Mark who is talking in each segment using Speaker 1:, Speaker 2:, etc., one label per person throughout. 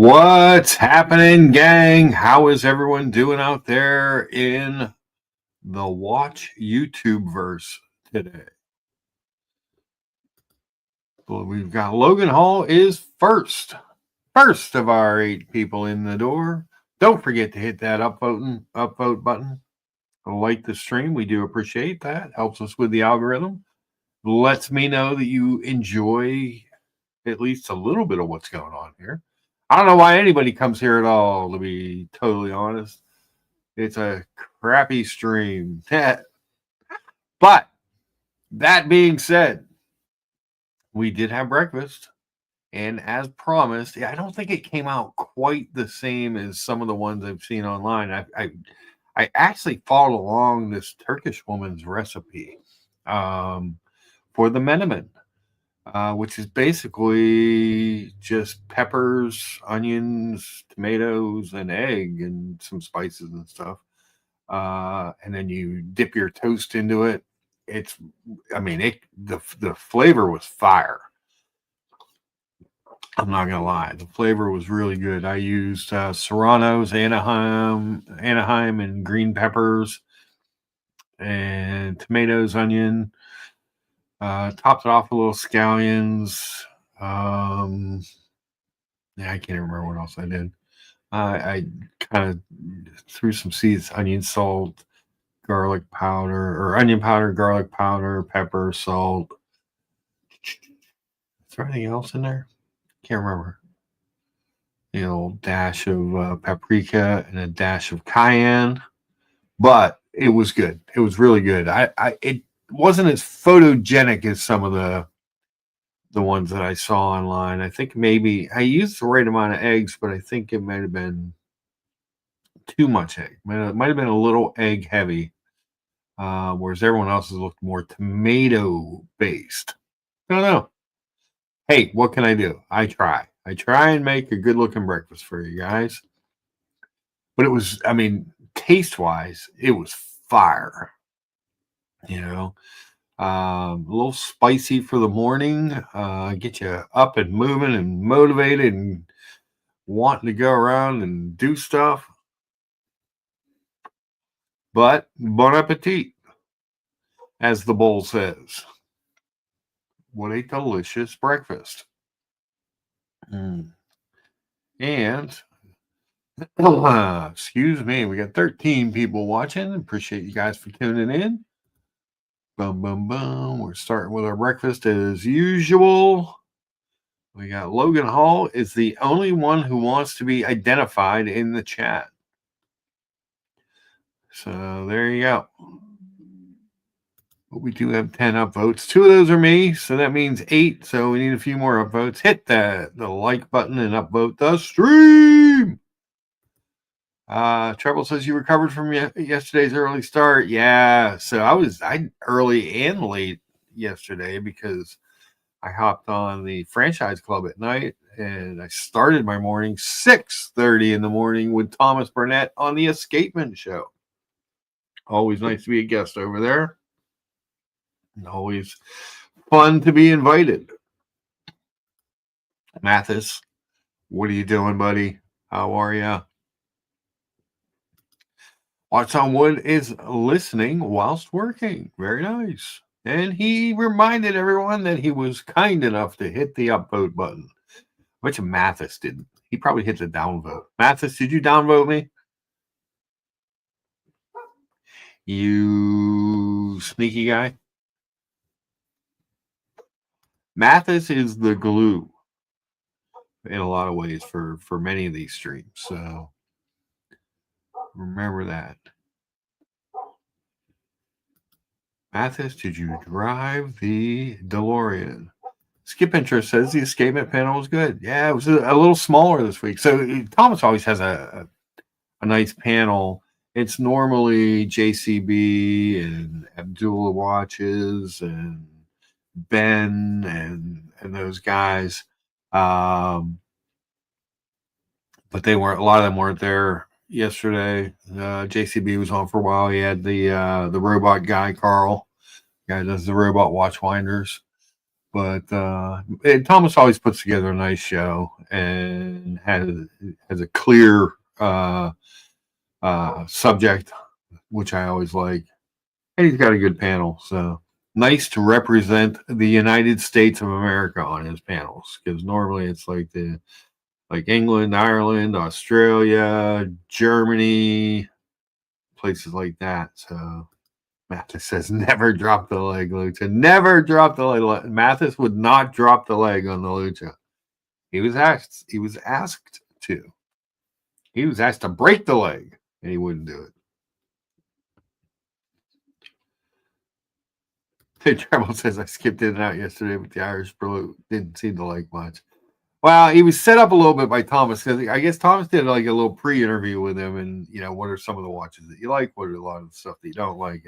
Speaker 1: What's happening, gang? How is everyone doing out there in the Watch YouTube verse today? Well, we've got Logan Hall is first of our 8 people in the door. Don't forget to hit that upvote button. Like the stream, we do appreciate that. Helps us with the algorithm. Lets me know that you enjoy at least a little bit of what's going on here. I don't know why anybody comes here at all, to be totally honest. It's a crappy stream. But that being said, we did have breakfast. And as promised, I don't think it came out quite the same as some of the ones I've seen online. I actually followed along this Turkish woman's recipe for the menemen. Which is basically just peppers, onions, tomatoes, and egg, and some spices and stuff. And then you dip your toast into it. The flavor was fire. I'm not gonna lie, the flavor was really good. I used serranos, Anaheim, and green peppers, and tomatoes, onion. Topped it off with little scallions. I can't remember what else I did. I kind of threw some seeds, onion, salt, garlic powder, or onion powder, garlic powder, pepper, salt. Is there anything else in there? Can't remember. A little dash of paprika and a dash of cayenne. But it was good. It was really good. It wasn't as photogenic as some of the ones that I saw online. I think maybe I used the right amount of eggs, but I think it might have been too much egg. It might have been a little egg heavy, whereas everyone else's looked more tomato based. I don't know. Hey, what can I do? I try and make a good looking breakfast for you guys. But it was, taste wise, it was fire. A little spicy for the morning, get you up and moving and motivated and wanting to go around and do stuff. But bon appetit, as the bowl says. What a delicious breakfast. And excuse me, we got 13 people watching. Appreciate you guys for tuning in. Boom, boom, boom. We're starting with our breakfast as usual. We got Logan Hall is the only one who wants to be identified in the chat. So there you go. But we do have 10 upvotes. 2 of those are me, so that means 8. So we need a few more upvotes. Hit the like button and upvote the stream. Treble says you recovered from yesterday's early start. Yeah, so I early and late yesterday because I hopped on the franchise club at night and I started my morning 6:30 in the morning with Thomas Burnett on the Escapement Show. Always nice to be a guest over there. And always fun to be invited. Mathis, what are you doing, buddy? How are you? Watch on Wood is listening whilst working. Very nice. And he reminded everyone that he was kind enough to hit the upvote button, which Mathis didn't. He probably hit the downvote. Mathis, did you downvote me? You sneaky guy. Mathis is the glue in a lot of ways for many of these streams. So remember that. Mathis, did you drive the DeLorean? Skip Interest says the escapement panel was good. Yeah, it was a little smaller this week. So Thomas always has a nice panel. It's normally JCB and Abdullah watches and Ben and those guys. But they weren't. A lot of them weren't there yesterday. JCB was on for a while. He had the robot guy, Carl. Guy does the robot watch winders. But Thomas always puts together a nice show and has a clear subject, which I always like. And he's got a good panel. So nice to represent the United States of America on his panels, because normally it's like England, Ireland, Australia, Germany, places like that. So Mathis says, never drop the leg, Lucha. Never drop the leg. Mathis would not drop the leg on the Lucha. He was asked to. He was asked to break the leg, and he wouldn't do it. Treble says, I skipped in and out yesterday, but the Irish Blue didn't seem to like much. Well, he was set up a little bit by Thomas, because I guess Thomas did like a little pre-interview with him, and what are some of the watches that you like, what are a lot of the stuff that you don't like,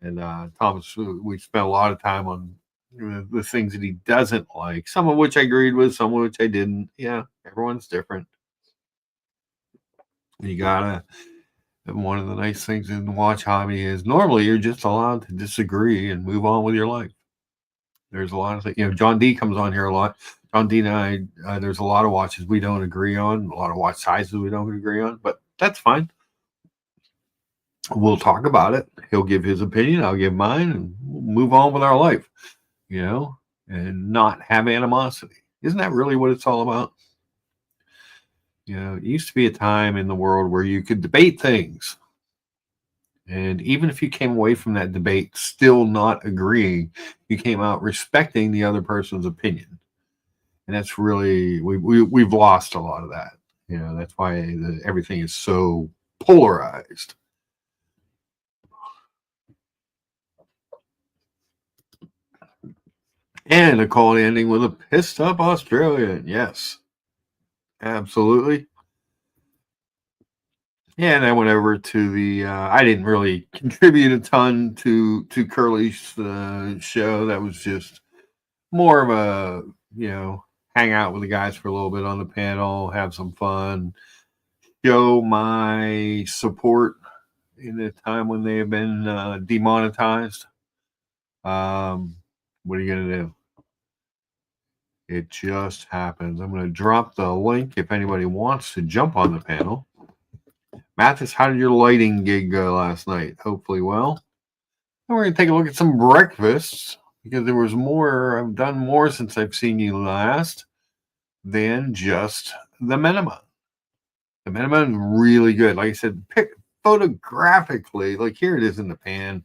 Speaker 1: and Thomas, we spent a lot of time on the things that he doesn't like, some of which I agreed with, some of which I didn't. Yeah, everyone's different. You gotta. And one of the nice things in the watch hobby is normally you're just allowed to disagree and move on with your life. There's a lot of things. John D comes on here a lot. John D and I, there's a lot of watches we don't agree on, a lot of watch sizes we don't agree on, but that's fine. We'll talk about it. He'll give his opinion, I'll give mine, and we'll move on with our life, and not have animosity. Isn't that really what it's all about? It used to be a time in the world where you could debate things. And even if you came away from that debate still not agreeing, you came out respecting the other person's opinion. And that's really, we've lost a lot of that. That's why everything is so polarized. And a call ending with a pissed up Australian. Yes, absolutely. Yeah, and I went over to the. I didn't really contribute a ton to Curly's show. That was just more of a hang out with the guys for a little bit on the panel, have some fun, show my support in the time when they have been demonetized. What are you gonna do? It just happens. I'm going to drop the link if anybody wants to jump on the panel. Mathis, how did your lighting gig go last night? Hopefully well. And we're going to take a look at some breakfasts, because there was more. I've done more since I've seen you last than just the menemen. The menemen is really good. Like I said, photographically, like here it is in the pan.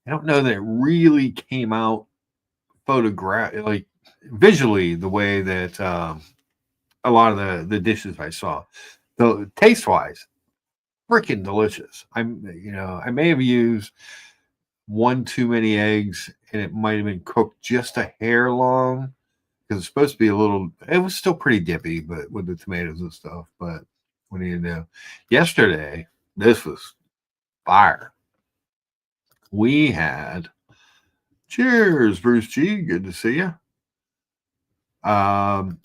Speaker 1: I don't know that it really came out like visually the way that a lot of the dishes I saw. So taste wise, freaking delicious. I may have used one too many eggs, and it might have been cooked just a hair long, because it's supposed to be a little. It was still pretty dippy, but with the tomatoes and stuff. But what do you know? Yesterday, this was fire. We had. Cheers, Bruce G. Good to see you. I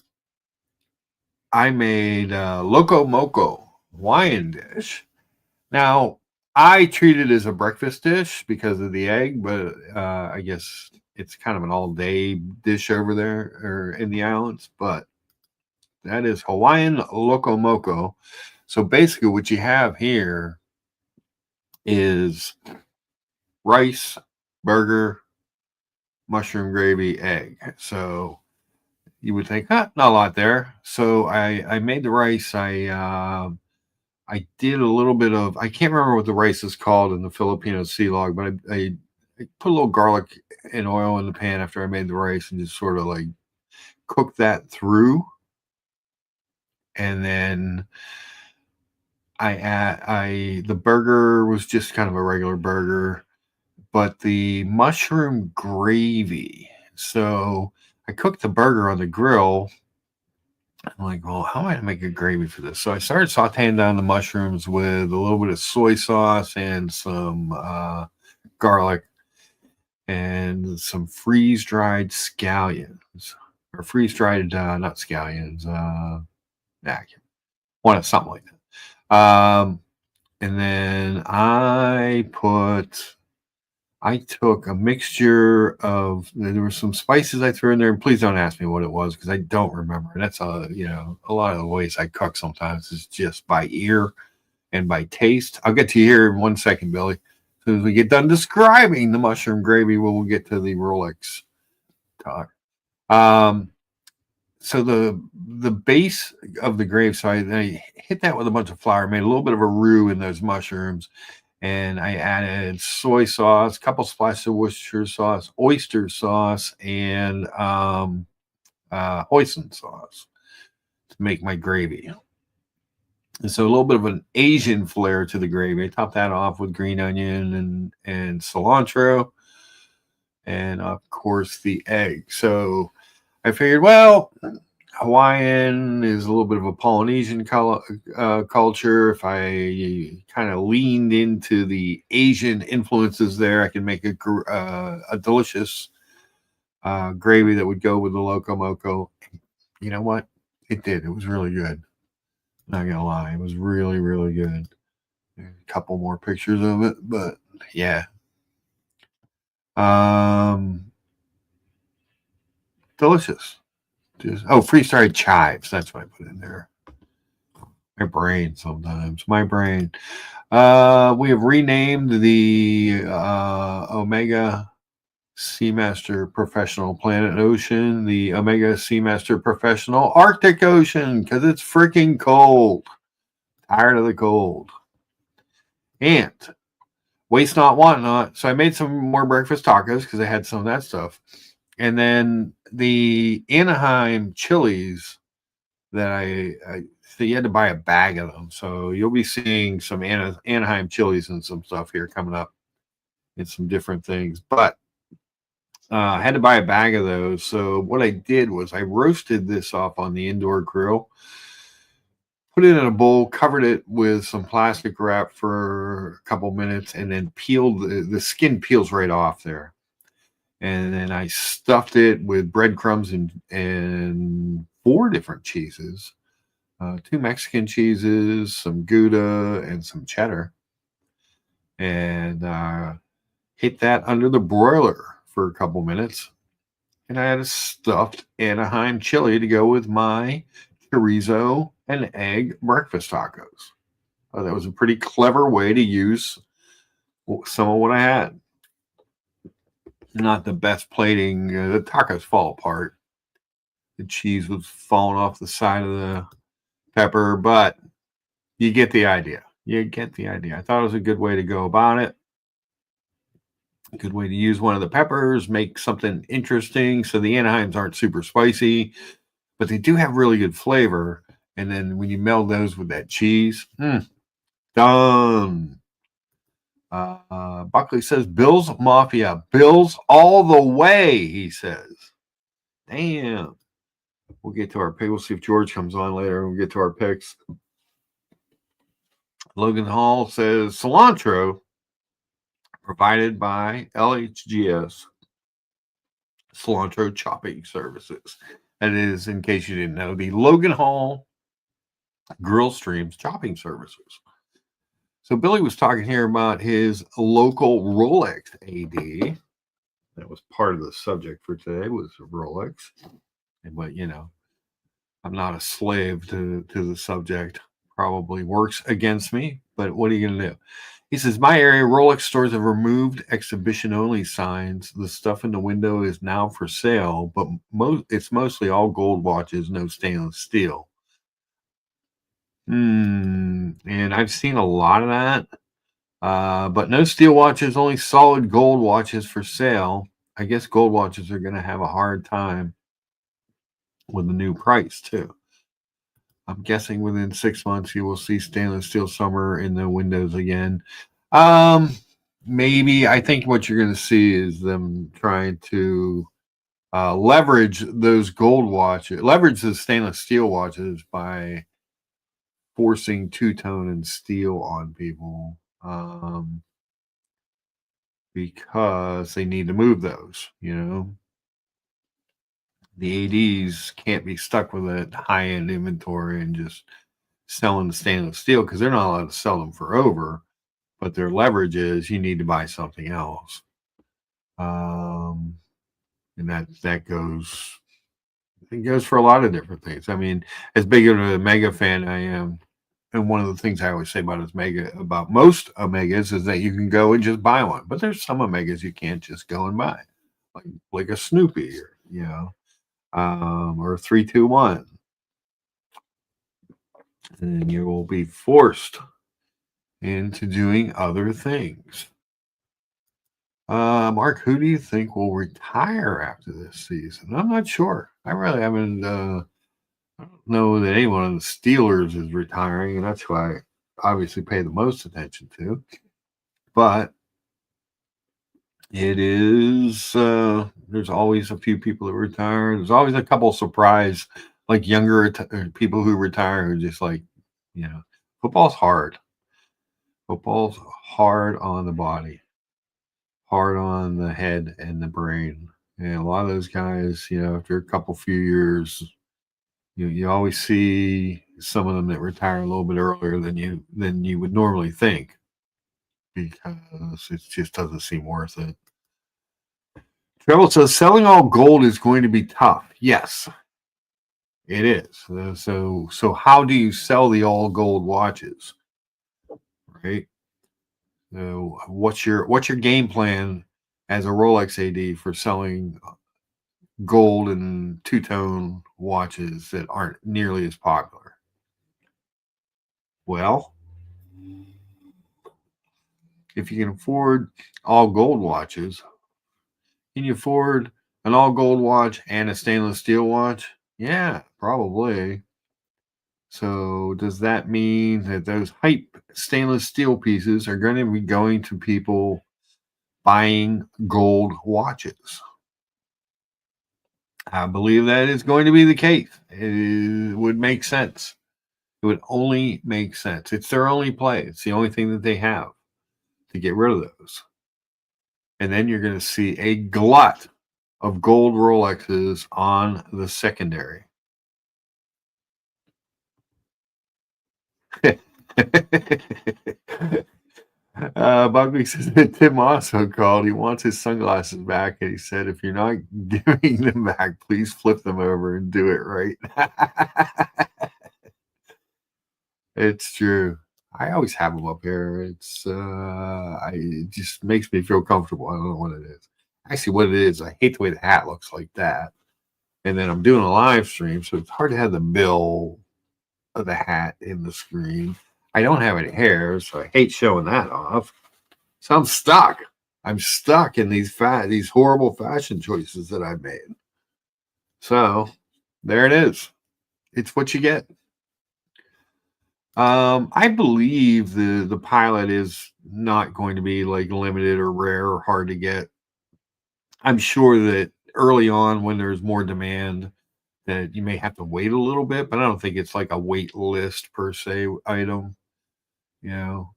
Speaker 1: made Loco Moco Hawaiian dish. Now, I treat it as a breakfast dish because of the egg, but I guess it's kind of an all-day dish over there or in the islands. But that is Hawaiian Loco Moco. So basically, what you have here is rice, burger, mushroom gravy, egg. So you would think, not a lot there. So I made the rice. I did a little bit of, I can't remember what the rice is called in the Filipino sea log, but I put a little garlic and oil in the pan after I made the rice and just sort of like cooked that through. And then the burger was just kind of a regular burger, but the mushroom gravy. So I cooked the burger on the grill. I'm like, well, how am I going to make a gravy for this? So I started sauteing down the mushrooms with a little bit of soy sauce and some garlic and some freeze-dried scallions, or freeze-dried, not scallions, something like that. And then I put I took a mixture of, there were some spices I threw in there, and please don't ask me what it was because I don't remember. That's a lot of the ways I cook sometimes is just by ear and by taste. I'll get to you here in 1 second, Billy. As soon as we get done describing the mushroom gravy, we'll get to the Rolex talk. Um, so the base of the gravy, so I hit that with a bunch of flour, made a little bit of a roux in those mushrooms, and I added soy sauce, a couple splashes of Worcestershire sauce, oyster sauce, and hoisin sauce to make my gravy. And so a little bit of an Asian flair to the gravy. I top that off with green onion and cilantro, and of course the egg. So I figured, well, Hawaiian is a little bit of a Polynesian culture. If I kind of leaned into the Asian influences there, I can make a delicious gravy that would go with the Loco Moco. You know what? It did. It was really good. Not gonna lie, it was really, really good. A couple more pictures of it, but yeah. Delicious. Freeze dried chives. That's what I put in there. My brain sometimes. My brain. We have renamed the Omega Seamaster Professional Planet Ocean the Omega Seamaster Professional Arctic Ocean because it's freaking cold. Tired of the cold. And waste not, want not. So I made some more breakfast tacos because I had some of that stuff. And then the Anaheim chilies that so you had to buy a bag of them. So you'll be seeing some Anaheim chilies and some stuff here coming up and some different things. But I had to buy a bag of those. So what I did was I roasted this off on the indoor grill, put it in a bowl, covered it with some plastic wrap for a couple minutes, and then peeled the skin peels right off there. And then I stuffed it with breadcrumbs and 4 different cheeses, 2 Mexican cheeses, some Gouda, and some cheddar, and hit that under the broiler for a couple minutes. And I had a stuffed Anaheim chili to go with my chorizo and egg breakfast tacos. That was a pretty clever way to use some of what I had. Not the best plating. The tacos fall apart. The cheese was falling off the side of the pepper, but you get the idea. You get the idea. I thought it was a good way to go about it. A good way to use one of the peppers, make something interesting. So the Anaheims aren't super spicy, but they do have really good flavor. And then when you meld those with that cheese, done. Buckley says, Bills Mafia. Bills all the way, he says. Damn. We'll get to our pick. We'll see if George comes on later. We'll get to our picks. Logan Hall says, cilantro provided by LHGS Cilantro Chopping Services. That is, in case you didn't know, the Logan Hall Grill Streams Chopping Services. So Billy was talking here about his local Rolex AD. That was part of the subject for today was Rolex. But, I'm not a slave to the subject. Probably works against me, but what are you going to do? He says, my area, Rolex stores have removed exhibition-only signs. The stuff in the window is now for sale, but it's mostly all gold watches, no stainless steel. And I've seen a lot of that, but no steel watches, only solid gold watches for sale. I guess gold watches are going to have a hard time with the new price, too. I'm guessing within 6 months you will see stainless steel summer in the windows again. Maybe. I think what you're going to see is them trying to leverage those gold watches, leverage the stainless steel watches by forcing two-tone and steel on people because they need to move those, The ADs can't be stuck with that high-end inventory and just selling the stainless steel because they're not allowed to sell them for over, but their leverage is you need to buy something else. Um, and that goes it goes for a lot of different things. I mean, as big of a mega fan I am, and one of the things I always say about most omegas is that you can go and just buy one, but there's some omegas you can't just go and buy, like a Snoopy, or or a 321, and you will be forced into doing other things. Mark, who do you think will retire after this season? I'm not sure. I really haven't. I don't know that anyone on the Steelers is retiring, and that's who I obviously pay the most attention to. But it is. There's always a few people that retire. There's always a couple surprise, like younger people who retire who just like, football's hard. Football's hard on the body, hard on the head and the brain. And a lot of those guys, after a couple few years, you always see some of them that retire a little bit earlier than you would normally think, because it just doesn't seem worth it. Trevor says selling all gold is going to be tough. Yes, it is. So how do you sell the all gold watches? Right. So what's your game plan as a Rolex AD for selling gold and two-tone watches that aren't nearly as popular? Well, if you can afford all gold watches, can you afford an all gold watch and a stainless steel watch? Yeah, probably. So does that mean that those hype stainless steel pieces are going to be going to people buying gold watches? I believe that is going to be the case. Would make sense. It would only make sense. It's their only play. It's the only thing that they have to get rid of those. And then you're going to see a glut of gold Rolexes on the secondary. Buckley says that Tim also called. He wants his sunglasses back, and he said, if you're not giving them back, please flip them over and do it right. It's true. I always have them up here. It just makes me feel comfortable. I don't know what it is. Actually, what it is, I hate the way the hat looks like that. And then I'm doing a live stream, so it's hard to have the bill of the hat in the screen. I don't have any hair, so I hate showing that off. So I'm stuck. I'm stuck in these horrible fashion choices that I've made. So there it is. It's what you get. I believe the pilot is not going to be like limited or rare or hard to get. I'm sure that early on, when there's more demand, that you may have to wait a little bit, but I don't think it's like a wait list per se item. You know,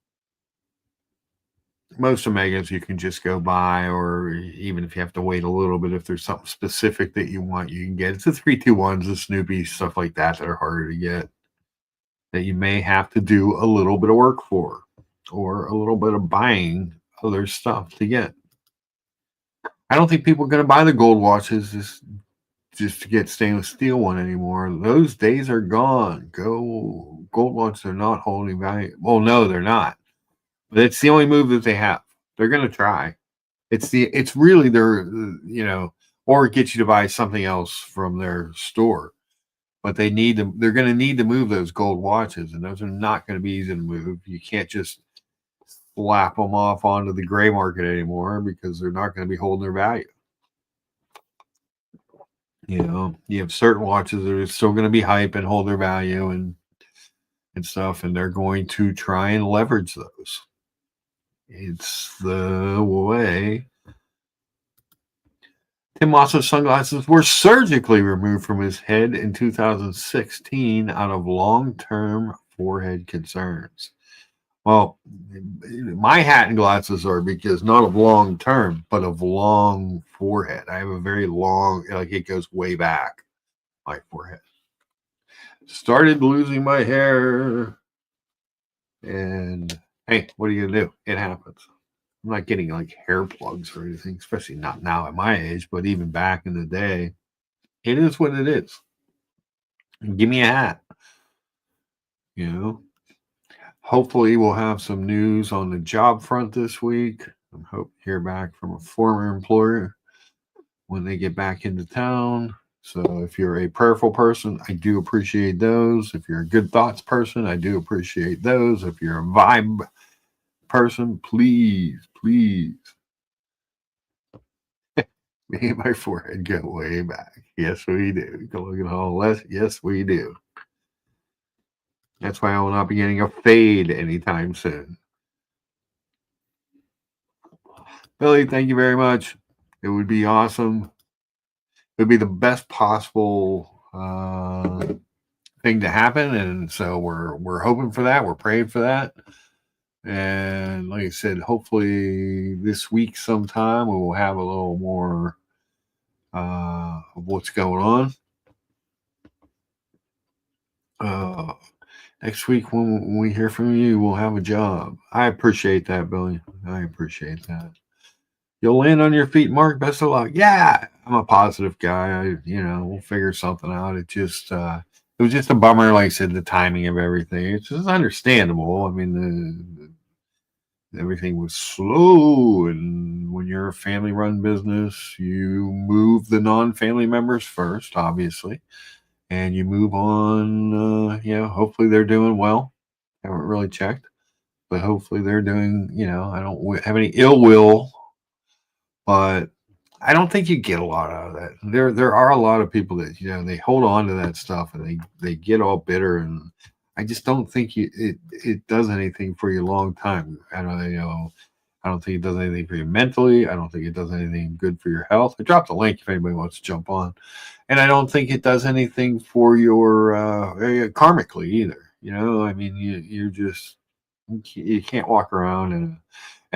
Speaker 1: most Omegas you can just go buy, or even if you have to wait a little bit, if there's something specific that you want, you can get. It's the 321s, the Snoopy, stuff like that are harder to get, that you may have to do a little bit of work for, or a little bit of buying other stuff to get. I don't think people are going to buy the gold watches just to get stainless steel one anymore. Those days are gone. Gold watches are not holding value. Well, no, they're not. But it's the only move that they have. They're going to try. It's really their, or get you to buy something else from their store. But they're going to need to move those gold watches, and those are not going to be easy to move. You can't just slap them off onto the gray market anymore, because they're not going to be holding their value. You have certain watches that are still going to be hype and hold their value and stuff, and they're going to try and leverage those. It's the way. Tim Mosso's sunglasses were surgically removed from his head in 2016 out of long-term forehead concerns. Well, my hat and glasses are because not of long term, but of long forehead. I have a very long, like it goes way back, my forehead. Started losing my hair. And hey, what are you going to do? It happens. I'm not getting like hair plugs or anything, especially not now at my age, but even back in the day, it is what it is. Give me a hat, you know. Hopefully, we'll have some news on the job front this week. I'm hoping to hear back from a former employer when they get back into town. So, if you're a prayerful person, I do appreciate those. If you're a good thoughts person, I do appreciate those. If you're a vibe person, please, please. Me and my forehead go way back. Yes, we do. Go look at all less. Yes, we do. That's why I will not be getting a fade anytime soon. Billy, thank you very much. It would be awesome. It would be the best possible thing to happen, and so we're hoping for that. We're praying for that, and like I said, hopefully this week sometime we will have a little more of what's going on. Next week when we hear from you, we'll have a job. I appreciate that, Billy. I appreciate that. You'll land on your feet, Mark. Best of luck. Yeah, I'm a positive guy. We'll figure something out. It was just a bummer, like I said, the timing of everything. It's just understandable. I mean, everything was slow, and when you're a family-run business, you move the non-family members first, obviously, and you move on. Hopefully they're doing well. Haven't really checked, but hopefully they're doing. I don't have any ill will, but I don't think you get a lot out of that. There are a lot of people that they hold on to that stuff and they get all bitter, and I just don't think it does anything for you a long time. I don't think it does anything for you mentally. I don't think it does anything good for your health. I dropped a link if anybody wants to jump on, and I don't think it does anything for your karmically either. I mean, you can't walk around in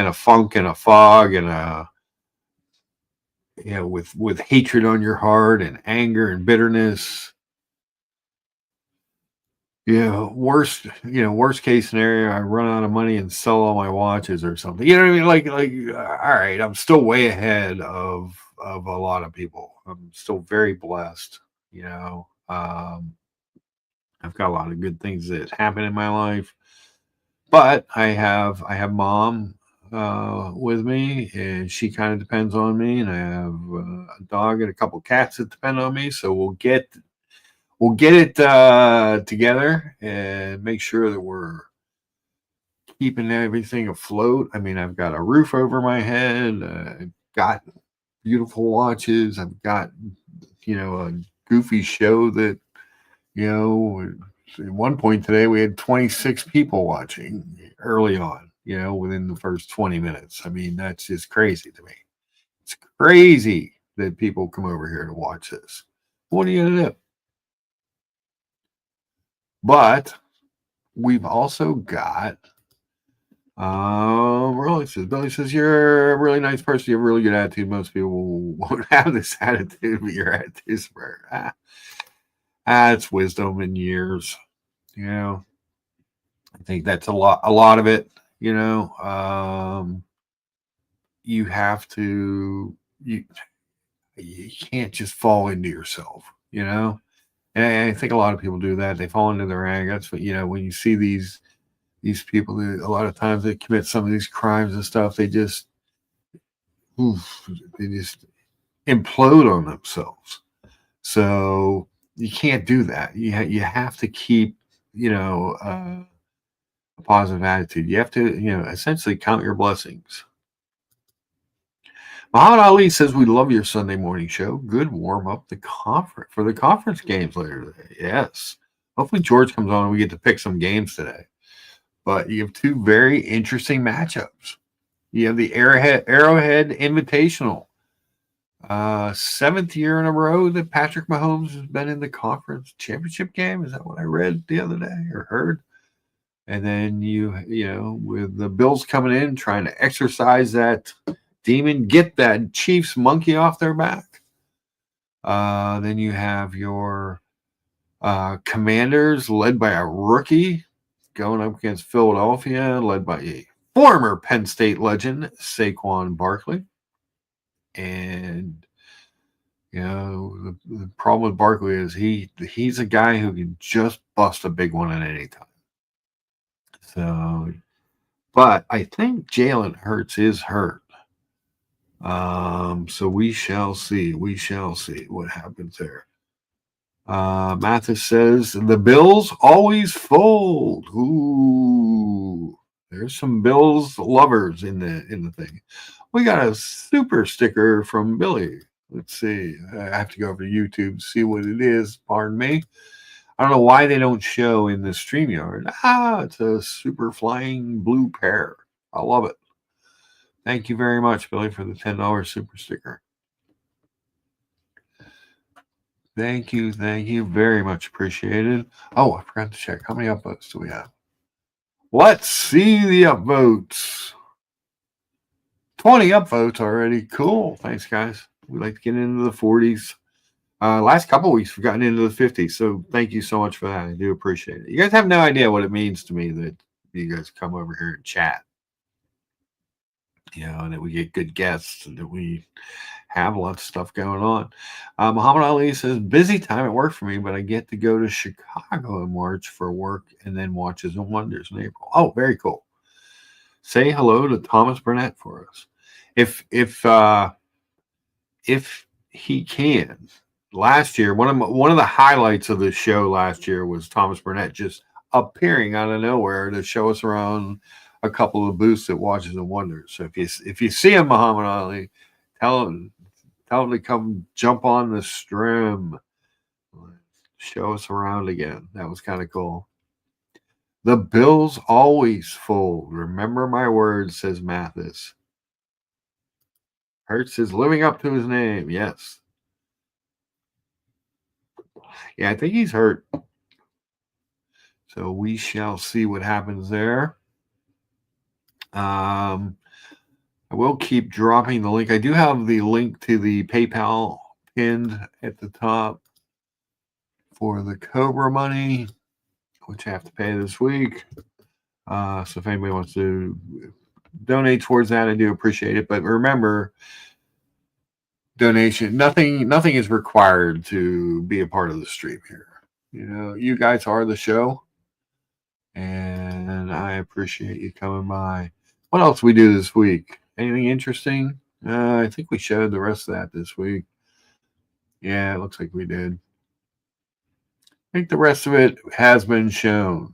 Speaker 1: a funk and a fog and a with hatred on your heart and anger and bitterness. Worst case scenario, I run out of money and sell all my watches or something. You know what I mean? All right, I'm still way ahead of a lot of people. I'm still very blessed. I've got a lot of good things that happen in my life, but I have mom with me, and she kind of depends on me, and I have a dog and a couple cats that depend on me. So we'll get it together and make sure that we're keeping everything afloat. I mean, I've got a roof over my head. I've got beautiful watches. I've got a goofy show that at one point today we had 26 people watching early on. Within the first 20 minutes. I mean, that's just crazy to me. It's crazy that people come over here to watch this. What are you gonna do? But we've also got Billy says you're a really nice person. You have a really good attitude. Most people won't have this attitude, but your attitude's it's wisdom and years. I think that's a lot of it. You have to you can't just fall into yourself. And I think a lot of people do that. They fall into their anger. That's what when you see these people that a lot of times they commit some of these crimes and stuff, they just implode on themselves. So you can't do that. You have to keep a positive attitude. You have to essentially count your blessings. Muhammad Ali says we love your Sunday morning show. Good warm up for the conference games later today. Yes. Hopefully George comes on and we get to pick some games today. But you have two very interesting matchups. You have the Arrowhead Invitational. 7th year in a row that Patrick Mahomes has been in the conference championship game. Is that what I read the other day or heard? And then with the Bills coming in, trying to exercise that demon, get that Chiefs monkey off their back. Then you have your Commanders led by a rookie going up against Philadelphia, led by a former Penn State legend Saquon Barkley. And the problem with Barkley is he's a guy who can just bust a big one at any time. So, but I think Jalen Hurts is hurt. So we shall see. We shall see what happens there. Mathis says the Bills always fold. Ooh, there's some Bills lovers in the thing. We got a super sticker from Billy. Let's see. I have to go over to YouTube to see what it is. Pardon me. I don't know why they don't show in the StreamYard. It's a super flying blue pair. I love it. Thank you very much, Billy, for the $10 super sticker. Thank you very much appreciated. Oh, I forgot to check. How many upvotes do we have? Let's see the upvotes. 20 upvotes already. Cool. Thanks, guys. We like to get into the 40s. Last couple of weeks, we've gotten into the 50s. So thank you so much for that. I do appreciate it. You guys have no idea what it means to me that you guys come over here and chat. And that we get good guests and that we have lots of stuff going on. Muhammad Ali says, busy time at work for me, but I get to go to Chicago in March for work and then Watches and Wonders in April. Oh, very cool. Say hello to Thomas Burnett for us. If he can. Last year, one of the highlights of the show last year was Thomas Burnett just appearing out of nowhere to show us around a couple of booths at Watches and Wonders. So if you see him, Muhammad Ali, tell him to come jump on the stream. Show us around again. That was kind of cool. The Bills always fold. Remember my words, says Mathis. Hurts is living up to his name. Yes. Yeah, I think he's hurt. So we shall see what happens there. I will keep dropping the link. I do have the link to the PayPal pinned at the top for the Cobra money, which I have to pay this week. So if anybody wants to donate towards that, I do appreciate it. But remember, donation, nothing is required to be a part of the stream here. You guys are the show, and I appreciate you coming by. What else we do this week? Anything interesting? I think we showed the rest of that this week. Yeah, it looks like we did. I think the rest of it has been shown.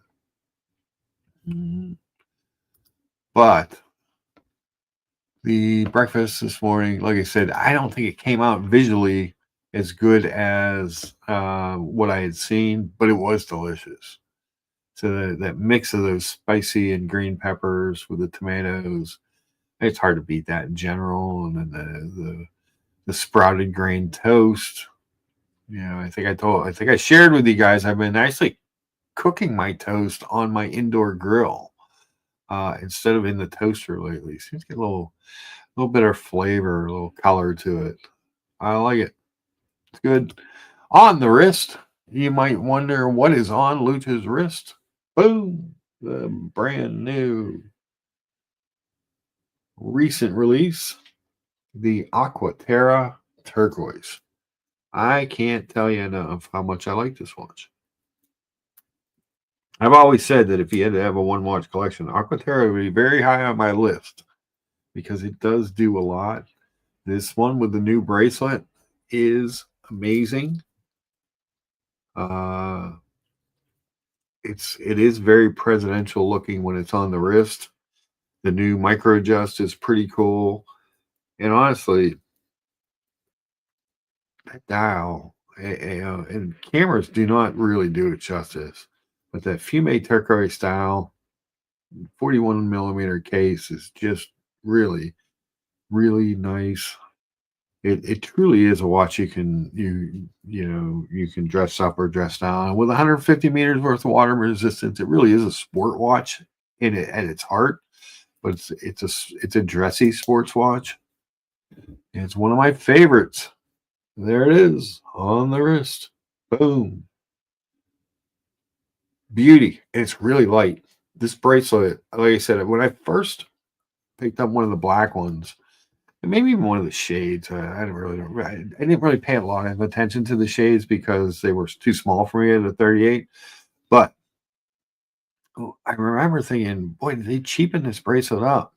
Speaker 1: But the breakfast this morning, like I said, I don't think it came out visually as good as what I had seen, but it was delicious. So that mix of those spicy and green peppers with the tomatoes, it's hard to beat that in general. And then the sprouted grain toast. I think I shared with you guys, I've been actually cooking my toast on my indoor grill instead of in the toaster lately. Seems to get a little bit of flavor, a little color to it. I like it. It's good. On the wrist, you might wonder what is on Lucha's wrist. Boom! The brand new recent release, the Aquaterra Turquoise. I can't tell you enough how much I like this watch. I've always said that if you had to have a one watch collection, Aquaterra would be very high on my list because it does do a lot. This one with the new bracelet is amazing. It is very presidential looking when it's on the wrist. The new micro adjust is pretty cool. And honestly, that dial and cameras do not really do it justice. But that Fume turquoise style 41 millimeter case is just really, really nice. It truly is a watch you can dress up or dress down. With 150 meters worth of water resistance, it really is a sport watch at its heart. But it's a dressy sports watch. And it's one of my favorites. There it is on the wrist. Boom. Beauty. And it's really light. This bracelet, like I said, when I first picked up one of the black ones, and maybe even one of the shades. I didn't really pay a lot of attention to the shades because they were too small for me at a 38. But I remember thinking, boy, did they cheapen this bracelet up?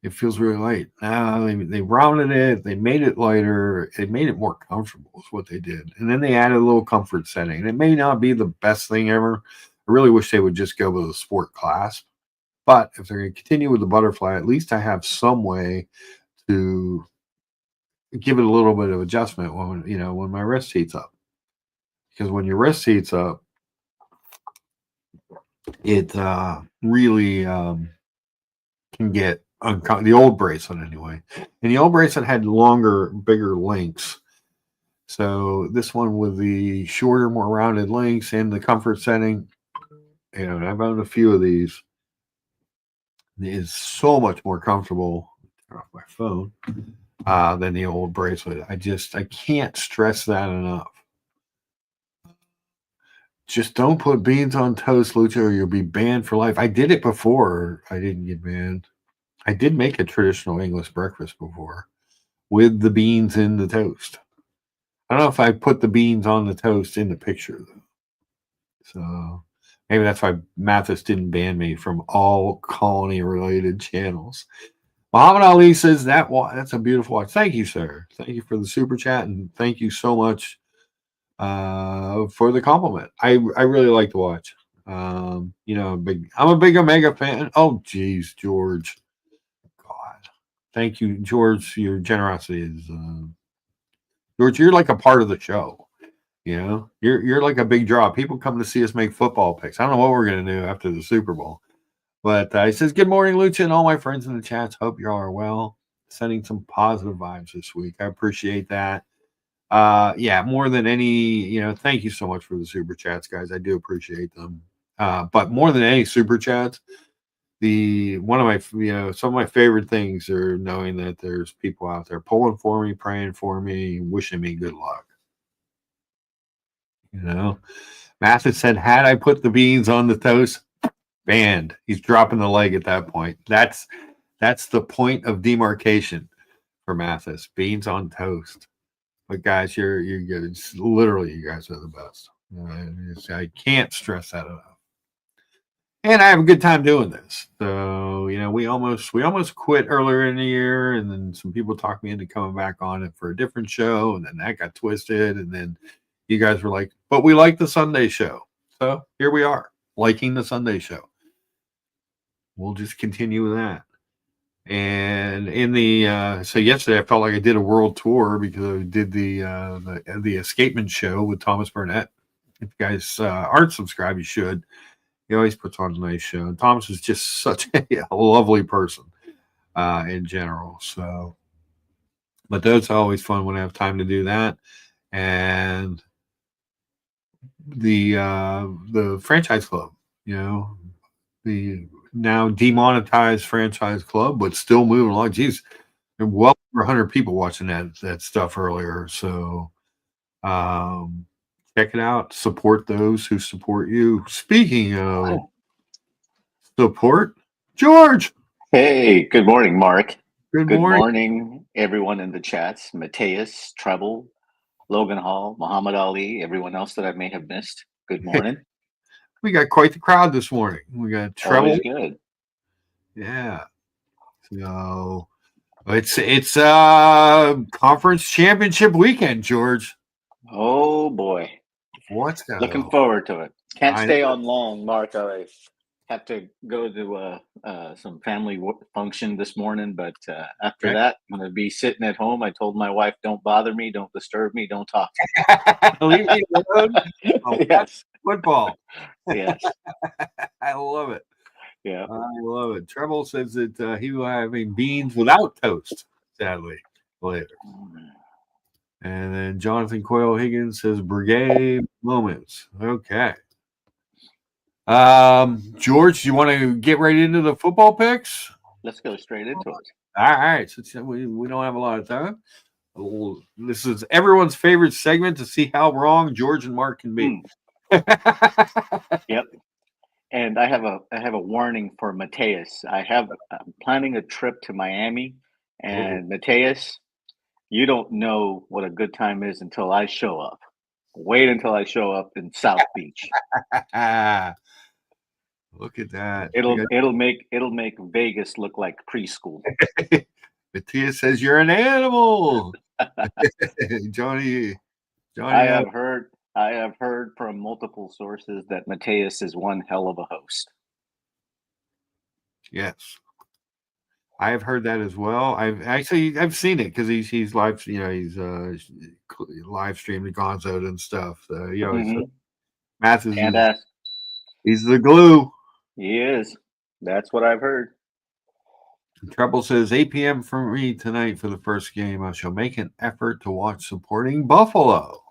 Speaker 1: It feels really light. Now they rounded it, they made it lighter, they made it more comfortable. Is what they did, and then they added a little comfort setting. And it may not be the best thing ever. I really wish they would just go with a sport clasp. But if they're going to continue with the butterfly, at least I have some way to give it a little bit of adjustment when my wrist heats up. Because when your wrist heats up, it really can get the old bracelet anyway. And the old bracelet had longer, bigger links. So this one with the shorter, more rounded links and the comfort setting, and I've owned a few of these, is so much more comfortable. Turn off my phone. Than the old bracelet. I can't stress that enough. Just don't put beans on toast, Lucha, or you'll be banned for life. I did it before. I didn't get banned. I did make a traditional English breakfast before with the beans in the toast. I don't know if I put the beans on the toast in the picture, though. So maybe that's why Mathis didn't ban me from all colony-related channels. Muhammad Ali says that's a beautiful watch. Thank you, sir. Thank you for the super chat, and thank you so much for the compliment. I really like the watch. I'm a big Omega fan. Oh, geez, George. God, thank you, George. Your generosity is George. You're like a part of the show. You're like a big draw. People come to see us make football picks. I don't know what we're gonna do after the Super Bowl. But he says, good morning, Lucha, and all my friends in the chats. Hope you all are well. Sending some positive vibes this week. I appreciate that. More than any, thank you so much for the super chats, guys. I do appreciate them. But more than any super chats, some of my favorite things are knowing that there's people out there pulling for me, praying for me, wishing me good luck. Mathis said, had I put the beans on the toast, banned. He's dropping the leg at that point. That's the point of demarcation for Mathis. Beans on toast. But guys, you're good. It's literally, you guys are the best. I can't stress that enough. And I have a good time doing this. So we almost quit earlier in the year, and then some people talked me into coming back on it for a different show, and then that got twisted, and then you guys were like, but we like the Sunday show. So here we are, liking the Sunday show. We'll just continue with that. And so yesterday I felt like I did a world tour because I did the Escapement show with Thomas Burnett. If you guys aren't subscribed, you should. He always puts on a nice show. And Thomas is just such a lovely person in general. So, but those are always fun when I have time to do that. And the franchise club, the now demonetized franchise club, but still moving along. Geez, there were well over 100 people watching that stuff earlier. So check it out. Support those who support you. Speaking of support, George.
Speaker 2: Hey, good morning, Mark.
Speaker 1: Good
Speaker 2: morning, everyone in the chats. Mateus, Treble, Logan Hall, Muhammad Ali, everyone else that I may have missed. Good morning.
Speaker 1: We got quite the crowd this morning. We got Treble.
Speaker 2: Always good.
Speaker 1: Yeah. So it's conference championship weekend, George.
Speaker 2: Oh boy.
Speaker 1: What's going on?
Speaker 2: Looking forward to it. Can't stay on long, Mark. I have to go to some family function this morning, but after that, I'm going to be sitting at home. I told my wife, don't bother me, don't disturb me, don't talk to
Speaker 1: me. Leave me alone.
Speaker 2: Yes.
Speaker 1: Football.
Speaker 2: Yes.
Speaker 1: I love it.
Speaker 2: Yeah.
Speaker 1: I love it. Treble says that he will have beans without toast, sadly, later. And then Jonathan Coyle Higgins says brigade moments. Okay. George, do you want to get right into the football picks?
Speaker 2: Let's go straight into it.
Speaker 1: All right. So we don't have a lot of time. This is everyone's favorite segment to see how wrong George and Mark can be.
Speaker 2: Yep. And I have a warning for Mateus. I'm planning a trip to Miami,
Speaker 1: Oh,
Speaker 2: and Mateus, you don't know what a good time is until I show up. Wait until I show up in South Beach.
Speaker 1: look at that.
Speaker 2: It'll make Vegas look like preschool.
Speaker 1: Matthias says you're an animal. Johnny,
Speaker 2: I
Speaker 1: Johnny,
Speaker 2: have heard I have heard from multiple sources that Mateus is one hell of a host.
Speaker 1: yes. I have heard that as well. I've seen it because he's live, he's live streaming Gonzo and stuff. So
Speaker 2: Hmm.
Speaker 1: Mathis
Speaker 2: And
Speaker 1: is he's the glue.
Speaker 2: he is. That's what I've heard.
Speaker 1: Treble says 8 p.m. for me tonight for the first game. I shall make an effort to watch supporting Buffalo.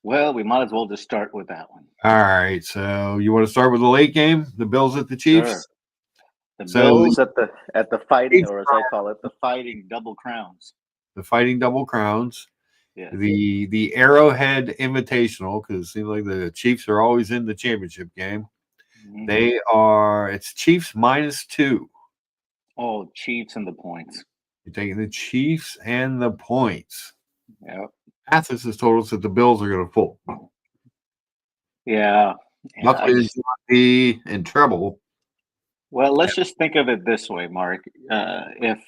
Speaker 2: Well, we might as well just start with that one.
Speaker 1: All right, so you want to start with the late game, the Bills at the
Speaker 2: Sure.
Speaker 1: Chiefs.
Speaker 2: The
Speaker 1: So
Speaker 2: Bills at the fighting, or as I call it, the fighting double crowns.
Speaker 1: the Fighting Double Crowns,
Speaker 2: Yes.
Speaker 1: the Arrowhead Invitational, because it seems like the Chiefs are always in the championship game.
Speaker 2: Mm-hmm.
Speaker 1: It's Chiefs -2.
Speaker 2: Oh, Chiefs and the points.
Speaker 1: You're taking the Chiefs and the points.
Speaker 2: Yep.
Speaker 1: Athos has told us that the Bills are going to fold.
Speaker 2: Yeah.
Speaker 1: Luckily, there's not be in trouble.
Speaker 2: Well, let's just think of it this way, Mark. If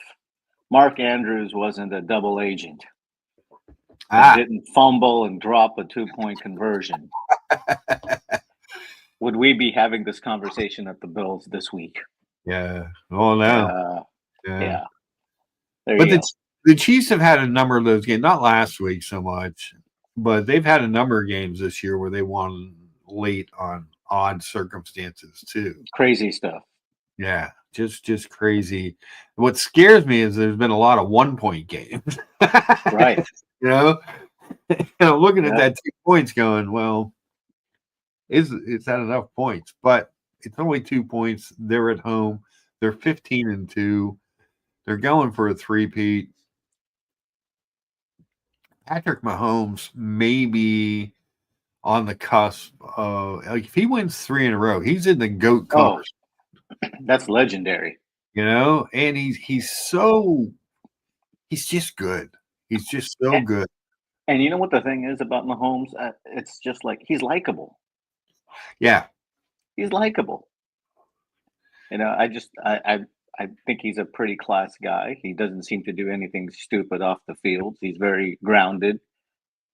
Speaker 2: Mark Andrews wasn't a double agent and didn't fumble and drop a 2-point conversion, would we be having this conversation at the Bills this week?
Speaker 1: Yeah. Oh no.
Speaker 2: Yeah. There
Speaker 1: But
Speaker 2: you go.
Speaker 1: the Chiefs have had a number of those games, not last week so much, but they've had a number of games this year where they won late on odd circumstances too.
Speaker 2: Crazy stuff.
Speaker 1: Yeah, just crazy. What scares me is there's been a lot of 1-point games.
Speaker 2: Right.
Speaker 1: Looking at that 2 points going, well, is that enough points? But it's only 2 points. They're at home. They're 15-2. They're going for a three-peat. Patrick Mahomes may be on the cusp of, like, if he wins 3 in a row, he's in the GOAT conversation.
Speaker 2: That's legendary.
Speaker 1: And he's just good. He's just so good.
Speaker 2: And you know what the thing is about Mahomes? It's just like he's likable.
Speaker 1: Yeah.
Speaker 2: He's likable. I think he's a pretty class guy. He doesn't seem to do anything stupid off the field. He's very grounded.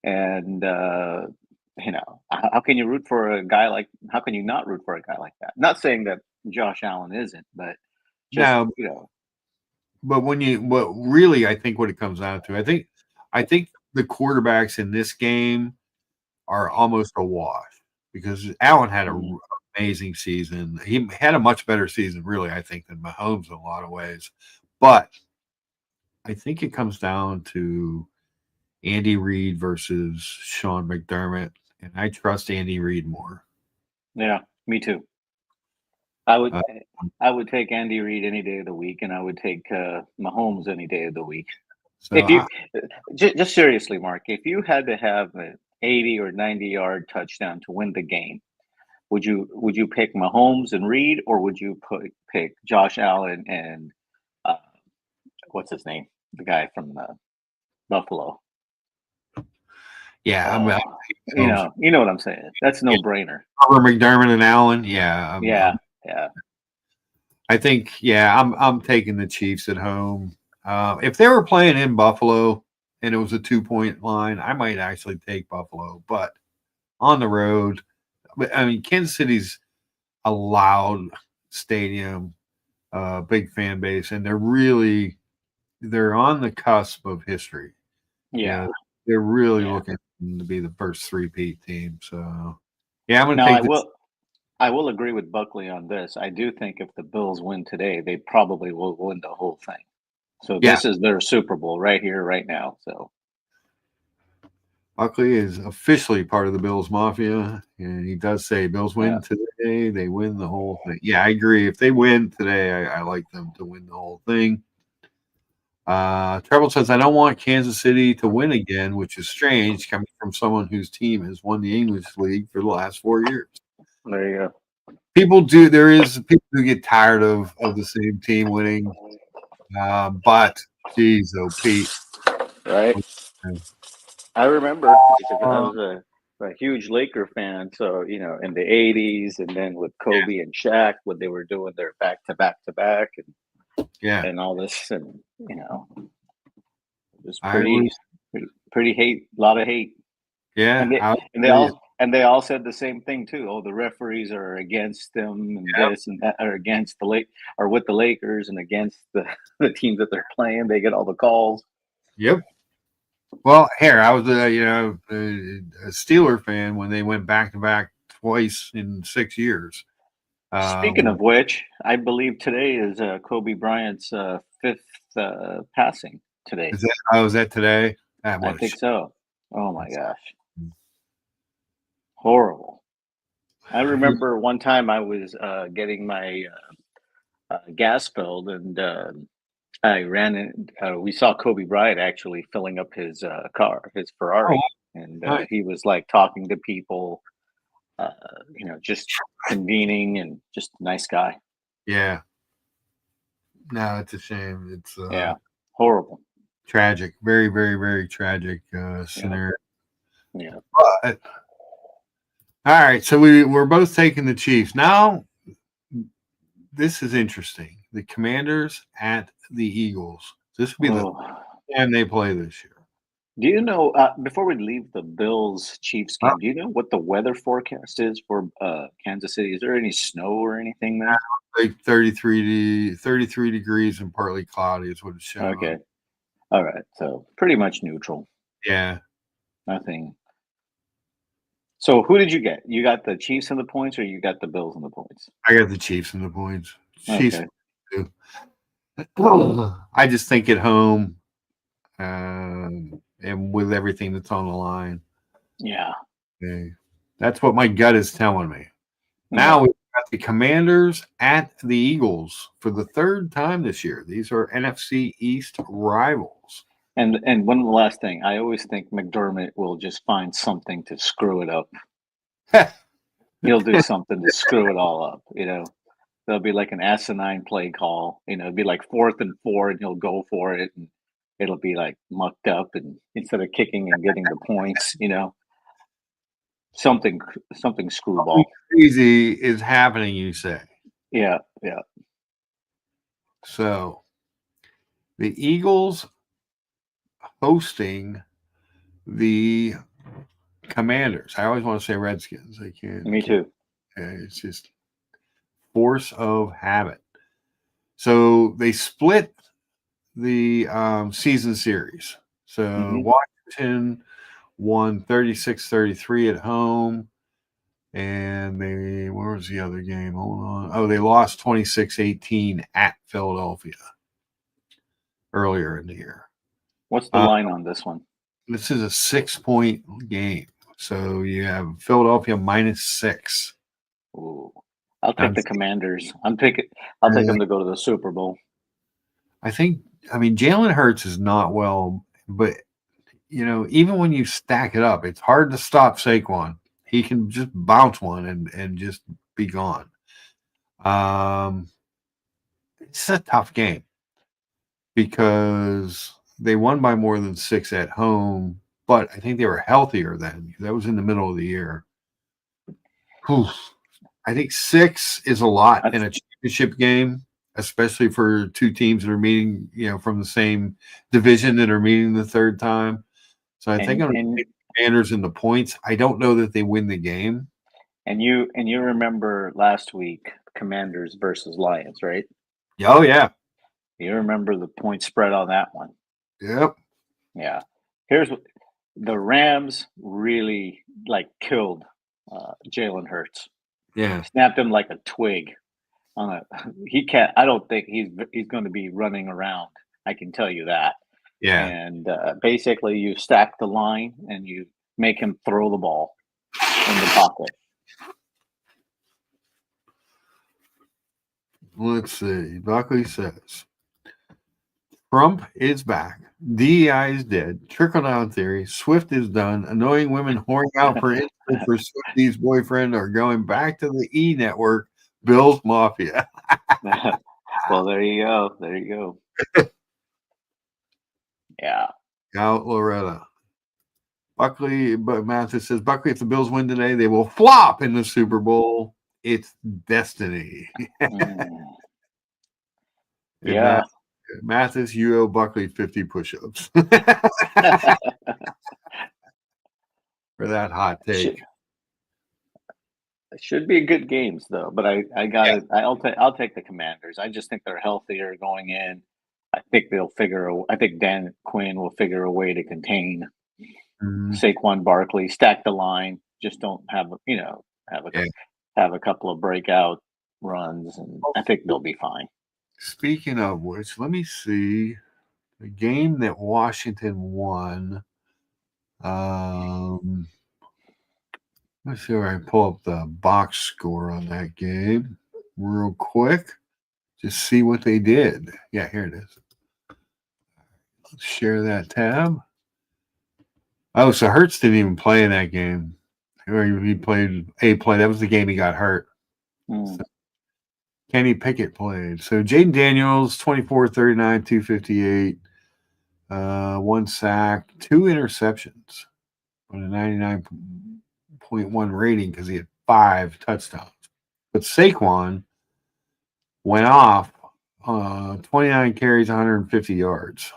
Speaker 2: And, how can you root for a guy like, how can you not root for a guy like that? Not saying that Josh Allen isn't, but just,
Speaker 1: No, but what really, I think what it comes down to, I think the quarterbacks in this game are almost a wash because Allen had an amazing season. He had a much better season, really, I think, than Mahomes in a lot of ways. But I think it comes down to Andy Reid versus Sean McDermott, and I trust Andy Reid more.
Speaker 2: Yeah, me too. I would take Andy Reid any day of the week, and I would take Mahomes any day of the week.
Speaker 1: So
Speaker 2: If you just seriously, Mark, if you had to have an 80 or 90-yard touchdown to win the game, would you pick Mahomes and Reid, or would you pick Josh Allen and what's his name, the guy from Buffalo?
Speaker 1: yeah,
Speaker 2: you know what I'm saying. That's no brainer.
Speaker 1: McDermott and Allen. Yeah,
Speaker 2: Yeah.
Speaker 1: I think, I'm taking the Chiefs at home. If they were playing in Buffalo and it was a 2-point line, I might actually take Buffalo. But on the road, I mean, Kansas City's a loud stadium, big fan base, and they're on the cusp of history.
Speaker 2: Yeah.
Speaker 1: They're really looking to be the first three-peat team. So, yeah, I'm going to take this.
Speaker 2: I will agree with Buckley on this. I do think if the Bills win today, they probably will win the whole thing. So this is their Super Bowl right here, right now. So
Speaker 1: Buckley is officially part of the Bills Mafia, and he does say Bills win today, they win the whole thing. Yeah, I agree. If they win today, I like them to win the whole thing. Treble says, I don't want Kansas City to win again, which is strange coming from someone whose team has won the English League for the last 4 years.
Speaker 2: There you go.
Speaker 1: People do. There is people who get tired of the same team winning, but geez, oh Pete,
Speaker 2: right? I remember because I was a huge Laker fan. So, in the 80s and then with Kobe and Shaq, when they were doing their back to back to back
Speaker 1: yeah,
Speaker 2: and all this, and, it was
Speaker 1: I was,
Speaker 2: pretty hate, a lot of hate.
Speaker 1: yeah,
Speaker 2: And they,
Speaker 1: I
Speaker 2: and they
Speaker 1: tell you,
Speaker 2: all, and they all said the same thing too. Oh, the referees are against them and
Speaker 1: yep,
Speaker 2: this and that, are against the Lake, or with the Lakers and against the, the teams that they're playing. They get all the calls.
Speaker 1: yep. Well, here I was, a Steeler fan when they went back to back twice in 6 years.
Speaker 2: Speaking of which, I believe today is Kobe Bryant's fifth passing today.
Speaker 1: Is that today? That
Speaker 2: I
Speaker 1: was
Speaker 2: think so. Oh my gosh, horrible. I remember one time I was getting my gas filled, and I ran in. We saw Kobe Bryant actually filling up his car, his
Speaker 1: oh,
Speaker 2: Ferrari, and
Speaker 1: nice.
Speaker 2: he was like talking to people, uh, just convening and just a nice guy.
Speaker 1: Yeah. No, it's a shame. It's
Speaker 2: Yeah, horrible.
Speaker 1: tragic, very, very, very tragic
Speaker 2: Yeah,
Speaker 1: scenario.
Speaker 2: yeah.
Speaker 1: But all right, so we're both taking the Chiefs. Now, this is interesting. The Commanders at the Eagles. This will be the
Speaker 2: Oh.
Speaker 1: time they play this year.
Speaker 2: Do you know, before we leave the Bills Chiefs
Speaker 1: Uh,
Speaker 2: game, do you know what the weather forecast is for Kansas City? Is there any snow or anything there?
Speaker 1: Like 33 degrees and partly cloudy is what it's showing
Speaker 2: Okay.
Speaker 1: on.
Speaker 2: All right. So pretty much neutral.
Speaker 1: Yeah,
Speaker 2: Nothing. So who did you get? You got the Chiefs in the points or you got the Bills in the points?
Speaker 1: I got the Chiefs in the points. Chiefs.
Speaker 2: Okay.
Speaker 1: Too. I just think at home, and with everything that's on the line,
Speaker 2: Yeah.
Speaker 1: okay, that's what my gut is telling me.
Speaker 2: Yeah.
Speaker 1: Now we've got the Commanders at the Eagles for the third time this year. These are NFC East rivals.
Speaker 2: And one last thing, I always think McDermott will just find something to screw it up. He'll do something to screw it all up, There'll be like an asinine play call. It'd be like 4th and 4, and he'll go for it, and it'll be like mucked up, and instead of kicking and getting the points, something something
Speaker 1: Something
Speaker 2: screwball.
Speaker 1: crazy is happening, you say.
Speaker 2: Yeah, yeah.
Speaker 1: So the Eagles hosting the Commanders. I always want to say Redskins. I can't.
Speaker 2: Me too.
Speaker 1: It's just force of habit. So they split the season series. So
Speaker 2: Hmm.
Speaker 1: Washington won 36-33 at home. And where was the other game? Hold on. Oh, they lost 26-18 at Philadelphia earlier in the year.
Speaker 2: What's the
Speaker 1: Uh,
Speaker 2: line on this one?
Speaker 1: this is a 6-point game. So you have Philadelphia -6.
Speaker 2: Ooh, I'll take
Speaker 1: I'm,
Speaker 2: the Commanders. I'll take them to go to the Super Bowl.
Speaker 1: I think, I mean, Jalen Hurts is not well, but, even when you stack it up, it's hard to stop Saquon. He can just bounce one and just be gone. It's a tough game because they won by more than 6 at home, but I think they were healthier then. That was in the middle of the year. Whew. I think 6 is a lot in a championship game, especially for two teams that are meeting, from the same division that are meeting the third time. So I think I'm going to take the Commanders in the points. I don't know that they win the game.
Speaker 2: And you remember last week Commanders versus Lions, right?
Speaker 1: Oh yeah,
Speaker 2: You remember the point spread on that one?
Speaker 1: yep,
Speaker 2: Yeah. Here's what the Rams really like killed Jalen Hurts.
Speaker 1: yeah,
Speaker 2: Snapped him like a twig on a he can't I don't think he's going to be running around. I can tell you that.
Speaker 1: yeah.
Speaker 2: And basically you stack the line and you make him throw the ball in the pocket.
Speaker 1: Let's see. Buckley says Trump is back. DEI is dead. Trickle down theory. Swift is done. Annoying women whoring out for instance for Swifty's boyfriend are going back to the E network Bills Mafia.
Speaker 2: Well, there you go. There you go. Yeah.
Speaker 1: Out Loretta. Buckley, but Mathis says, Buckley, if the Bills win today, they will flop in the Super Bowl. It's destiny.
Speaker 2: Mm.
Speaker 1: And
Speaker 2: Yeah.
Speaker 1: Mathis, you owe Buckley 50 push-ups for that hot take.
Speaker 2: Should be good games though, but I got it. I'll take the Commanders. I just think they're healthier going in. I think I think Dan Quinn will figure a way to contain Saquon Barkley, stack the line. Just don't have have a couple of breakout runs, and I think they'll be fine.
Speaker 1: Speaking of which, let me see the game that Washington won. Let's see if I can pull up the box score on that game real quick. Just see what they did. Yeah, here it is. Let's share that tab. Oh, so Hurts didn't even play in that game. He played a play. That was the game he got hurt. So Kenny Pickett played. So Jaden Daniels, 24, 39, 258, 1 sack, 2 interceptions, but a 99.1 rating because he had 5 touchdowns. But Saquon went off 29 carries, 150 yards.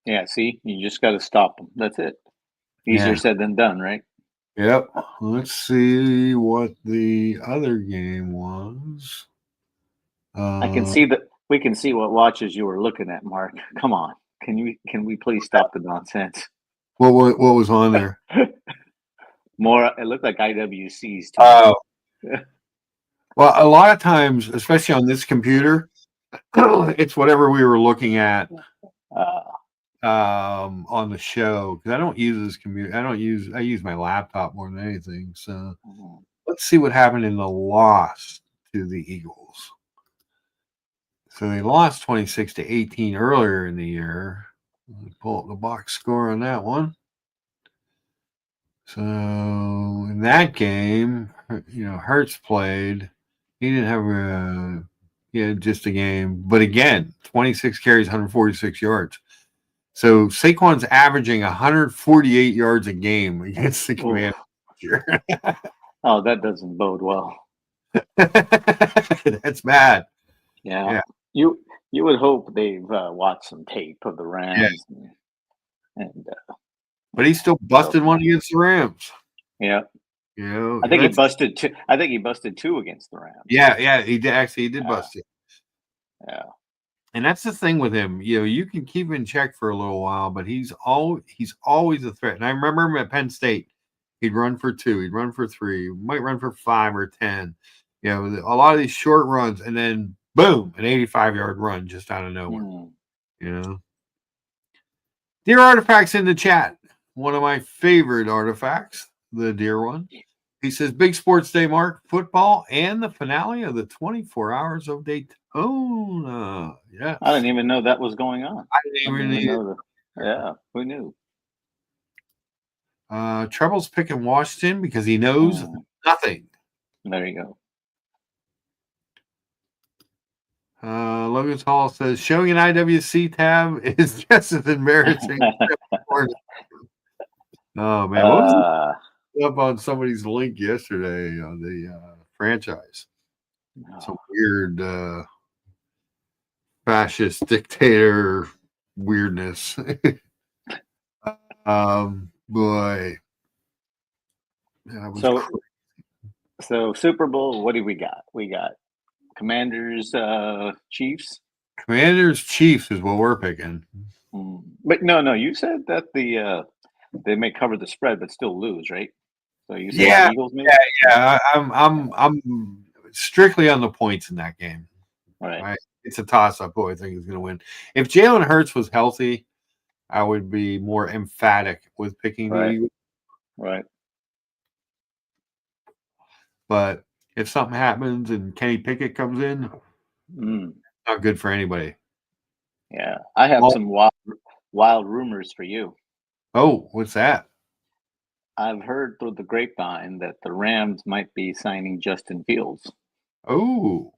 Speaker 2: Yeah, see, you just got to stop them. That's it. Easier said than done, right?
Speaker 1: Yep. Let's see what the other game was.
Speaker 2: I can see that. We can see what watches you were looking at, Mark. Come on, can we please stop the nonsense?
Speaker 1: What was on there?
Speaker 2: More. It looked like IWCs.
Speaker 1: Oh. Well, a lot of times, especially on this computer, it's whatever we were looking at on the show, because I don't use this computer. I use my laptop more than anything. So let's see what happened in the loss to the Eagles. So they lost 26-18 earlier in the year. Let me pull up the box score on that one. So in that game, Hurts played. He didn't have just a game. But again, 26 carries, 146 yards. So Saquon's averaging 148 yards a game against the Commanders this year.
Speaker 2: Oh, that doesn't bode well.
Speaker 1: That's bad.
Speaker 2: Yeah. You would hope they've watched some tape of the Rams.
Speaker 1: But he still busted one against the Rams.
Speaker 2: Yeah. I think he busted 2. I think he busted 2 against the Rams.
Speaker 1: Yeah, he did bust it.
Speaker 2: Yeah.
Speaker 1: And that's the thing with him. You can keep him in check for a little while, but he's always a threat. And I remember him at Penn State. He'd run for 2, he'd run for 3, might run for 5 or 10. A lot of these short runs, and then boom, an 85-yard run just out of nowhere. Dear Artifacts in the chat. One of my favorite artifacts, the dear one. He says, big sports day, Mark, football, and the finale of the 24 Hours of Daytona. Yes.
Speaker 2: I didn't even know that was going on.
Speaker 1: I didn't even know
Speaker 2: that. Yeah, who knew?
Speaker 1: Treble's picking Washington because he knows nothing.
Speaker 2: There you go.
Speaker 1: Logan Hall says, showing an IWC tab is just as embarrassing. Oh, man. What was up on somebody's link yesterday on the franchise? Some weird fascist dictator weirdness. Boy.
Speaker 2: So Super Bowl, what do we got? We got Commanders, Chiefs.
Speaker 1: Commanders, Chiefs is what we're picking.
Speaker 2: But no, you said that they may cover the spread but still lose, right? So you said the Eagles maybe?
Speaker 1: Yeah. I'm strictly on the points in that game.
Speaker 2: Right.
Speaker 1: It's a toss-up who I think is going to win. If Jalen Hurts was healthy, I would be more emphatic with picking the Eagles.
Speaker 2: Right.
Speaker 1: But if something happens and Kenny Pickett comes in, not good for anybody.
Speaker 2: Yeah. I have some wild rumors for you.
Speaker 1: Oh, what's that?
Speaker 2: I've heard through the grapevine that the Rams might be signing Justin Fields.
Speaker 1: Oh,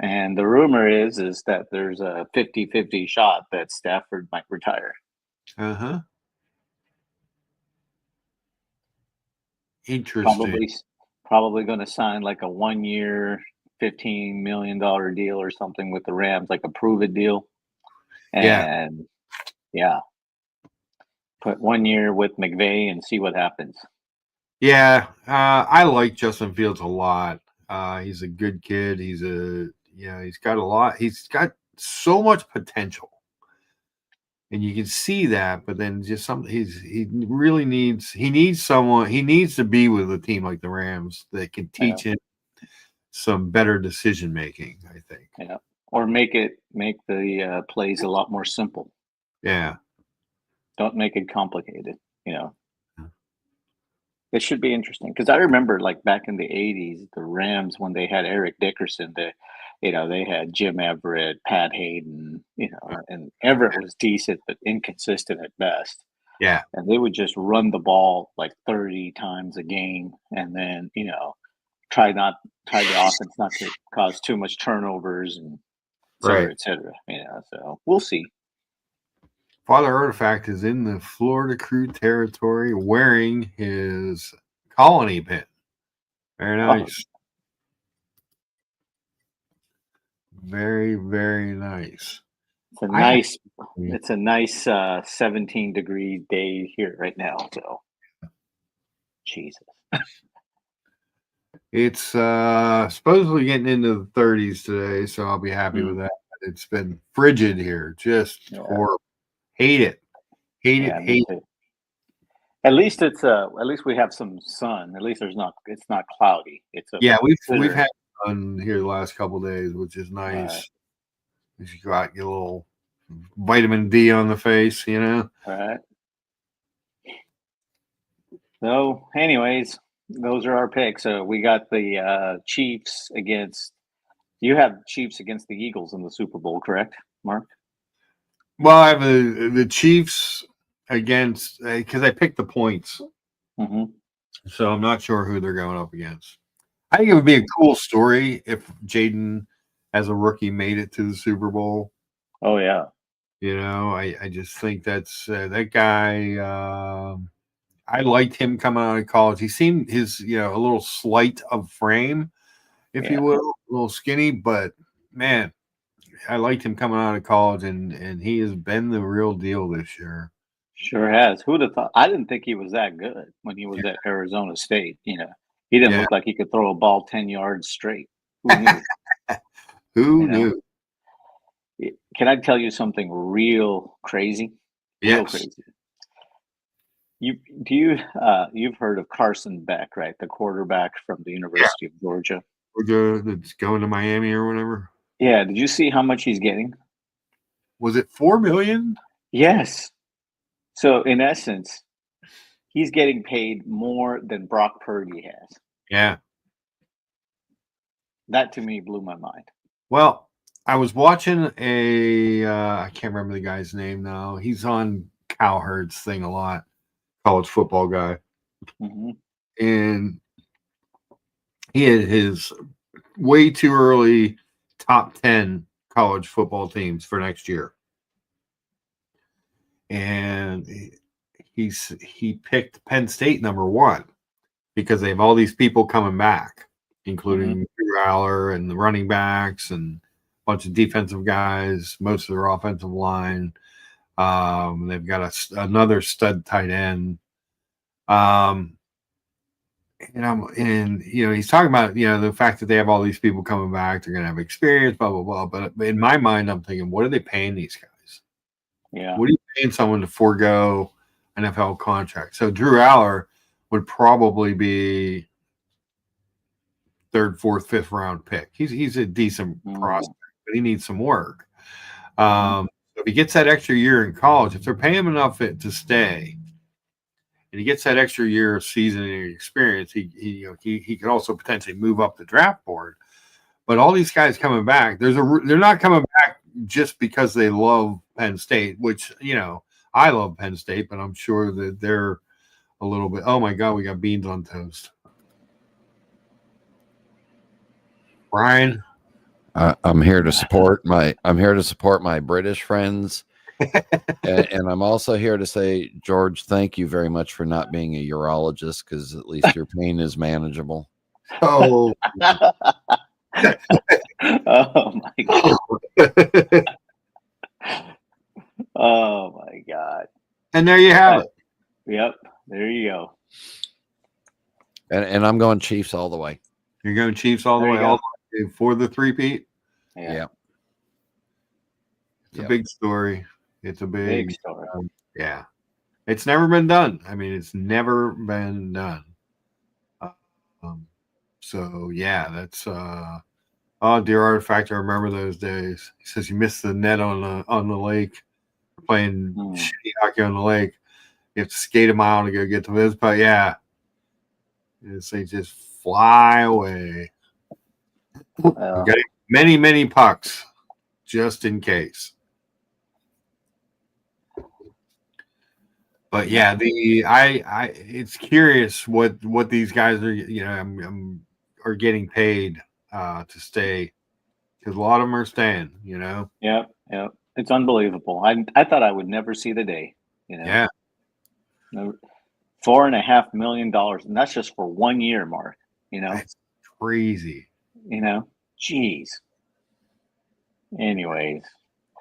Speaker 2: And the rumor is that there's a 50-50 shot that Stafford might retire.
Speaker 1: uh-huh. Interesting.
Speaker 2: Probably probably going to sign like a 1 year, $15 million deal or something with the Rams, like a prove it deal.
Speaker 1: Yeah.
Speaker 2: And yeah, put 1 year with McVay and see what happens.
Speaker 1: Yeah. I like Justin Fields a lot. He's a good kid. He's got a lot. He's got so much potential. And you can see that, but then just something he really needs someone, he needs to be with a team like the Rams that can
Speaker 2: Yeah,
Speaker 1: teach him some better decision making, I think.
Speaker 2: yeah. Or make the plays a lot more simple.
Speaker 1: Yeah.
Speaker 2: Don't make it complicated. You know, it should be interesting because I remember like back in the '80s, the Rams when they had Eric Dickerson, they had Jim Everett, Pat Hayden, and Everett was decent but inconsistent at best.
Speaker 1: Yeah.
Speaker 2: And they would just run the ball like 30 times a game, and then try the offense not to cause too much turnovers and et cetera,
Speaker 1: Right.
Speaker 2: et cetera. So we'll see.
Speaker 1: Father Artifact is in the Florida Crew territory wearing his colony pin. Very
Speaker 2: Oh,
Speaker 1: nice. Very, very nice.
Speaker 2: it's a
Speaker 1: I have,
Speaker 2: nice it's a nice 17-degree day here right now. So Jesus.
Speaker 1: it's supposedly getting into the 30s today, so I'll be happy with
Speaker 2: Mm,
Speaker 1: that. It's been frigid here, just
Speaker 2: yeah,
Speaker 1: horrible. Hate it. Hate it.
Speaker 2: yeah, me
Speaker 1: Hate it.
Speaker 2: too. At least we have some sun. At least it's not cloudy. It's a
Speaker 1: Yeah, we've
Speaker 2: bitter.
Speaker 1: had sun here the last couple of days, which is
Speaker 2: Right,
Speaker 1: nice. You got your little vitamin D on the face.
Speaker 2: right. So, anyways, those are our picks. So we got the Chiefs against. You have Chiefs against the Eagles in the Super Bowl, correct, Mark?
Speaker 1: Well, I have the Chiefs against because I picked the points,
Speaker 2: Mm-hmm.
Speaker 1: so I'm not sure who they're going up against. I think it would be a cool story if Jaden, as a rookie, made it to the Super Bowl.
Speaker 2: Oh yeah,
Speaker 1: I just think that's that guy. I liked him coming out of college. He seemed a little slight of frame, if you
Speaker 2: yeah,
Speaker 1: will, a little skinny, but man, I liked him coming out of college, and he has been the real deal this year.
Speaker 2: sure has. Who'd have thought? I didn't think he was that good when he was at Arizona State. He didn't
Speaker 1: Yeah,
Speaker 2: look like he could throw a ball 10 yards straight. Who knew?
Speaker 1: who
Speaker 2: You know.
Speaker 1: knew?
Speaker 2: Can I tell you something real crazy? Real
Speaker 1: Yes,
Speaker 2: crazy. You've heard of Carson Beck, right? The quarterback from the
Speaker 1: yeah.
Speaker 2: University of Georgia.
Speaker 1: Georgia that's going to Miami or whatever.
Speaker 2: Yeah, did you see how much he's getting?
Speaker 1: Was it 4 million?
Speaker 2: Yes. So in essence, he's getting paid more than Brock Purdy has.
Speaker 1: Yeah.
Speaker 2: That to me blew my mind.
Speaker 1: Well, I was watching I can't remember the guy's name now. He's on Cowherd's thing a lot, college football guy.
Speaker 2: Hmm.
Speaker 1: And he had his way too early top 10 college football teams for next year. And he picked Penn State number 1 because they have all these people coming back,
Speaker 2: Hmm.
Speaker 1: including Drew Aller and the running backs and a bunch of defensive guys, most of their offensive line. They've got another stud tight end. Um, he's talking about the fact that they have all these people coming back. They're going to have experience, blah blah blah. But in my mind, I'm thinking, what are they paying these guys?
Speaker 2: Yeah,
Speaker 1: What are you paying someone to forego NFL contract? So Drew Aller would probably be third, fourth, fifth round pick. He's a decent
Speaker 2: mm-hmm.
Speaker 1: prospect, but he needs some work.
Speaker 2: Hmm.
Speaker 1: So if he gets that extra year in college, if they're paying him enough to stay, and he gets that extra year of seasoning experience, he could also potentially move up the draft board. But all these guys coming back, they're not coming back just because they love Penn State, which I love Penn State, but I'm sure that they're a little bit. Oh my God, we got beans on toast. Brian.
Speaker 3: I'm here to support my British friends, and I'm also here to say, George, thank you very much for not being a urologist, because at least your pain is manageable.
Speaker 1: Oh,
Speaker 2: Oh my god. Oh my god.
Speaker 1: and there you have it.
Speaker 2: Yep. There you go.
Speaker 3: And I'm going Chiefs all the way.
Speaker 1: You're going Chiefs all the
Speaker 2: There
Speaker 1: way,
Speaker 2: you go.
Speaker 1: all the way for the three-peat.
Speaker 2: Yeah.
Speaker 1: It's a big story. It's a
Speaker 2: Big story.
Speaker 1: Yeah. It's never been done. I mean, it's never been done. So yeah, that's oh, dear artifact. I remember those days. He says you missed the net on the lake, playing shitty hockey on the lake. You have to skate a mile to go get to this, but yeah, they just fly away.
Speaker 2: Well,
Speaker 1: Got many pucks just in case. But yeah, it's curious what these guys are, are getting paid to stay, because a lot of them are staying,
Speaker 2: Yep. It's unbelievable. I thought I would never see the day.
Speaker 1: Yeah.
Speaker 2: $4.5 million, and that's just for 1 year, Mark.
Speaker 1: That's crazy.
Speaker 2: Jeez. Anyways.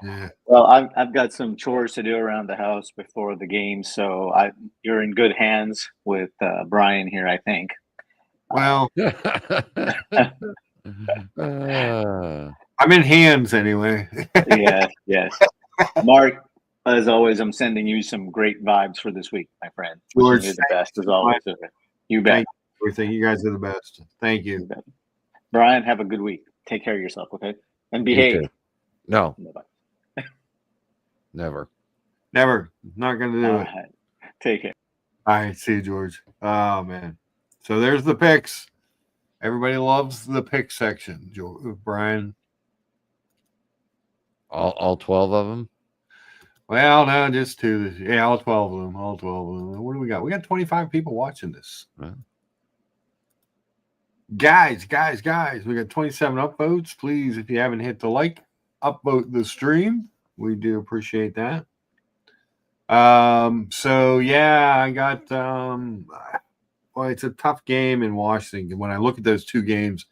Speaker 1: Yeah.
Speaker 2: Well, I've got some chores to do around the house before the game, so you're in good hands with Brian here, I think.
Speaker 1: Well, I'm in hands anyway.
Speaker 2: Yes. Mark, as always, I'm sending you some great vibes for this week, my friend.
Speaker 1: George,
Speaker 2: wishing you the best as always. You bet.
Speaker 1: Everything. You guys are the best. Thank you.
Speaker 2: Brian, have a good week. Take care of yourself, okay? And behave.
Speaker 3: No.
Speaker 2: Bye-bye.
Speaker 3: Never.
Speaker 1: Not going to do it.
Speaker 2: Right. Take care.
Speaker 1: All right. See you, George. Oh, man. So there's the picks. Everybody loves the pick section, Brian.
Speaker 3: All 12 of them?
Speaker 1: Well, no, just 2. Yeah, all 12 of them. What do we got? We got 25 people watching this.
Speaker 3: Huh?
Speaker 1: Guys, we got 27 upvotes. Please, if you haven't hit the like, upvote the stream. We do appreciate that. So yeah, I got well, it's a tough game in Washington. When I look at those 2 games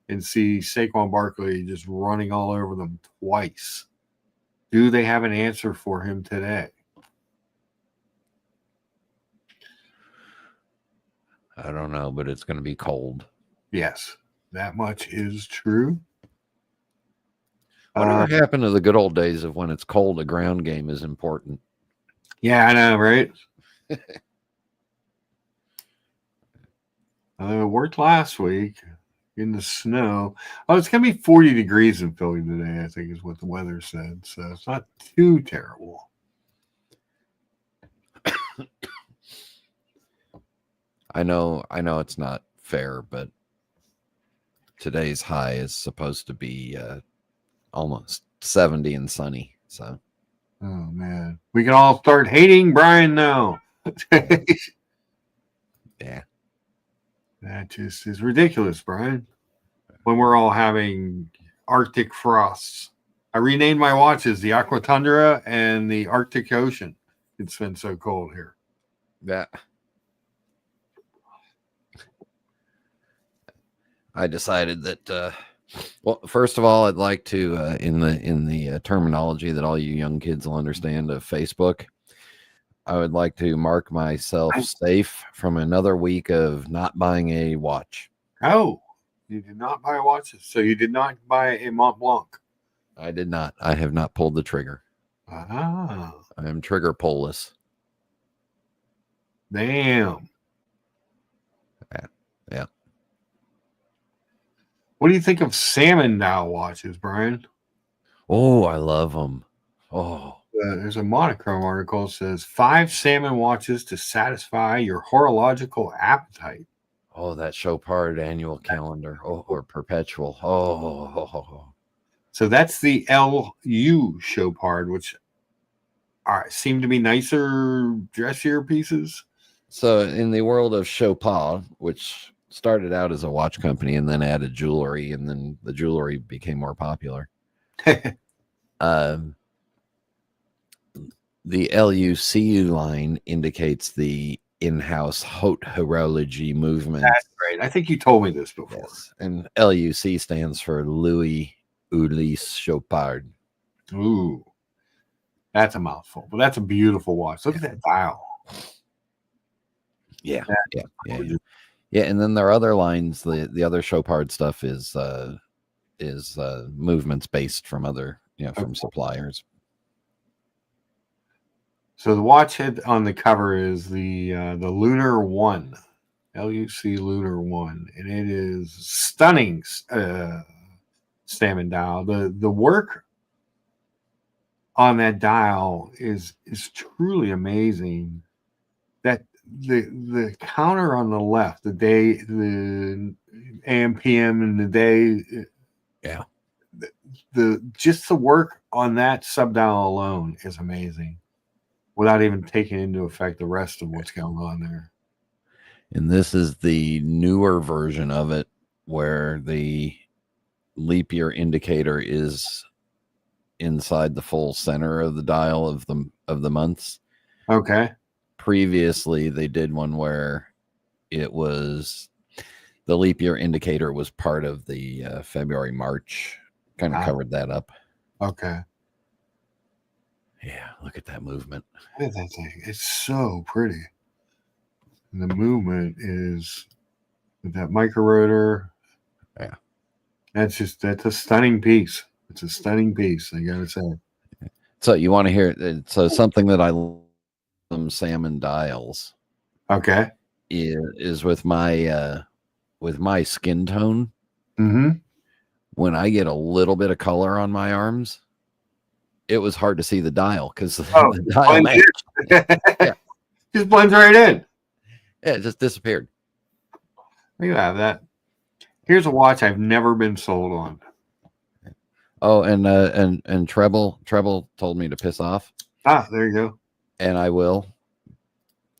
Speaker 1: and see Saquon Barkley just running all over them twice, do they have an answer for him today?
Speaker 3: I don't know, but it's going to be cold.
Speaker 1: Yes, that much is true.
Speaker 3: Whatever happened to the good old days of when it's cold, a ground game is important.
Speaker 1: Yeah, I know, right? It worked last week in the snow. Oh, it's going to be 40 degrees in Philly today, I think is what the weather said. So it's not too terrible.
Speaker 3: I know it's not fair, but today's high is supposed to be almost 70 and sunny. So,
Speaker 1: oh man, we can all start hating Brian now.
Speaker 3: Yeah,
Speaker 1: that just is ridiculous, Brian. When we're all having Arctic frosts, I renamed my watches the Aqua Tundra and the Arctic Ocean. It's been so cold here.
Speaker 3: that I decided that. Well, first of all, I'd like to, in the terminology that all you young kids will understand of Facebook, I would like to mark myself safe from another week of not buying a watch.
Speaker 1: Oh, you did not buy watches, so you did not buy a Mont Blanc.
Speaker 3: I did not. I have not pulled the trigger.
Speaker 1: Ah,
Speaker 3: I am trigger pullless.
Speaker 1: damn.
Speaker 3: Yeah.
Speaker 1: What do you think of salmon dial watches, Brian?
Speaker 3: Oh, I love them. Oh,
Speaker 1: There's a monochrome article that says 5 salmon watches to satisfy your horological appetite.
Speaker 3: oh, that Chopard annual calendar. Oh, or perpetual. Oh.
Speaker 1: So that's the LU Chopard, which seem to be nicer, dressier pieces.
Speaker 3: So in the world of Chopard, which started out as a watch company and then added jewelry, and then the jewelry became more popular. Um, the LUCU line indicates the in-house haute horology movement.
Speaker 1: That's great. I think you told me this before.
Speaker 3: Yes, and LUC stands for Louis Ulysse Chopard.
Speaker 1: Ooh, that's a mouthful, but that's a beautiful watch. Look at that dial.
Speaker 3: Yeah. And then there are other lines. The other Chopard stuff is movements based from other, from suppliers.
Speaker 1: So the watch head on the cover is the Lunar One, LUC Lunar One, and it is stunning salmon dial. The work on that dial is truly amazing. That the counter on the left, the AM PM and the day, just the work on that sub dial alone is amazing, without even taking into effect the rest of what's going on there.
Speaker 3: And this is the newer version of it, where the leap year indicator is inside the full center of the dial of the months.
Speaker 1: Okay.
Speaker 3: Previously, they did one where it was the leap year indicator was part of the February, March, kind of covered that up.
Speaker 1: Okay.
Speaker 3: Yeah, look at that movement.
Speaker 1: Look at that thing. It's so pretty. And the movement is with that micro rotor.
Speaker 3: Yeah.
Speaker 1: That's a stunning piece. It's a stunning piece, I gotta say.
Speaker 3: So you want to hear so something that I love, some salmon dials.
Speaker 1: Okay.
Speaker 3: Is with my skin tone.
Speaker 1: Mm-hmm.
Speaker 3: When I get a little bit of color on my arms, it was hard to see the dial because the dial
Speaker 1: just blends right in.
Speaker 3: Yeah, it just disappeared.
Speaker 1: You have that. Here's a watch I've never been sold on.
Speaker 3: Oh, and Treble told me to piss off.
Speaker 1: Ah, there you go.
Speaker 3: And I will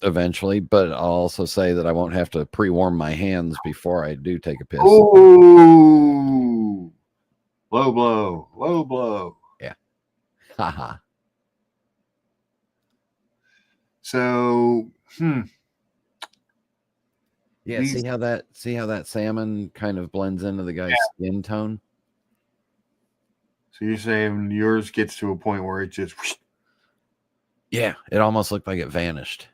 Speaker 3: eventually, but I'll also say that I won't have to pre-warm my hands before I do take a piss.
Speaker 1: Ooh. Low blow.
Speaker 3: Yeah. Haha.
Speaker 1: So,
Speaker 3: Yeah, see how that salmon kind of blends into the guy's skin tone?
Speaker 1: So you're saying yours gets to a point where it just...
Speaker 3: Yeah, it almost looked like it vanished.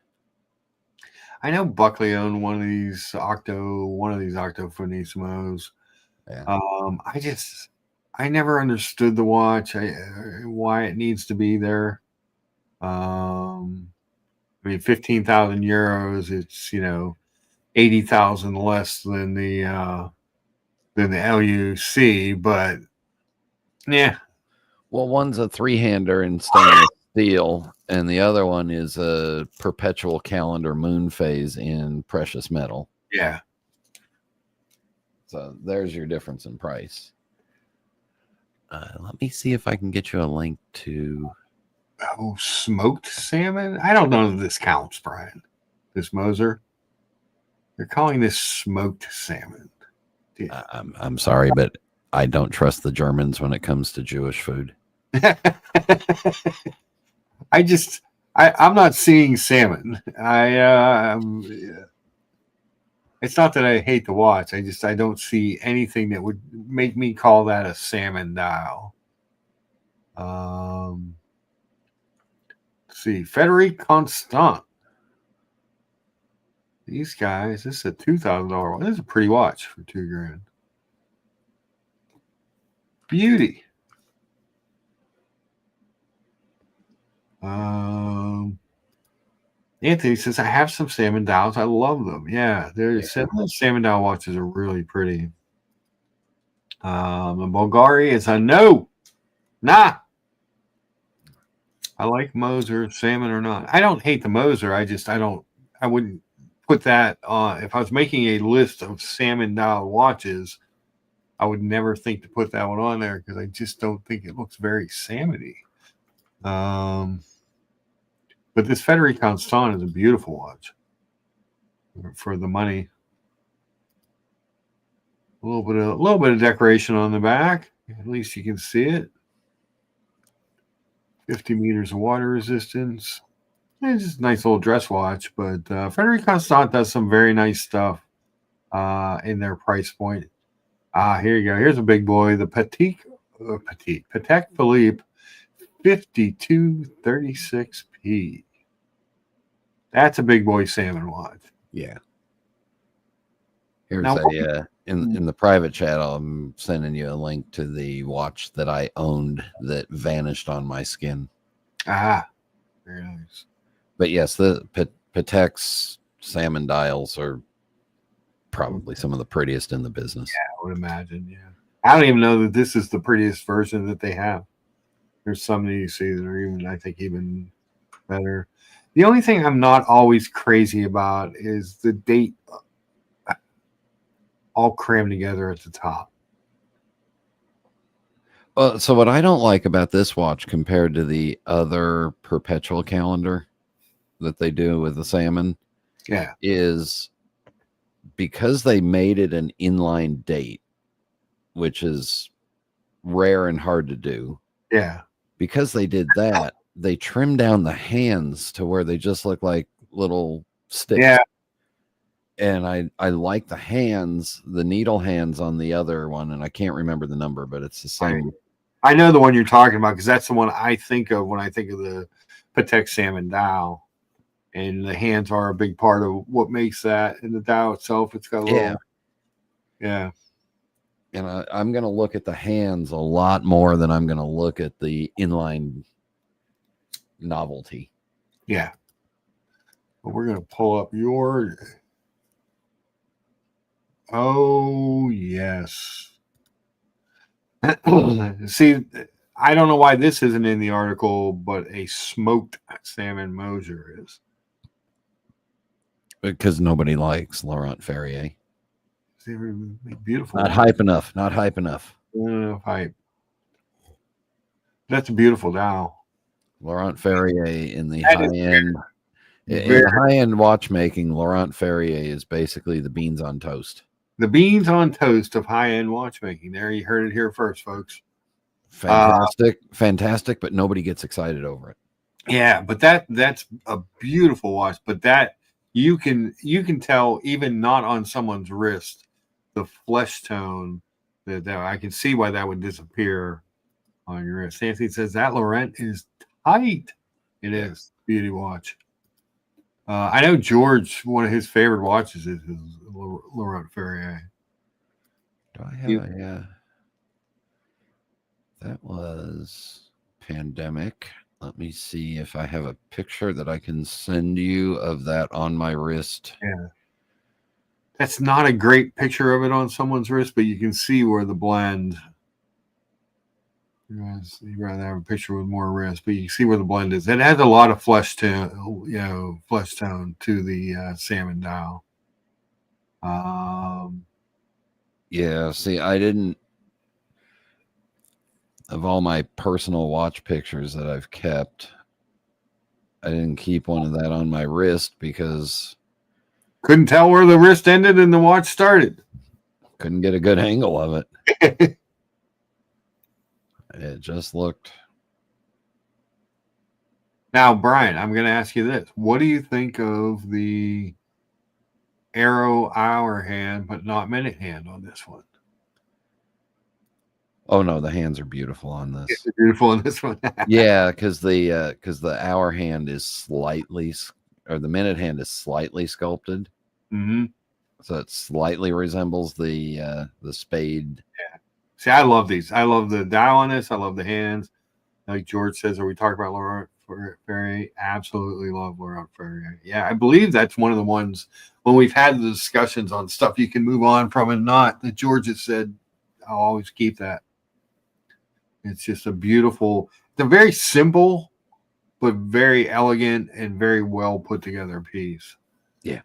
Speaker 1: I know Buckley owned one of these Octo Finissimos.
Speaker 3: Yeah.
Speaker 1: I never understood the watch, why it needs to be there. I mean, 15,000 euros. It's 80,000 less than the LUC, but yeah.
Speaker 3: Well, one's a 3-hander in stainless steel, and the other one is a perpetual calendar moon phase in precious metal.
Speaker 1: Yeah.
Speaker 3: So there's your difference in price. Let me see if I can get you a link to...
Speaker 1: Oh, smoked salmon? I don't know if this counts, Brian. This Moser. They're calling this smoked salmon.
Speaker 3: I'm sorry, but I don't trust the Germans when it comes to Jewish food.
Speaker 1: I'm not seeing salmon. It's not that I hate the watch. I don't see anything that would make me call that a salmon dial. Let's see, Frederic Constant. These guys, this is a $2,000 one. This is a pretty watch for $2,000. Beauty. Anthony says, I have some salmon dials. I love them. Yeah, salmon dial watches are really pretty. And Bulgari is a no. Nah. I like Moser, salmon or not. I don't hate the Moser. I wouldn't put that on. If I was making a list of salmon dial watches, I would never think to put that one on there because I just don't think it looks very salmony. But this Frederic Constant is a beautiful watch for the money. A little bit of decoration on the back. At least you can see it. 50 meters of water resistance. It's just a nice little dress watch, but Frederic Constant does some very nice stuff in their price point. Here you go. Here's a big boy, the Patek Philippe 5236P. That's a big boy salmon watch.
Speaker 3: Yeah. Here's
Speaker 1: Now,
Speaker 3: in the private chat, I'm sending you a link to the watch that I owned that vanished on my skin.
Speaker 1: Very nice.
Speaker 3: But yes, the Patek's salmon dials are probably some of the prettiest in the business.
Speaker 1: Yeah, I would imagine. Yeah. I don't even know that this is the prettiest version that they have. There's some that you see that are even better. The only thing I'm not always crazy about is the date all crammed together at the top.
Speaker 3: So what I don't like about this watch compared to the other perpetual calendar that they do with the salmon, is because they made it an inline date, which is rare and hard to do.
Speaker 1: Yeah.
Speaker 3: Because they did that, they trimmed down the hands to where they just look like little sticks.
Speaker 1: Yeah.
Speaker 3: And I like the hands, the needle hands on the other one, and I can't remember the number, but it's the same.
Speaker 1: I know the one you're talking about because that's the one I think of when I think of the Patek salmon dial. And the hands are a big part of what makes that. And the dial itself, it's got a little. Yeah.
Speaker 3: And I'm going to look at the hands a lot more than I'm going to look at the inline novelty.
Speaker 1: Yeah. But we're going to pull up your. Oh, yes. See, I don't know why this isn't in the article, but a smoked salmon Mosier is.
Speaker 3: Because nobody likes Laurent Ferrier.
Speaker 1: Beautiful.
Speaker 3: Not hype enough. Not hype enough.
Speaker 1: Enough hype. That's a beautiful dial.
Speaker 3: Laurent Ferrier in the high end. In the high end watchmaking, Laurent Ferrier is basically the beans on toast.
Speaker 1: The beans on toast of high end watchmaking. There, you heard it here first, folks.
Speaker 3: Fantastic, but nobody gets excited over it.
Speaker 1: Yeah, but that's a beautiful watch. But that you can tell even not on someone's wrist, the flesh tone that I can see why that would disappear on your wrist. Nancy says that Laurent is tight. It is beauty watch. I know George, one of his favorite watches is Laurent Ferrier.
Speaker 3: Do I have that was pandemic. Let me see if I have a picture that I can send you of that on my wrist.
Speaker 1: Yeah. That's not a great picture of it on someone's wrist, but you can see where the blend. You'd rather have a picture with more wrist, but you can see where the blend is. It has a lot of flesh tone to the salmon dial.
Speaker 3: Yeah, see, I didn't. Of all my personal watch pictures that I've kept, I didn't keep one of that on my wrist because
Speaker 1: couldn't tell where the wrist ended and the watch started.
Speaker 3: Couldn't get a good angle of it. It just looked.
Speaker 1: Now, Brian, I'm going to ask you this. What do you think of the arrow hour hand, but not minute hand on this one?
Speaker 3: Oh no, the hands are beautiful on this.
Speaker 1: It's beautiful on this one.
Speaker 3: Yeah, because the hour hand is slightly, or the minute hand is slightly sculpted.
Speaker 1: Mm-hmm.
Speaker 3: So it slightly resembles the spade.
Speaker 1: Yeah. See, I love these. I love the dial on this. I love the hands. Like George says, are we talking about Laurent Ferrier? Absolutely love Laurent Ferrier. Yeah, I believe that's one of the ones when we've had the discussions on stuff you can move on from and not, that George has said, I'll always keep that. It's just a beautiful, it's a very simple, but very elegant and very well put together piece.
Speaker 3: Yeah.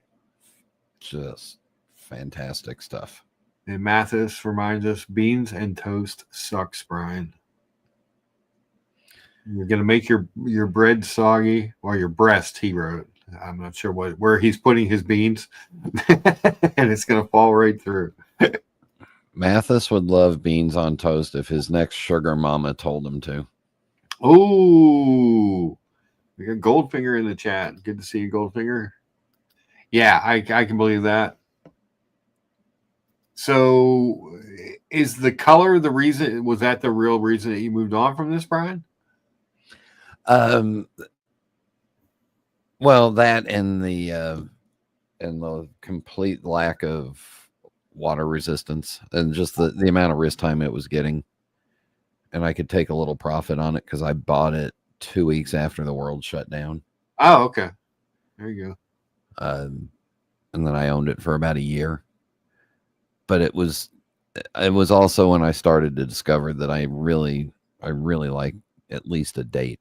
Speaker 3: Just fantastic stuff.
Speaker 1: And Mathis reminds us, beans and toast sucks, Brian. You're going to make your bread soggy, or your breast, he wrote. I'm not sure where he's putting his beans. And it's going to fall right through.
Speaker 3: Mathis would love beans on toast if his next sugar mama told him to.
Speaker 1: Oh, we got Goldfinger in the chat. Good to see you, Goldfinger. Yeah, I can believe that. So, is the color the reason? Was that the real reason that you moved on from this, Brian?
Speaker 3: Well, that and the complete lack of water resistance and just the amount of wrist time it was getting. And I could take a little profit on it because I bought it 2 weeks after the world shut down.
Speaker 1: Oh, okay. There you
Speaker 3: go. And then I owned it for about a year. But it was also when I started to discover that I really like at least a date.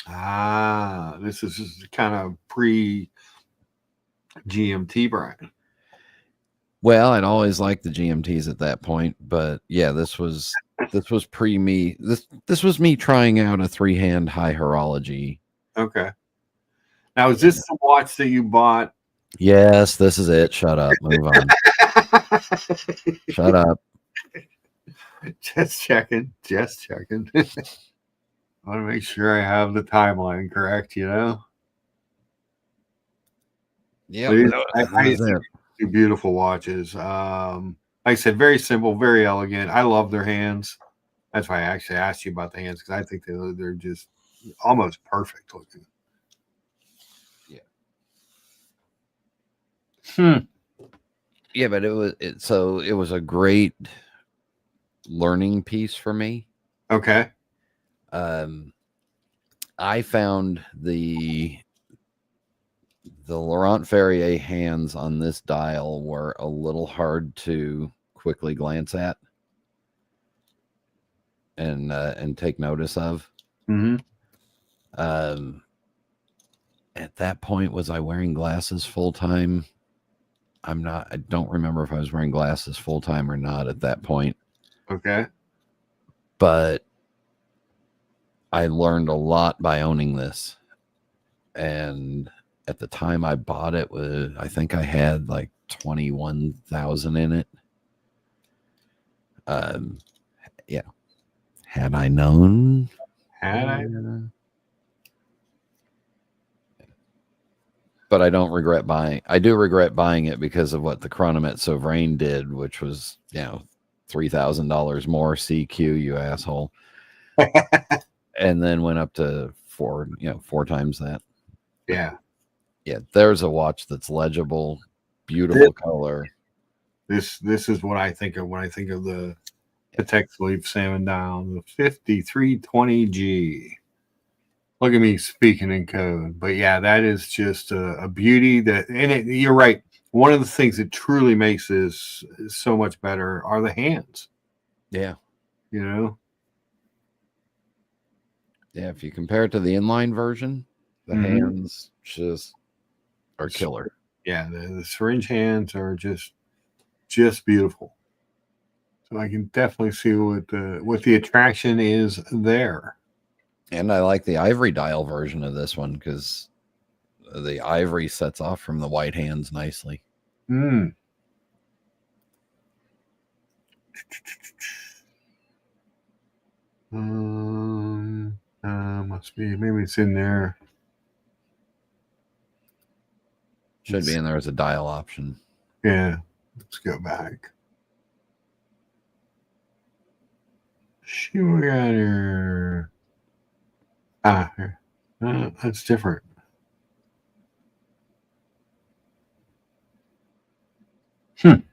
Speaker 1: This is just kind of pre GMT, Brian.
Speaker 3: Well, I'd always liked the GMTs at that point, but yeah, this was pre me. This was me trying out a 3-hand high horology.
Speaker 1: Okay. Now, is this the watch that you bought?
Speaker 3: Yes, this is it. Shut up. Move on. Shut up.
Speaker 1: Just checking. I want to make sure I have the timeline correct,
Speaker 3: Yeah.
Speaker 1: I two beautiful watches. Like I said, very simple, very elegant. I love their hands. That's why I actually asked you about the hands, because I think they're just almost perfect looking.
Speaker 3: Yeah. Yeah, but it was a great learning piece for me.
Speaker 1: Okay.
Speaker 3: I found the Laurent Ferrier hands on this dial were a little hard to quickly glance at and take notice of.
Speaker 1: Mm-hmm.
Speaker 3: At that point, was I wearing glasses full time? I don't remember if I was wearing glasses full time or not at that point.
Speaker 1: Okay.
Speaker 3: But I learned a lot by owning this. And at the time I bought it, I think I had like 21,000 in it. Yeah. Had I known? But I don't regret buying. I do regret buying it because of what the Chronomet Sovereign did, which was, $3,000 more CQ, you asshole. And then went up to 4 times that.
Speaker 1: Yeah.
Speaker 3: Yeah, there's a watch that's legible, beautiful color.
Speaker 1: This is what I think of when I think of the Patek Philippe Salmon dial, the 5320G. Look at me speaking in code. But yeah, that is just a beauty. You're right. One of the things that truly makes this so much better are the hands.
Speaker 3: Yeah.
Speaker 1: Yeah,
Speaker 3: if you compare it to the inline version, the hands just are killer.
Speaker 1: Yeah, the syringe hands are just beautiful. So I can definitely see what the attraction is there.
Speaker 3: And I like the ivory dial version of this one because the ivory sets off from the white hands nicely.
Speaker 1: Must be, maybe it's in there.
Speaker 3: Should be in there as a dial option.
Speaker 1: Yeah, let's go back. See what we got here. That's different. Doesn't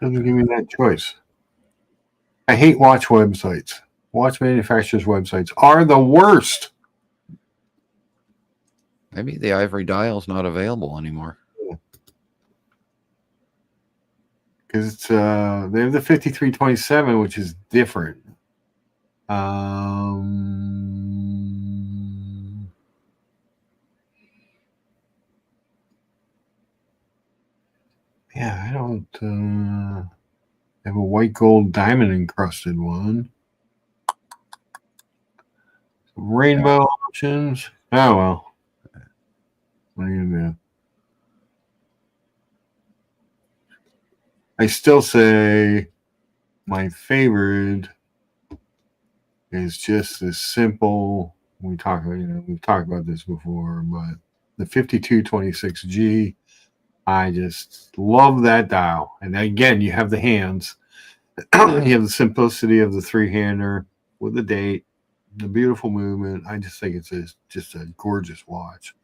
Speaker 1: give me that choice. I hate watch websites. Watch manufacturers' websites are the worst.
Speaker 3: Maybe the ivory dial is not available anymore.
Speaker 1: Because it's they have the 5327, which is different. Yeah, I don't have a white gold diamond encrusted one. Rainbow options. Oh well. What are you gonna do? I still say my favorite is just this simple. We've talked about this before, but the 5226G. I just love that dial. And again, you have the hands. You have the simplicity of the three-hander with the date, the beautiful movement. I just think it's just a gorgeous watch.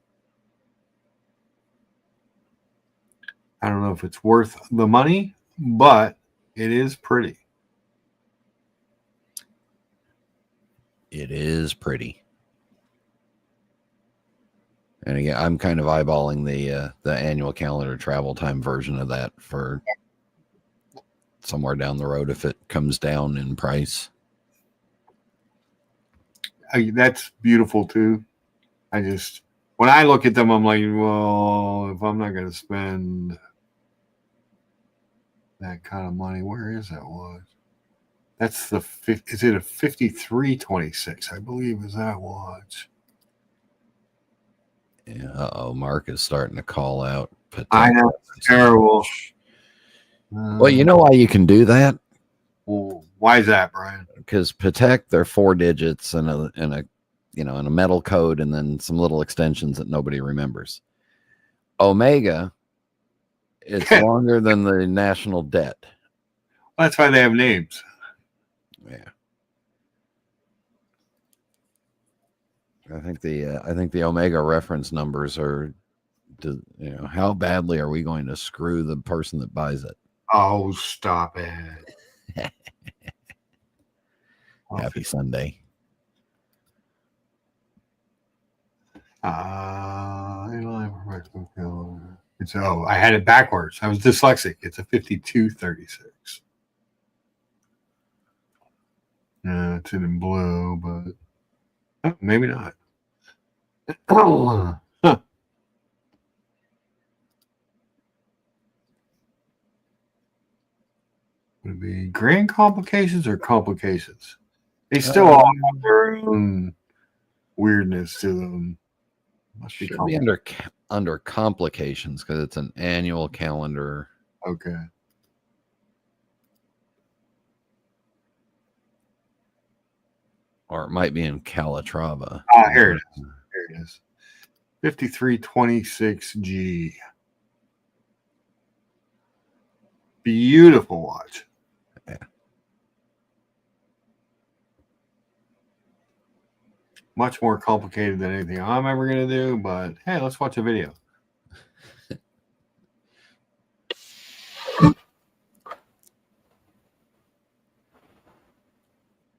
Speaker 1: I don't know if it's worth the money, but it is pretty.
Speaker 3: It is pretty. And again, I'm kind of eyeballing the annual calendar travel time version of that for somewhere down the road if it comes down in price.
Speaker 1: That's beautiful too. When I look at them, I'm like, well, if I'm not going to spend that kind of money, where is that watch? That's is it a 5326? I believe is that watch.
Speaker 3: Yeah, Mark is starting to call out.
Speaker 1: I know, it's terrible.
Speaker 3: Well, you know why you can do that?
Speaker 1: Well, why is that, Brian?
Speaker 3: Because Patek, they're 4 digits and a metal code, and then some little extensions that nobody remembers. Omega, it's longer than the national debt.
Speaker 1: Well, that's why they have names.
Speaker 3: Yeah. I think the Omega reference numbers are, how badly are we going to screw the person that buys it?
Speaker 1: Oh, stop it.
Speaker 3: Happy Sunday.
Speaker 1: I had it backwards. I was dyslexic. It's a 5236. No, it's in blue, but maybe not. Huh. Would it be grand complications or complications? They still all have their own weirdness to them.
Speaker 3: Must be under complications because it's an annual calendar.
Speaker 1: Okay.
Speaker 3: Or it might be in Calatrava.
Speaker 1: Here it is. Here it is. 5326G. Beautiful watch.
Speaker 3: Yeah.
Speaker 1: Much more complicated than anything I'm ever going to do, but hey, let's watch a video.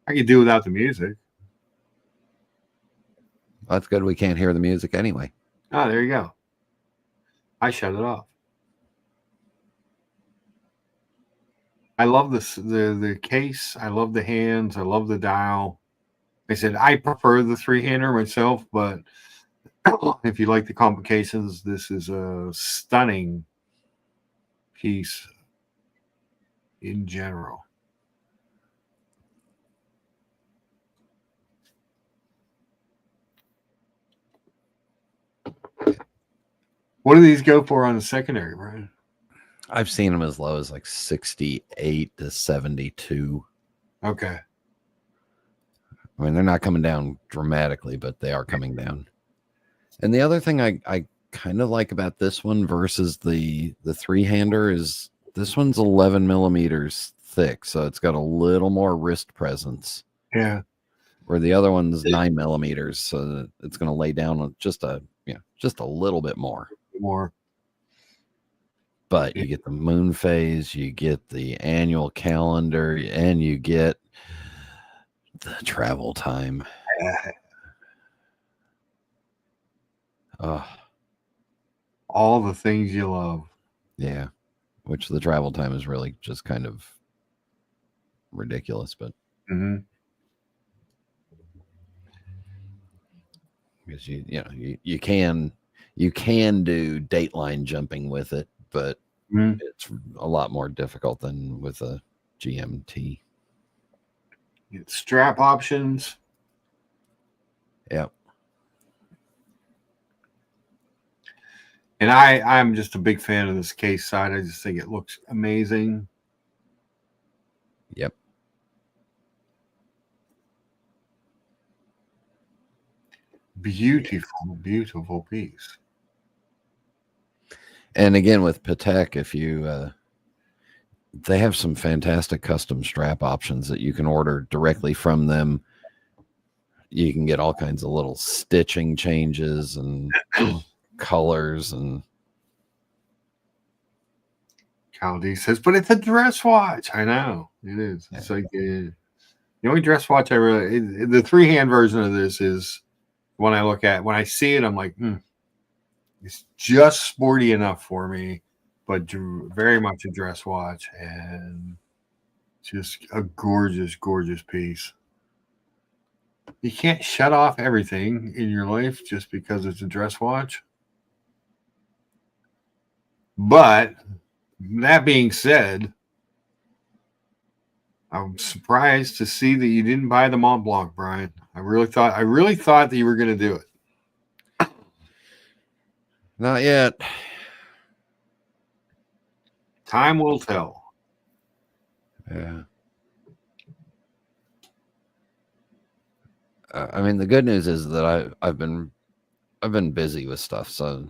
Speaker 1: I could do without the music.
Speaker 3: That's good. We can't hear the music anyway.
Speaker 1: Oh, there you go. I shut it off. I love the case. I love the hands. I love the dial. I said I prefer the three-hander myself, but if you like the complications, this is a stunning piece in general. What do these go for on the secondary, Brian?
Speaker 3: I've seen them as low as like 68 to 72.
Speaker 1: Okay.
Speaker 3: I mean, they're not coming down dramatically, but they are coming down. And the other thing I kind of like about this one versus the three-hander is this one's 11 millimeters thick, so it's got a little more wrist presence.
Speaker 1: Yeah.
Speaker 3: Where the other one's 9 millimeters, so it's going to lay down on just a little bit more. But you get the moon phase, you get the annual calendar, and you get the travel time.
Speaker 1: All the things you love.
Speaker 3: Yeah. Which the travel time is really just kind of ridiculous, but because you can do dateline jumping with it, but it's a lot more difficult than with a GMT.
Speaker 1: Get strap options.
Speaker 3: Yep.
Speaker 1: And I'm just a big fan of this case side. I just think it looks amazing.
Speaker 3: Yep.
Speaker 1: Beautiful, beautiful piece.
Speaker 3: And again, with Patek, if you, they have some fantastic custom strap options that you can order directly from them. You can get all kinds of little stitching changes and colors. And
Speaker 1: Caldy says, but it's a dress watch. I know it is. It's like the only dress watch I really. The 3-hand version of this is when I look at when I see it, I'm like, it's just sporty enough for me, but very much a dress watch and just a gorgeous, gorgeous piece. You can't shut off everything in your life just because it's a dress watch. But that being said, I'm surprised to see that you didn't buy the Mont Blanc, Brian. I really thought that you were going to do it.
Speaker 3: not yet.
Speaker 1: Time will tell.
Speaker 3: Yeah. I mean, the good news is that I've been busy with stuff, so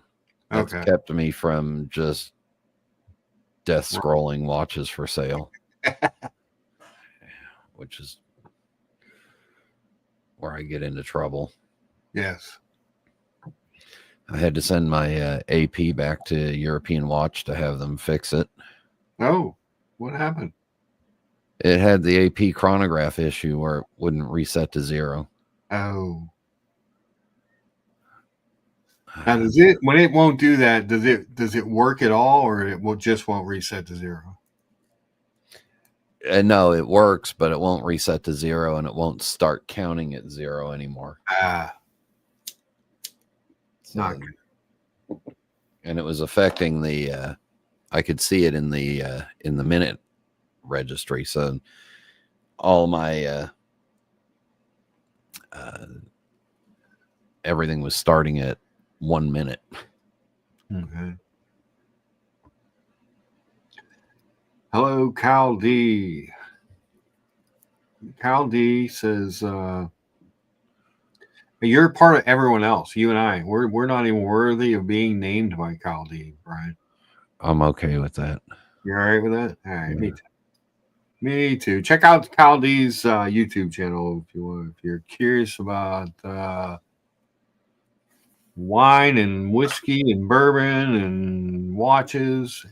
Speaker 3: that's kept me from just death scrolling watches for sale, which is where I get into trouble.
Speaker 1: Yes.
Speaker 3: I had to send my AP back to European Watch to have them fix it.
Speaker 1: Oh, what happened?
Speaker 3: It had the AP chronograph issue where it wouldn't reset to 0.
Speaker 1: Oh. Now, does it when it won't do that? Does it work at all, or it just won't reset to 0?
Speaker 3: No, it works, but it won't reset to 0, and it won't start counting at 0 anymore.
Speaker 1: Not good.
Speaker 3: And it was affecting the. I could see it in the minute registry, so all my everything was starting at 1 minute.
Speaker 1: Okay. Hello, Cal D. Cal D says, you're part of everyone else. You and I, we're not even worthy of being named by Cal D, Brian.
Speaker 3: I'm okay with that.
Speaker 1: You're all right with that? All right,
Speaker 3: Yeah.
Speaker 1: me too. Me too. Check out Cal D's YouTube channel if you want. If you're curious about wine and whiskey and bourbon and watches,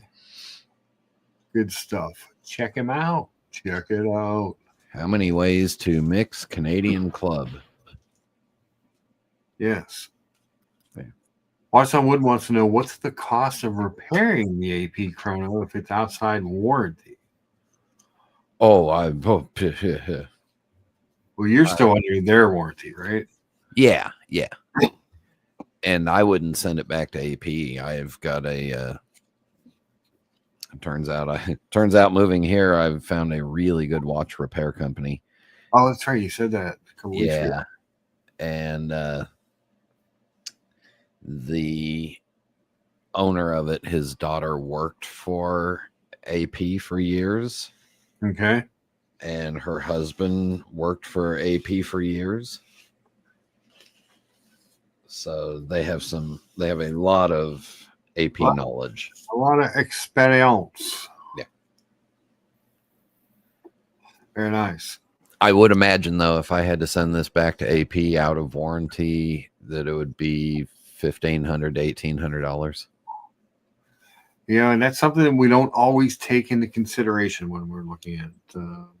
Speaker 1: good stuff. Check him out. Check it out.
Speaker 3: How many ways to mix Canadian Club?
Speaker 1: Yes.
Speaker 3: Yeah.
Speaker 1: Watch on Wood wants to know what's the cost of repairing the AP chrono if it's outside warranty.
Speaker 3: Oh,
Speaker 1: well, you're still under their warranty, right?
Speaker 3: Yeah. And I wouldn't send it back to AP. I've got a. Turns out moving here, I've found a really good watch repair company.
Speaker 1: Oh, that's right. You said that a couple weeks ago.
Speaker 3: And the owner of it, his daughter worked for AP for years.
Speaker 1: Okay.
Speaker 3: And her husband worked for AP for years. So they have a lot of AP knowledge.
Speaker 1: A lot of experience.
Speaker 3: Yeah.
Speaker 1: Very nice.
Speaker 3: I would imagine, though, if I had to send this back to AP out of warranty, that it would be $1,500 to $1,800.
Speaker 1: Yeah, and that's something that we don't always take into consideration when we're looking at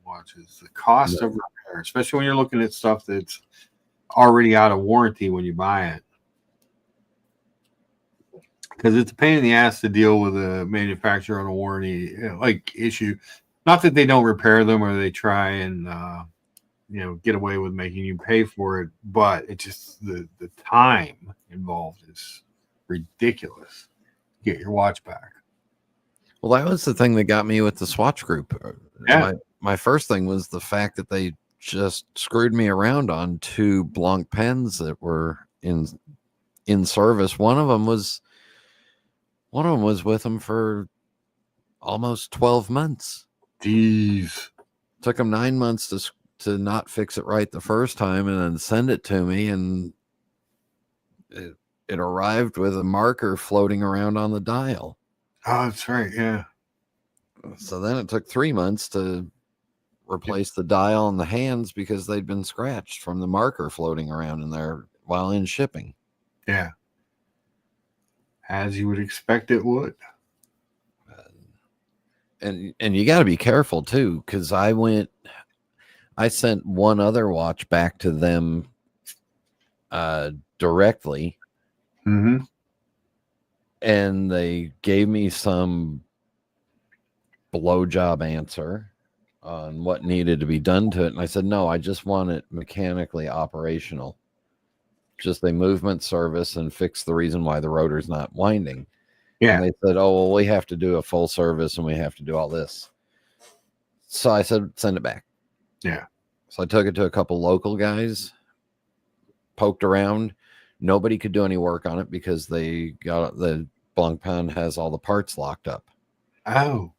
Speaker 1: watches. The cost of repair, especially when you're looking at stuff that's already out of warranty when you buy it. Because it's a pain in the ass to deal with a manufacturer on a warranty issue. Not that they don't repair them or they try and get away with making you pay for it, but it just the time involved is ridiculous. Get your watch back.
Speaker 3: Well, that was the thing that got me with the Swatch Group.
Speaker 1: Yeah.
Speaker 3: My first thing was the fact that they just screwed me around on 2 Blanc pens that were in service. One of them was One of them was with him for almost 12 months.
Speaker 1: Jeez.
Speaker 3: Took him 9 months to not fix it right the first time and then send it to me, and it arrived with a marker floating around on the dial.
Speaker 1: Oh, that's right. Yeah.
Speaker 3: So then it took 3 months to replace the dial and the hands because they'd been scratched from the marker floating around in there while in shipping.
Speaker 1: Yeah. As you would expect it would.
Speaker 3: And you got to be careful too, because I sent one other watch back to them directly,
Speaker 1: Mm-hmm.
Speaker 3: and they gave me some blowjob answer on what needed to be done to it, and I said no, I just want it mechanically operational, just a movement service, and fix the reason why the rotor's not winding.
Speaker 1: Yeah.
Speaker 3: And they said, oh, well, we have to do a full service and we have to do all this. So I said, send it back.
Speaker 1: Yeah.
Speaker 3: So I took it to a couple local guys, poked around. Nobody could do any work on it because they got the Blancpain has all the parts locked up.
Speaker 1: Oh.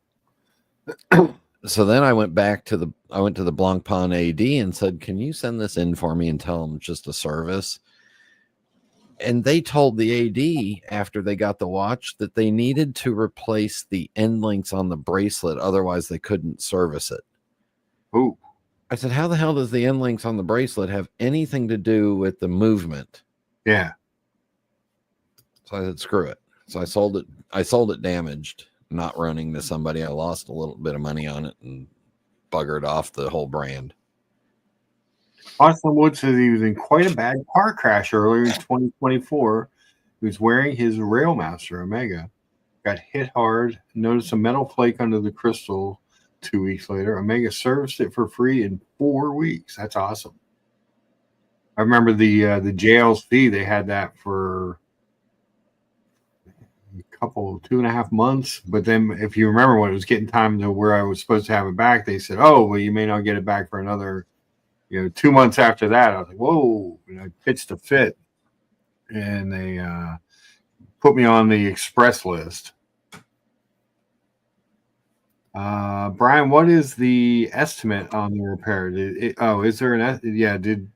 Speaker 3: So then I went to the Blancpain AD and said, can you send this in for me and tell them just a service? And they told the AD after they got the watch that they needed to replace the end links on the bracelet. Otherwise, they couldn't service it.
Speaker 1: Oh.
Speaker 3: I said, how the hell does the end links on the bracelet have anything to do with the movement?
Speaker 1: Yeah.
Speaker 3: So I said, screw it. So I sold it damaged, not running to somebody. I lost a little bit of money on it and buggered off the whole brand.
Speaker 1: Austin Wood says he was in quite a bad car crash earlier in 2024. He was wearing his Railmaster Omega, got hit hard, noticed a metal flake under the crystal. 2 weeks later, Omega serviced it for free in 4 weeks. That's awesome. I remember the JLC, they had that for a couple, 2.5 months. But then if you remember when it was getting time to where I was supposed to have it back, they said, oh, well, you may not get it back for another 2 months after that. I was like, whoa. And I pitched a fit. And they put me on the express list. Brian, what is the estimate on the repair? Is there an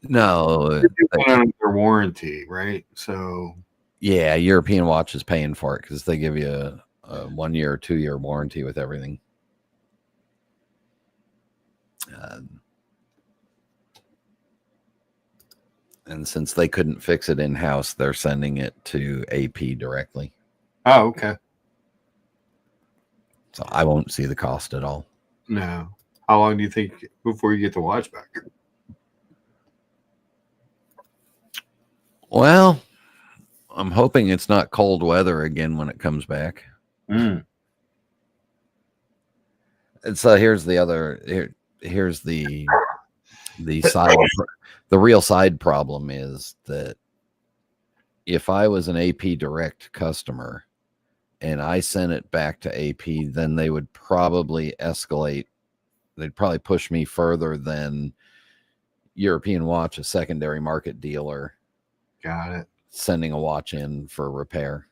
Speaker 3: No,
Speaker 1: under warranty, right? So
Speaker 3: yeah, European Watch is paying for it because they give you a 1 year or 2 year warranty with everything. And since they couldn't fix it in house, they're sending it to AP directly.
Speaker 1: Oh, okay.
Speaker 3: So I won't see the cost at all.
Speaker 1: No. How long do you think before you get the watch back?
Speaker 3: Well, I'm hoping it's not cold weather again when it comes back.
Speaker 1: Mm.
Speaker 3: And so here's the side. The real side problem is that if I was an AP direct customer and I sent it back to AP, then they would probably escalate. They'd probably push me further than European Watch, a secondary market dealer.
Speaker 1: Got it.
Speaker 3: Sending a watch in for repair.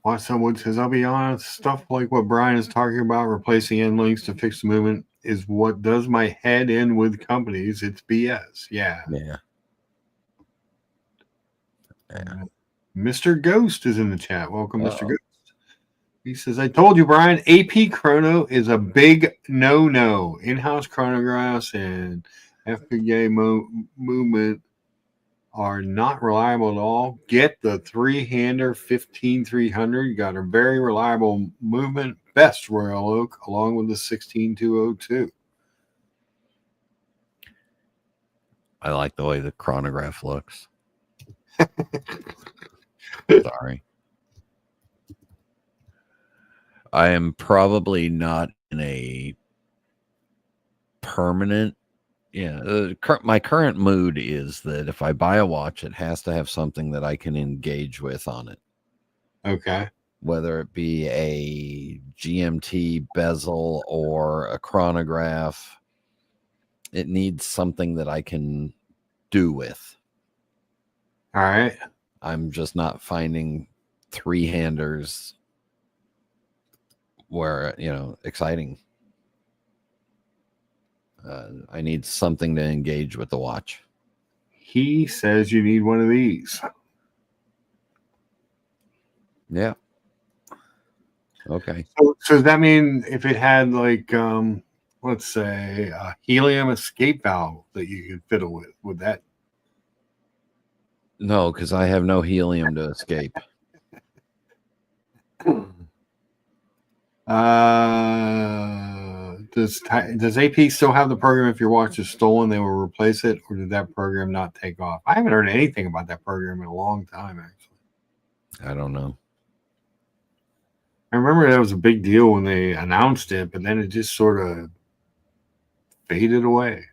Speaker 1: Watson Wood says, I'll be honest, stuff like what Brian is talking about, replacing end links to fix the movement, is what does my head in with companies. It's BS. Yeah. Mr. Ghost is in the chat. Welcome, Mr. Ghost. He says, I told you, Brian, AP chrono is a big no-no. In-house chronographs and FPGA movement are not reliable at all. Get the 3-hander 15300. Got a very reliable movement. Best Royal Oak, along with the 16202.
Speaker 3: I like the way the chronograph looks. Sorry. I am probably not in a permanent. My current mood is that if I buy a watch, it has to have something that I can engage with on it.
Speaker 1: Okay.
Speaker 3: Whether it be a GMT bezel or a chronograph, it needs something that I can do with.
Speaker 1: All right.
Speaker 3: I'm just not finding three-handers where, exciting. I need something to engage with the watch.
Speaker 1: He says you need one of these.
Speaker 3: Yeah. Okay.
Speaker 1: So does that mean if it had like let's say a helium escape valve that you could fiddle with, would that?
Speaker 3: No, because I have no helium to escape.
Speaker 1: Does AP still have the program if your watch is stolen, they will replace it, or did that program not take off? I haven't heard anything about that program in a long time, actually.
Speaker 3: I don't know.
Speaker 1: I remember that was a big deal when they announced it, but then it just sort of faded away.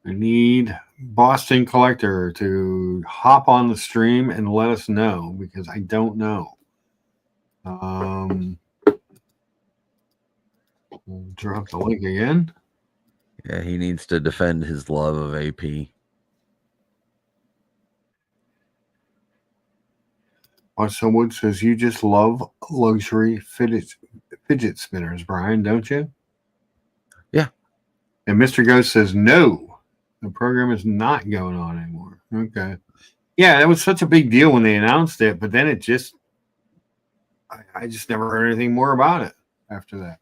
Speaker 1: I need Boston Collector to hop on the stream and let us know because I don't know. We'll drop the link again.
Speaker 3: Yeah, he needs to defend his love of AP.
Speaker 1: Someone says you just love luxury fidget spinners, Brian, don't you?
Speaker 3: Yeah.
Speaker 1: And Mr. Ghost says no, the program is not going on anymore. Okay. Yeah, that was such a big deal when they announced it, but then it just, I just never heard anything more about it after that.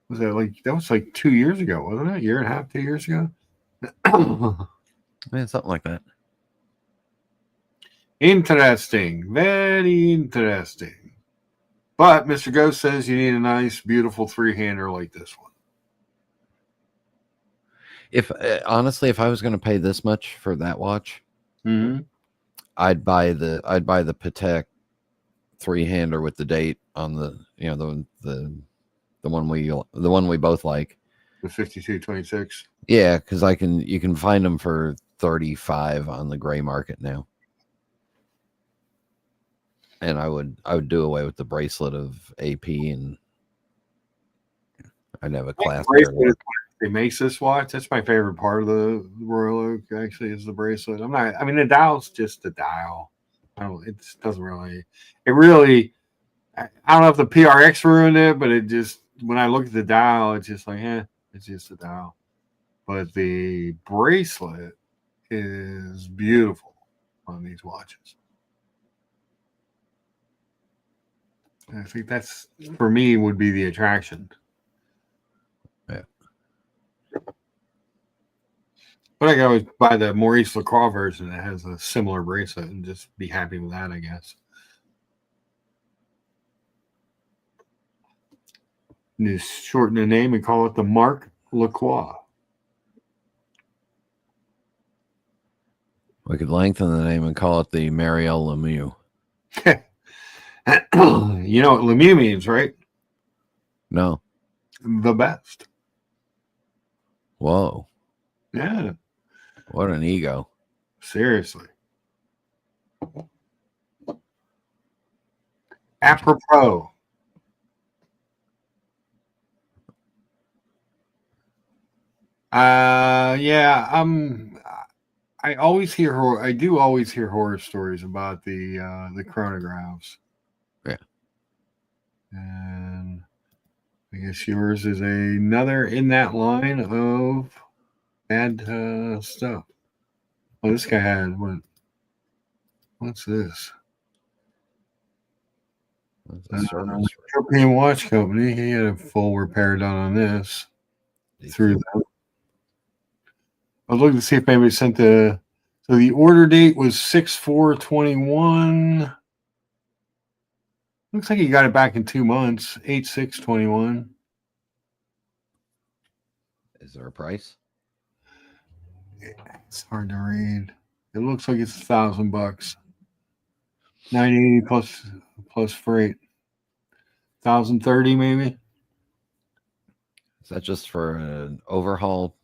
Speaker 1: That was like 2 years ago, wasn't it? A year and a half, 2 years ago?
Speaker 3: Yeah, something like that.
Speaker 1: Interesting. Very interesting. But Mr. Ghost says you need a nice, beautiful three-hander like this one.
Speaker 3: If honestly, if I was going to pay this much for that watch, I'd buy the Patek three-hander with the date on the the one we both like.
Speaker 1: The 5226.
Speaker 3: Yeah, because you can find them for $35 on the gray market now. And I would do away with the bracelet of AP, and I'd have a class.
Speaker 1: It makes this watch. That's my favorite part of the Royal Oak. Actually, is the bracelet. The dial's just the dial. It doesn't really. It really. I don't know if the PRX ruined it, but it just when I look at the dial, it's just like, it's just a dial. But the bracelet is beautiful on these watches. I think that's for me would be the attraction.
Speaker 3: Yeah.
Speaker 1: But I can always buy the Maurice Lacroix version that has a similar bracelet and just be happy with that, I guess. And just shorten the name and call it the Marc Lacroix.
Speaker 3: We could lengthen the name and call it the Marielle Lemieux.
Speaker 1: You know what Lemieux means, right?
Speaker 3: No.
Speaker 1: The best.
Speaker 3: Whoa.
Speaker 1: Yeah.
Speaker 3: What an ego.
Speaker 1: Seriously. Apropos. Yeah, I always hear I do always hear horror stories about the chronographs.
Speaker 3: Yeah.
Speaker 1: And I guess yours is another in that line of bad stuff. Oh, this guy had what's this? European Watch Company. He had a full repair done on this through them. I was looking to see if maybe sent so the order date was 6/4/21. Looks like he got it back in 2 months, 8/6/21.
Speaker 3: Is there a price?
Speaker 1: It's hard to read. It looks like it's $1,000. $980 plus freight. $1,030 maybe.
Speaker 3: Is that just for an overhaul?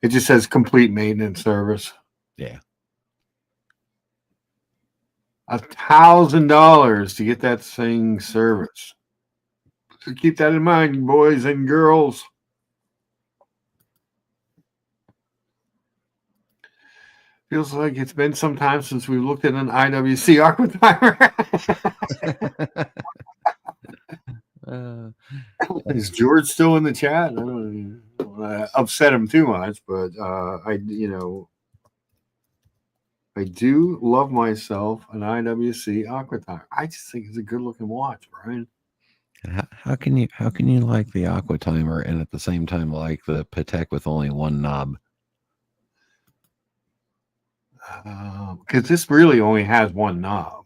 Speaker 1: It just says complete maintenance service.
Speaker 3: Yeah.
Speaker 1: $1,000 to get that thing serviced. So keep that in mind, boys and girls. Feels like it's been some time since we looked at an IWC aqua timer. Is George still in the chat? I don't want to upset him too much, but I do love myself an IWC aqua timer. I just think it's a good looking watch, Brian.
Speaker 3: How can you like the aqua timer and at the same time like the Patek with only one knob?
Speaker 1: Because this really only has one knob.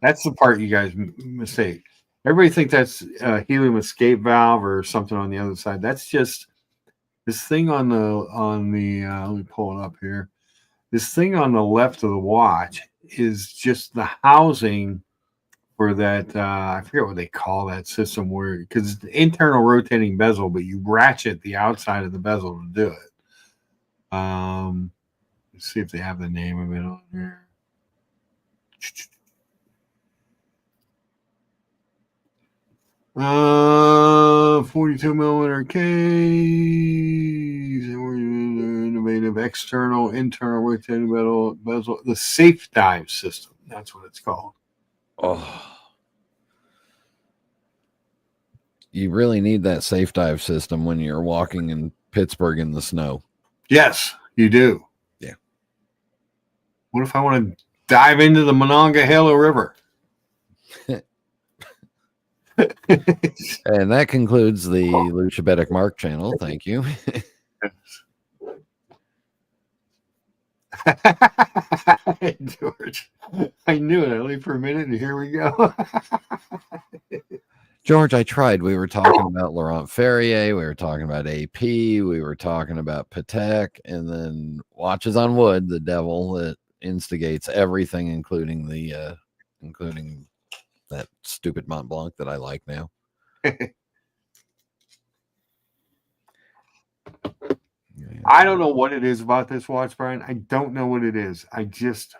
Speaker 1: That's the part you guys mistake. Everybody thinks that's a helium escape valve or something on the other side. That's just this thing on the let me pull it up here. This thing on the left of the watch is just the housing for that. I forget what they call that system, where because it's the internal rotating bezel, but you ratchet the outside of the bezel to do it. Let's see if they have the name of it on here. 42 millimeter case, innovative external, internal rotating bezel, the safe dive system. That's what it's called.
Speaker 3: Oh, you really need that safe dive system when you're walking in Pittsburgh in the snow.
Speaker 1: Yes, you do.
Speaker 3: Yeah.
Speaker 1: What if I want to dive into the Monongahela River?
Speaker 3: And that concludes the Luchabetic Mark channel. Thank you.
Speaker 1: George, I knew it only for a minute, and here we go.
Speaker 3: George, I tried. We were talking about Laurent Ferrier. We were talking about AP. We were talking about Patek, and then Watches on Wood, the devil that instigates everything, including that stupid Mont Blanc that I like now.
Speaker 1: I don't know what it is about this watch, Brian. I don't know what it is. I just,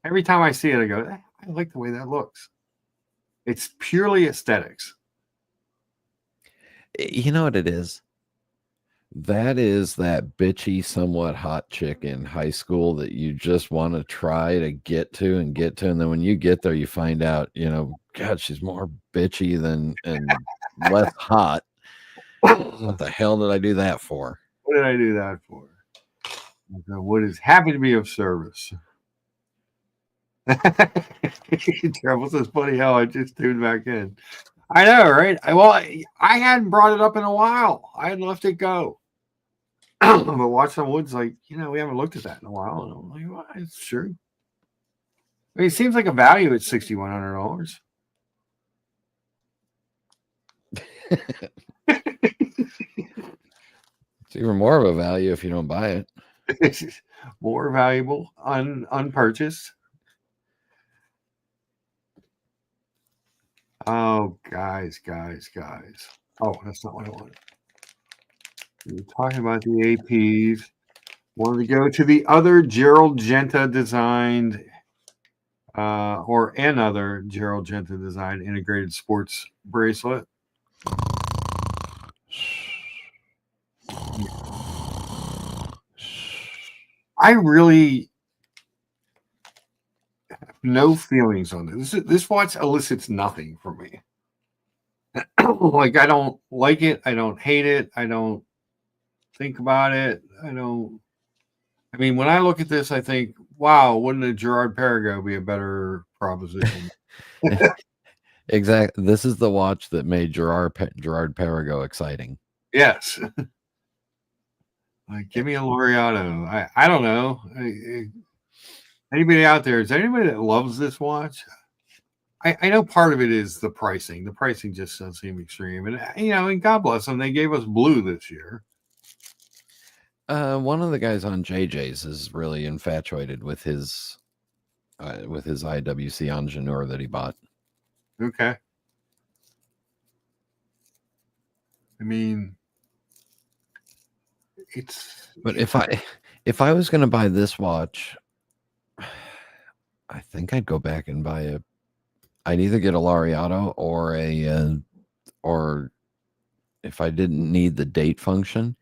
Speaker 1: every time I see it, I go, I like the way that looks. It's purely aesthetics.
Speaker 3: You know what it is? That is that bitchy, somewhat hot chick in high school that you just want to try to get to. And then when you get there, you find out, God, she's more bitchy and less hot. What the hell did I do that for?
Speaker 1: What did I do that for? What is happy to be of service? Trouble says, funny how I just tuned back in. I know, right? I hadn't brought it up in a while. I had left it go. But Watch on Wood's like, we haven't looked at that in a while. And I'm like, well, it's true. I mean, it seems like a value at $6,100.
Speaker 3: It's even more of a value if you don't buy it.
Speaker 1: It's more valuable unpurchased. Oh, guys. Oh, that's not what I wanted. We were talking about the APs. Wanted to go to the other Gerald Genta designed, or another Gerald Genta designed integrated sports bracelet. I really have no feelings on this. This watch elicits nothing from me. Like, I don't like it. I don't hate it. I don't think about it. I mean, when I look at this, I think, wow, wouldn't a Gerard Perregaux be a better proposition?
Speaker 3: Exactly. This is the watch that made Gerard Perregaux exciting.
Speaker 1: Yes. Like, give me a Laureato. I don't know. Anybody out there? Is there anybody that loves this watch? I know part of it is the pricing. The pricing just doesn't seem extreme. And, and God bless them. They gave us blue this year.
Speaker 3: One of the guys on JJ's is really infatuated with his IWC Ingenieur that he bought.
Speaker 1: Okay. I mean,
Speaker 3: but if I was going to buy this watch, I think I'd go back and buy I'd either get a Laureato or if I didn't need the date function,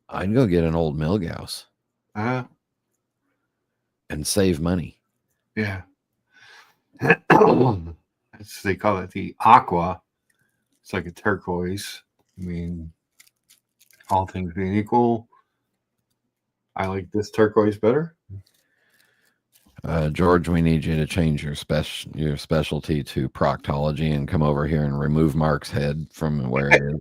Speaker 3: I'd go get an old Milgauss. and save money.
Speaker 1: Yeah. They call it the aqua. It's like a turquoise. I mean, all things being equal, I like this turquoise better.
Speaker 3: George, we need you to change your specialty to proctology and come over here and remove Mark's head from where it is.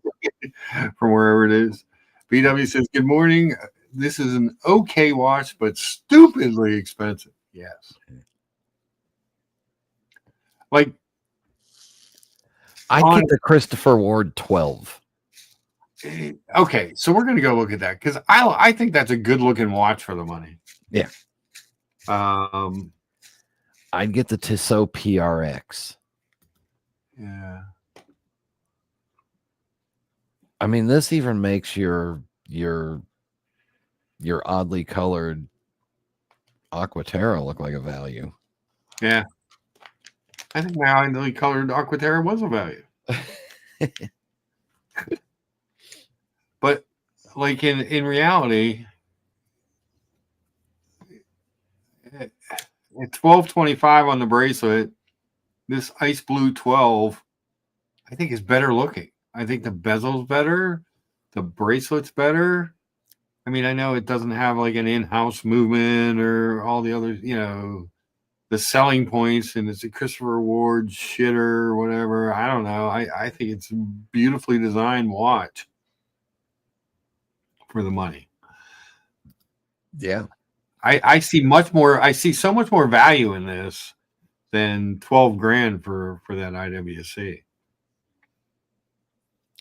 Speaker 1: From wherever it is. BW says, good morning. This is an okay watch, but stupidly expensive. Yes. Like,
Speaker 3: I'd get the Christopher Ward 12.
Speaker 1: Okay, so we're gonna go look at that because I think that's a good looking watch for the money.
Speaker 3: Yeah. I'd get the Tissot PRX.
Speaker 1: Yeah.
Speaker 3: I mean, this even makes your oddly colored Aquaterra look like a value.
Speaker 1: Yeah. I think my oddly colored Aquaterra was a value. But like in reality, at $12.25 on the bracelet, this ice blue 12, I think is better looking. I think the bezel's better, the bracelet's better. I mean, I know it doesn't have like an in-house movement or all the other, the selling points, and it's a Christopher Ward shitter or whatever. I don't know. I think it's a beautifully designed watch for the money.
Speaker 3: Yeah.
Speaker 1: I see so much more value in this than 12 grand for that IWC.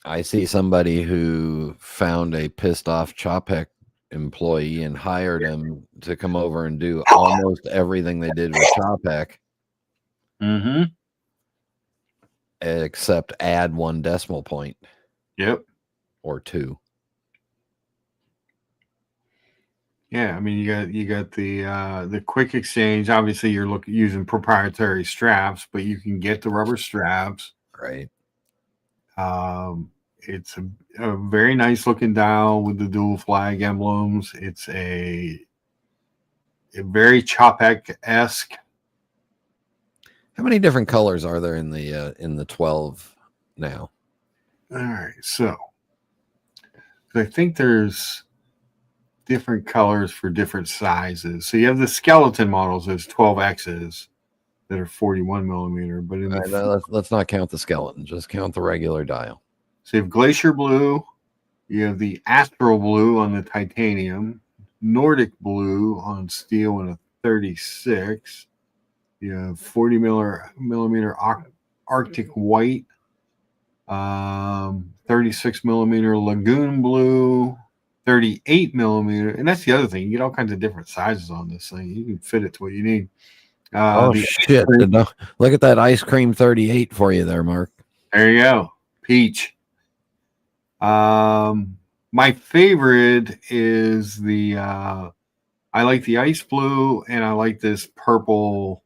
Speaker 3: I see somebody who found a pissed off Chopek employee and hired him to come over and do almost everything they did with Chopek.
Speaker 1: Mm-hmm.
Speaker 3: Except add 1 decimal point.
Speaker 1: Yep.
Speaker 3: Or 2.
Speaker 1: Yeah, I mean you got the quick exchange. Obviously, you're using proprietary straps, but you can get the rubber straps.
Speaker 3: Right.
Speaker 1: It's a very nice looking dial with the dual flag emblems. It's a very Chopek-esque.
Speaker 3: How many different colors are there in the 12 now?
Speaker 1: All right, so I think there's different colors for different sizes. So you have the skeleton models, there's 12Xs that are 41 millimeter, but in
Speaker 3: let's not count the skeleton, just count the regular dial.
Speaker 1: So you have Glacier Blue, you have the Astral Blue on the titanium, Nordic Blue on steel in a 36, you have 40 millimeter Arctic White, 36 millimeter Lagoon Blue, 38 millimeter, and that's the other thing. You get all kinds of different sizes on this thing. You can fit it to what you need.
Speaker 3: Shit! Look at that ice cream 38 for you there, Mark.
Speaker 1: There you go, peach. My favorite is I like the ice blue, and I like this purple,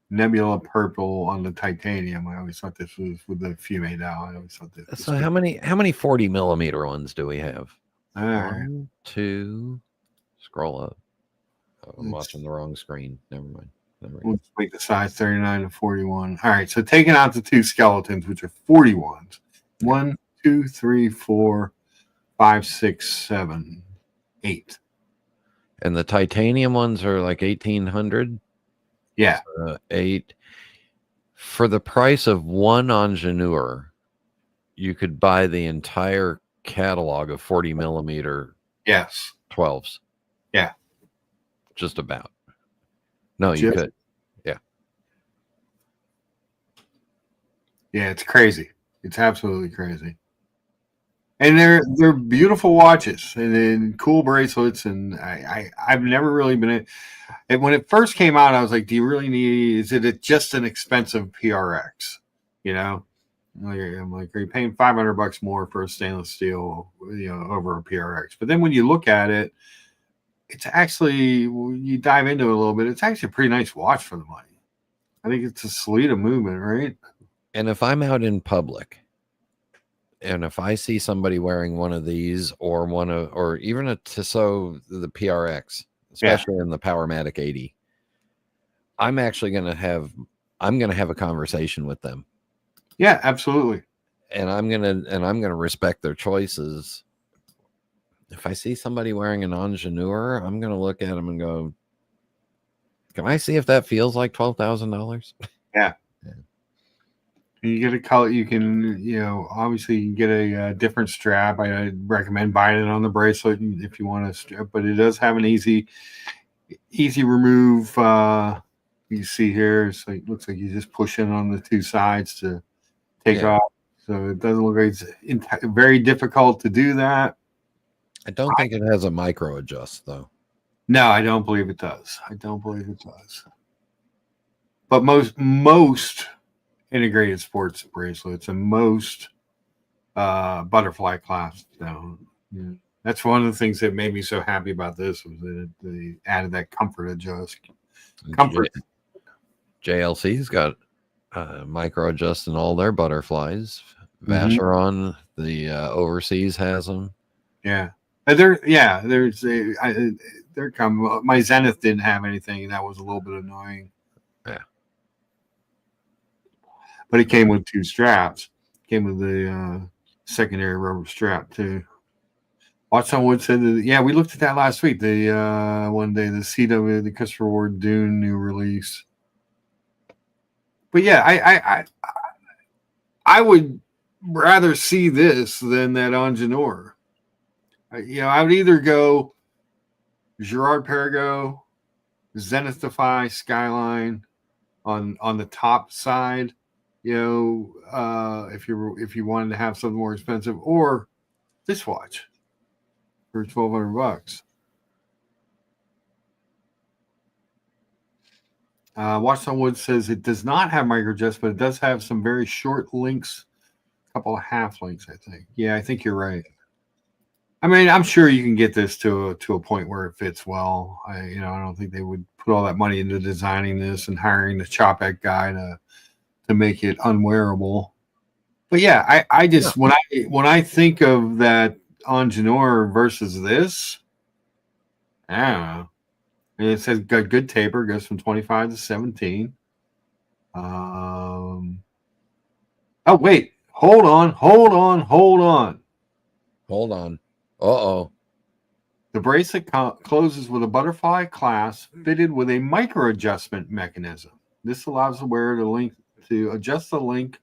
Speaker 1: nebula purple on the titanium. I always thought this was with the Fume dial. I always thought this.
Speaker 3: So how many 40 millimeter ones do we have?
Speaker 1: All right.
Speaker 3: 1, 2. Scroll up. Oh, I'm watching the wrong screen. Never mind.
Speaker 1: We'll just make the size 39 to 41. All right. So taking out the 2 skeletons, which are 41s. 1, 2, 3, 4, 5, 6, 7, 8.
Speaker 3: And the titanium ones are like 1,800.
Speaker 1: Yeah.
Speaker 3: 8. For the price of 1 Ingenieur, you could buy the entire catalog of 40 millimeter.
Speaker 1: Yes.
Speaker 3: 12s.
Speaker 1: Yeah.
Speaker 3: Just about. No, you could. Yeah.
Speaker 1: Yeah, it's crazy. It's absolutely crazy. And they're beautiful watches and cool bracelets, and I've never really been when it first came out, I was like, do you really need, is it just an expensive PRX? I'm like, are you paying $500 more for a stainless steel, over a PRX? But then when you look at it, it's actually, when you dive into it a little bit, it's actually a pretty nice watch for the money. I think it's a Salida movement, right?
Speaker 3: And if I'm out in public, and if I see somebody wearing one of these or even a Tissot, the PRX, especially in the Powermatic 80, I'm actually going to have a conversation with them.
Speaker 1: Yeah, absolutely.
Speaker 3: And I'm going to respect their choices. If I see somebody wearing an ingenue, I'm going to look at them and go, can I see if that feels like $12,000?
Speaker 1: Yeah. You get a color. You can, obviously you can get a different strap. I recommend buying it on the bracelet if you want to strap, but it does have an easy remove. You see here, so it looks like you just push in on the two sides to take off. So it doesn't look like it's very difficult to do that.
Speaker 3: I don't think it has a micro adjust though.
Speaker 1: No, I don't believe it does. But most integrated sports bracelets and most butterfly clasps don't. Yeah. That's one of the things that made me so happy about this was that they added that comfort adjust.
Speaker 3: JLC's got micro adjust in all their butterflies.
Speaker 1: Mm-hmm.
Speaker 3: Vacheron, the overseas has them.
Speaker 1: Yeah. They're come. My Zenith didn't have anything, and that was a little bit annoying.
Speaker 3: Yeah.
Speaker 1: But it came with two straps. Came with the secondary rubber strap too. Watch on Wood said that, we looked at that last week. The one day, the CW, the Christopher Ward Dune new release. But yeah, I would rather see this than that ingenue. I would either go Gerard Perregaux, Zenith Defy, Skyline on the top side. If you wanted to have something more expensive, or this watch for $1,200. Watch on Wood says it does not have micro adjust, but it does have some very short links, a couple of half links, I think. Yeah, I think you're right. I mean, I'm sure you can get this to a point where it fits well. I don't think they would put all that money into designing this and hiring the Chopek guy to make it unwearable. But yeah, I just when I think of that ingenue versus this, I don't know. It says got good taper, goes from 25 to 17. Oh wait, hold on.
Speaker 3: Uh-oh.
Speaker 1: The bracelet closes with a butterfly clasp fitted with a micro adjustment mechanism. This allows the wearer to adjust the link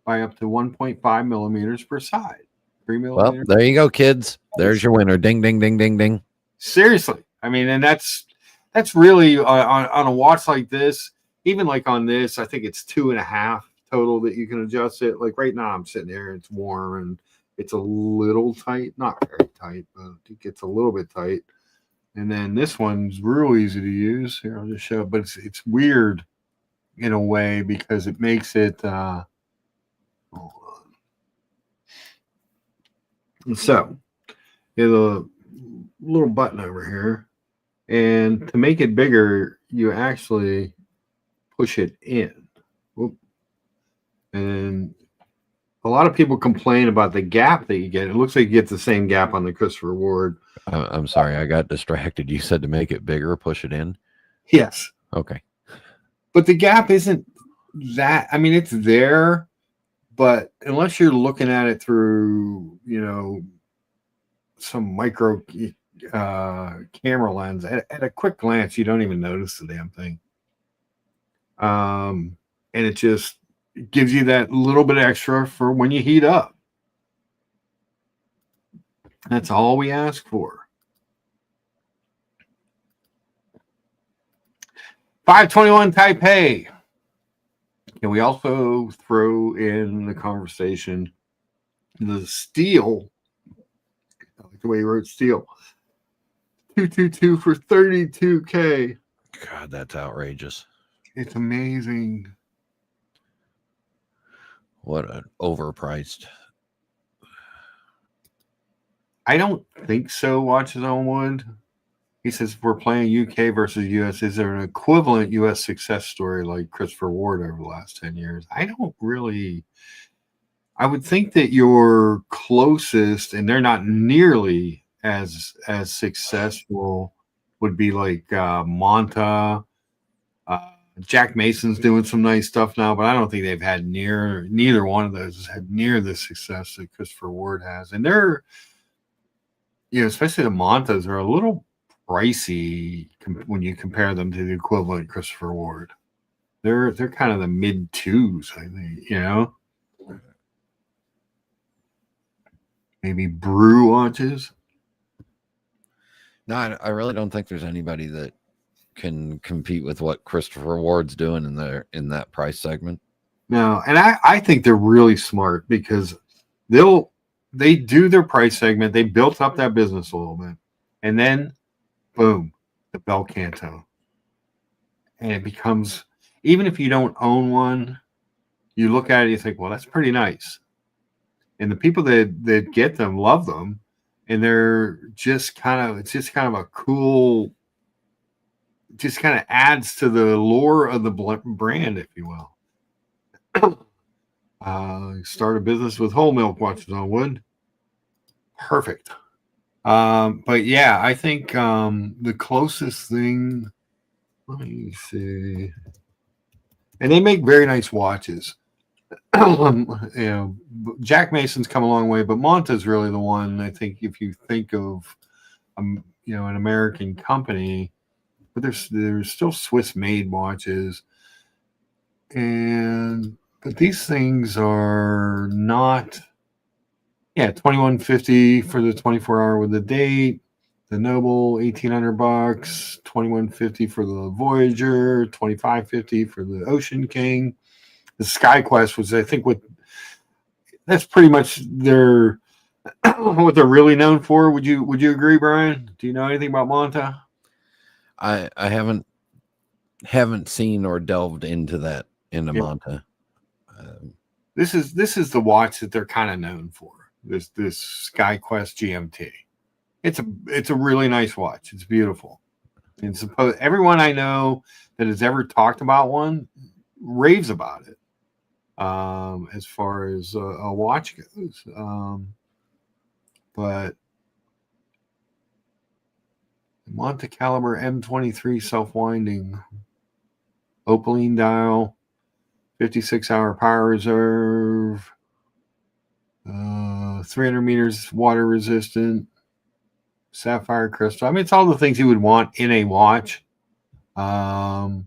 Speaker 1: by up to 1.5 millimeters per side. 3 millimeters.
Speaker 3: Well, there you go, kids. There's your winner. Ding, ding, ding, ding, ding.
Speaker 1: Seriously. I mean, and that's really on a watch like this, even like on this, I think it's 2.5 total that you can adjust it. Like right now I'm sitting there, it's warm and it's a little tight, not very tight, but it gets a little bit tight. And then this one's real easy to use. Here, I'll just show, but it's weird in a way because it makes it hold on. So you have a little button over here. And to make it bigger, you actually push it in. Whoop. And a lot of people complain about the gap that you get. It looks like you get the same gap on the Christopher Ward.
Speaker 3: I'm sorry, I got distracted. You said to make it bigger, push it in?
Speaker 1: Yes.
Speaker 3: Okay.
Speaker 1: But the gap isn't that, I mean, it's there, but unless you're looking at it through, some micro camera lens, at a quick glance, you don't even notice the damn thing. And it just gives you that little bit extra for when you heat up. That's all we ask for. 521 Taipei. Can we also throw in the conversation the steel? I like the way he wrote steel. 222 for 32K.
Speaker 3: God, that's outrageous.
Speaker 1: It's amazing.
Speaker 3: What an overpriced.
Speaker 1: I don't think so, Watches on Wood. He says, if we're playing UK versus US, is there an equivalent US success story like Christopher Ward over the last 10 years? I don't really. I would think that your closest, and they're not nearly as successful, would be like Monta, Jack Mason's doing some nice stuff now, but I don't think they've had neither one of those has had near the success that Christopher Ward has. And they're, especially the Montas are a little pricey when you compare them to the equivalent Christopher Ward. They're kind of the mid twos, I think, Maybe Brew watches.
Speaker 3: No, I really don't think there's anybody that can compete with what Christopher Ward's doing in that price segment.
Speaker 1: No, and I think they're really smart because they do their price segment. They built up that business a little bit, and then boom, the bel canto, and it becomes, even if you don't own one, you look at it, you think, well, that's pretty nice, and the people that get them love them, and they're just it's just kind of a cool, just kind of adds to the lore of the brand, if you will. Start a business with whole milk watches on wood. Perfect. But yeah, I think the closest thing, let me see, and they make very nice watches. Jack Mason's come a long way, but Monta's really the one. I think if you think of an American company, but there's still Swiss made watches, but these things are not. Yeah, $2,150 for the 24-hour with the date. The Noble, $1,800. $2,150 for the Voyager. $2,550 for the Ocean King. The Sky Quest was, I think, that's pretty much what they're really known for. Would you agree, Brian? Do you know anything about Monta?
Speaker 3: I haven't seen or delved into that into Monta.
Speaker 1: This is the watch that they're kind of known for. This Sky Quest GMT. It's a really nice watch. It's beautiful. And everyone I know that has ever talked about one raves about it. As far as a watch goes, but Monte Caliber M23 self-winding opaline dial, 56-hour power reserve. 300 meters water resistant, sapphire crystal. I mean, it's all the things you would want in a watch. Does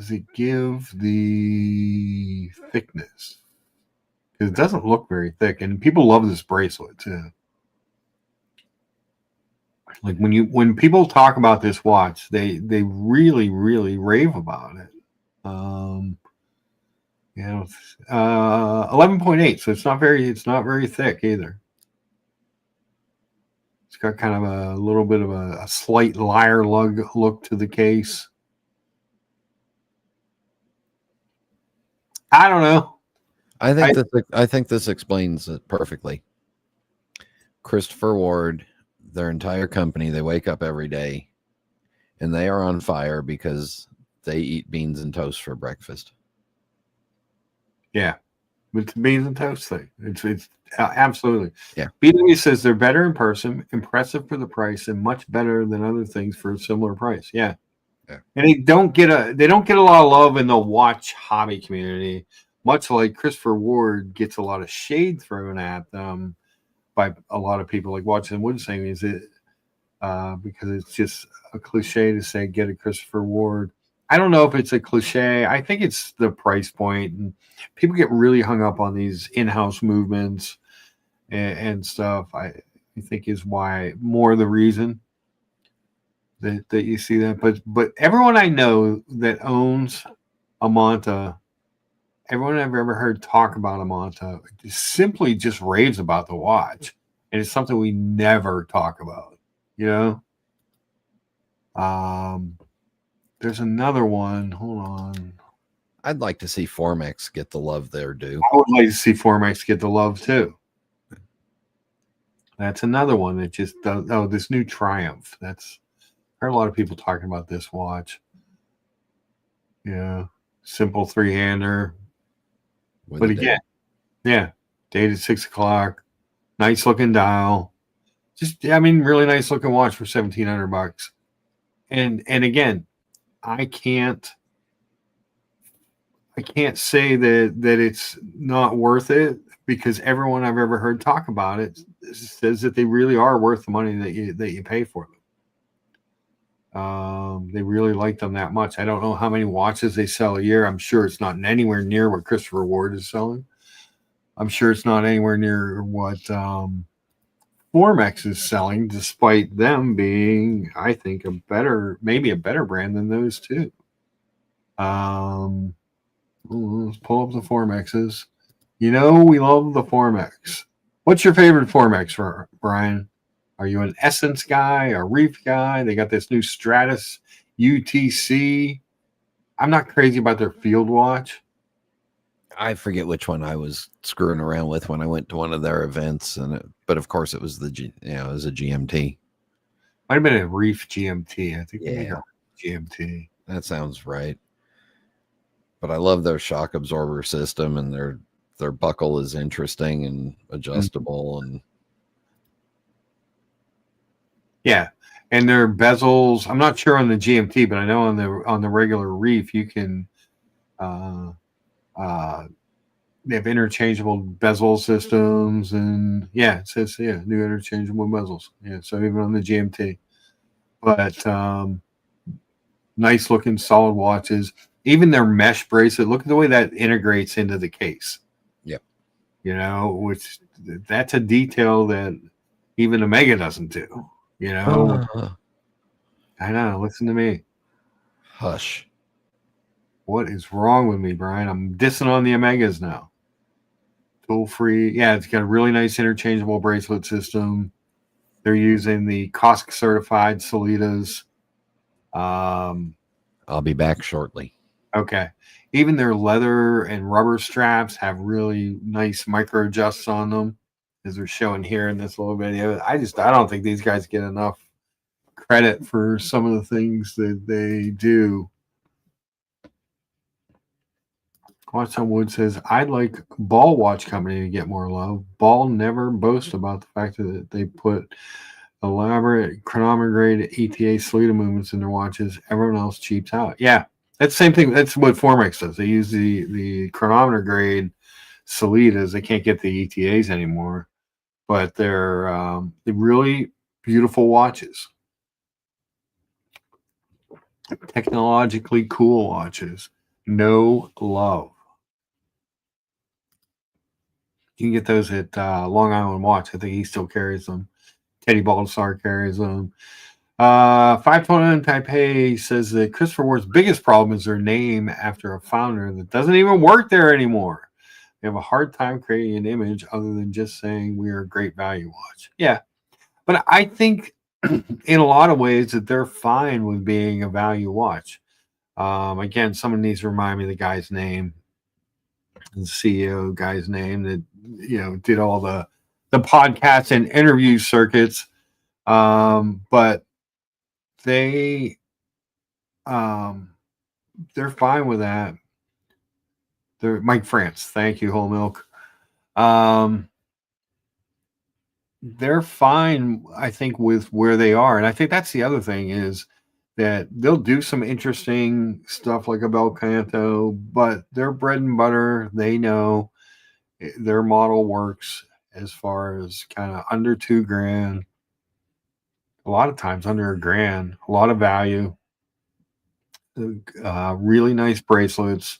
Speaker 1: it give the thickness? Because it doesn't look very thick, and people love this bracelet too. Like when people talk about this watch, they really, really rave about it. 11.8, so it's not very thick either. It's got kind of a little bit of a slight lyre lug look to the case. I don't know.
Speaker 3: I think this explains it perfectly. Christopher Ward, their entire company, they wake up every day and they are on fire because they eat beans and toast for breakfast.
Speaker 1: Yeah, it's the beans and toast thing. It's absolutely.
Speaker 3: Yeah.
Speaker 1: BW says they're better in person, impressive for the price, and much better than other things for a similar price. Yeah. And they don't get a lot of love in the watch hobby community, much like Christopher Ward gets a lot of shade thrown at them by a lot of people, like Watson Wood saying, is it because it's just a cliche to say get a Christopher Ward. I don't know if it's a cliche. I think it's the price point, and people get really hung up on these in-house movements and stuff. I think is why more the reason that you see that. But everyone I know that owns a Monta, everyone I've ever heard talk about a Monta simply just raves about the watch, and it's something we never talk about. There's another one. Hold on.
Speaker 3: I'd like to see Formex get the love they're due.
Speaker 1: I would like to see Formex get the love too. That's another one that just does. Oh, this new Triumph. I heard a lot of people talking about this watch. Yeah, simple 3-hander. But again, date at 6 o'clock. Nice looking dial. Really nice looking watch for $1,700. And again, I can't I can't say that it's not worth it, because everyone I've ever heard talk about it says that they really are worth the money that you pay for them. They really like them that much. I don't know how many watches they sell a year. I'm sure it's not anywhere near what Christopher Ward is selling. I'm sure it's not anywhere near what Formex is selling, despite them being, I think, maybe a better brand than those two. Let's pull up the Formexes. You know, we love the Formex. What's your favorite Formex, Brian? Are you an Essence guy, a Reef guy? They got this new Stratus UTC. I'm not crazy about their field watch.
Speaker 3: I forget which one I was screwing around with when I went to one of their events, but of course it was it was a GMT.
Speaker 1: Might have been a Reef GMT. I think
Speaker 3: Yeah,
Speaker 1: they got GMT.
Speaker 3: That sounds right. But I love their shock absorber system, and their buckle is interesting and adjustable, and
Speaker 1: yeah, and their bezels. I'm not sure on the GMT, but I know on the regular Reef you can. They have interchangeable bezel systems, and it says new interchangeable bezels. Yeah, so even on the GMT, but nice looking solid watches. Even their mesh bracelet. Look at the way that integrates into the case.
Speaker 3: Yep.
Speaker 1: You know, which that's a detail that even Omega doesn't do. You know, I know. Listen to me.
Speaker 3: Hush.
Speaker 1: What is wrong with me, Brian? I'm dissing on the Omegas now. Tool free. Yeah, it's got a really nice interchangeable bracelet system. They're using the COSC certified Solitas.
Speaker 3: I'll be back shortly.
Speaker 1: Okay. Even their leather and rubber straps have really nice micro adjusts on them, as they're showing here in this little video. I don't think these guys get enough credit for some of the things that they do. Watch on Wood says, I'd like Ball Watch Company to get more love. Ball never boasts about the fact that they put elaborate chronometer grade ETA Solita movements in their watches. Everyone else cheaps out. Yeah, that's the same thing. That's what Formex does. They use the chronometer grade Solitas. They can't get the ETAs anymore, but they're really beautiful watches. Technologically cool watches. No love. You can get those at Long Island Watch. I think he still carries them. Teddy Baldassar carries them. 529 Taipei says that Christopher Ward's biggest problem is their name after a founder that doesn't even work there anymore. They have a hard time creating an image other than just saying we are a great value watch. Yeah. But I think in a lot of ways that they're fine with being a value watch. Again, someone needs to remind me the guy's name. The CEO guy's name that did all the podcasts and interview circuits, but they're fine with that. They're Mike France, thank you, Whole Milk. They're fine, I think, with where they are, and I think that's the other thing is that they'll do some interesting stuff like a Bel Canto, but their bread and butter, they know their model works as far as kind of under $2,000, a lot of times under $1,000, a lot of value, really nice bracelets,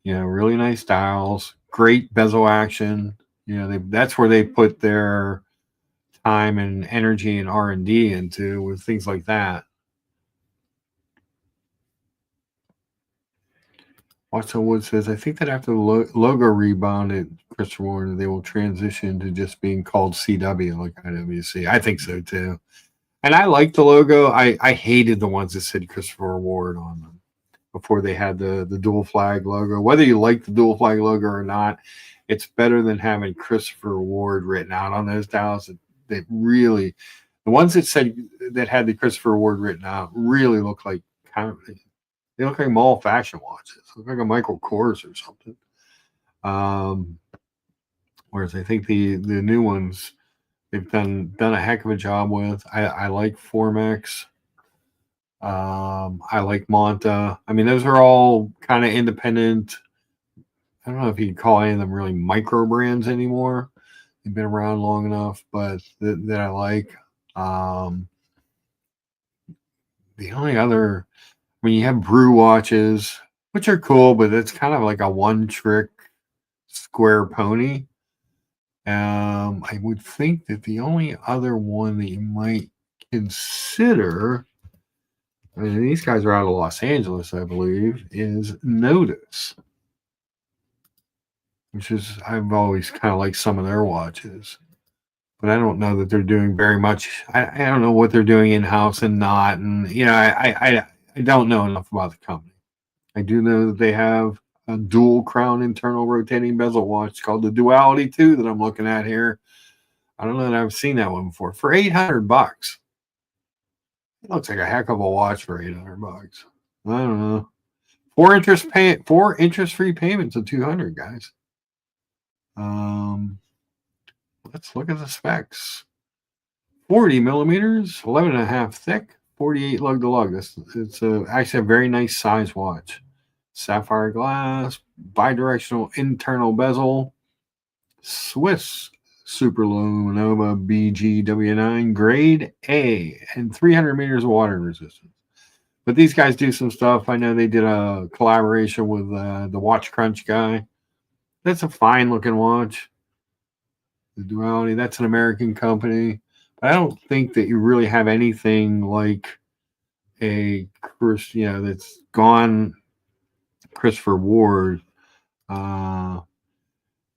Speaker 1: really nice dials, great bezel action. That's where they put their time and energy and R&D into, with things like that. Watson Wood says, I think that after the logo rebound at Christopher Ward, they will transition to just being called CW, like IWC. I think so too. And I like the logo. I hated the ones that said Christopher Ward on them before they had the dual flag logo. Whether you like the dual flag logo or not, it's better than having Christopher Ward written out on those dials. That really, the ones that had the Christopher Ward written out really look like they look like mall fashion watches. They look like a Michael Kors or something. Whereas I think the new ones they've done a heck of a job with. I like Formex. I like Monta. I mean, those are all kind of independent. I don't know if you can call any of them really micro brands anymore. They've been around long enough, but that I like. Um, the only other, I mean, you have Brew watches, which are cool, but it's kind of like a one trick square pony. I would think that the only other one that you might consider, I mean, these guys are out of Los Angeles, I believe, is Notice, which is, I've always kind of liked some of their watches, but I don't know that they're doing very much. I don't know what they're doing in house and not. And, you know, I don't know enough about the company. I do know that they have a dual crown internal rotating bezel watch called the Duality 2 that I'm looking at here. I don't know that I've seen that one before. For $800. It looks like a heck of a watch for $800. I don't know. 4 interest free payments of 200, guys. Let's look at the specs. 40 millimeters, 11 and a half thick, 48 lug to lug. It's actually a very nice size watch. Sapphire glass, bidirectional internal bezel, Swiss Superlunova BGW9 grade A, and 300 meters of water resistance. But these guys do some stuff. I know they did a collaboration with the Watch Crunch guy. That's a fine looking watch. The Duality, that's an American company. But I don't think that you really have anything like a that's gone Christopher Ward. Whole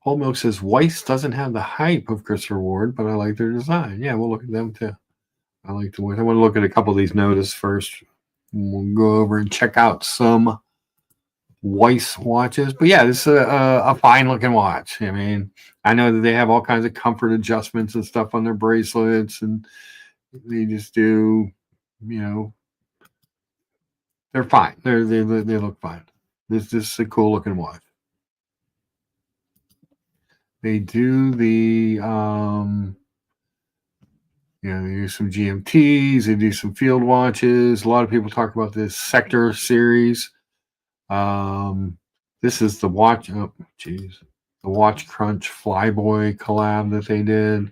Speaker 1: Milk says Weiss doesn't have the hype of Christopher Ward, but I like their design. Yeah, we'll look at them too. I like the Weiss. I want to look at a couple of these Notice first. We'll go over and check out some Weiss watches. But yeah, this is a fine looking watch. I mean, I know that they have all kinds of comfort adjustments and stuff on their bracelets, and they just do, you know, they're fine. They look fine. This is a cool looking watch. They do the they do some GMTs, they do some field watches. A lot of people talk about this Sector series. This is the watch. Oh, geez, the Watch Crunch Flyboy collab that they did,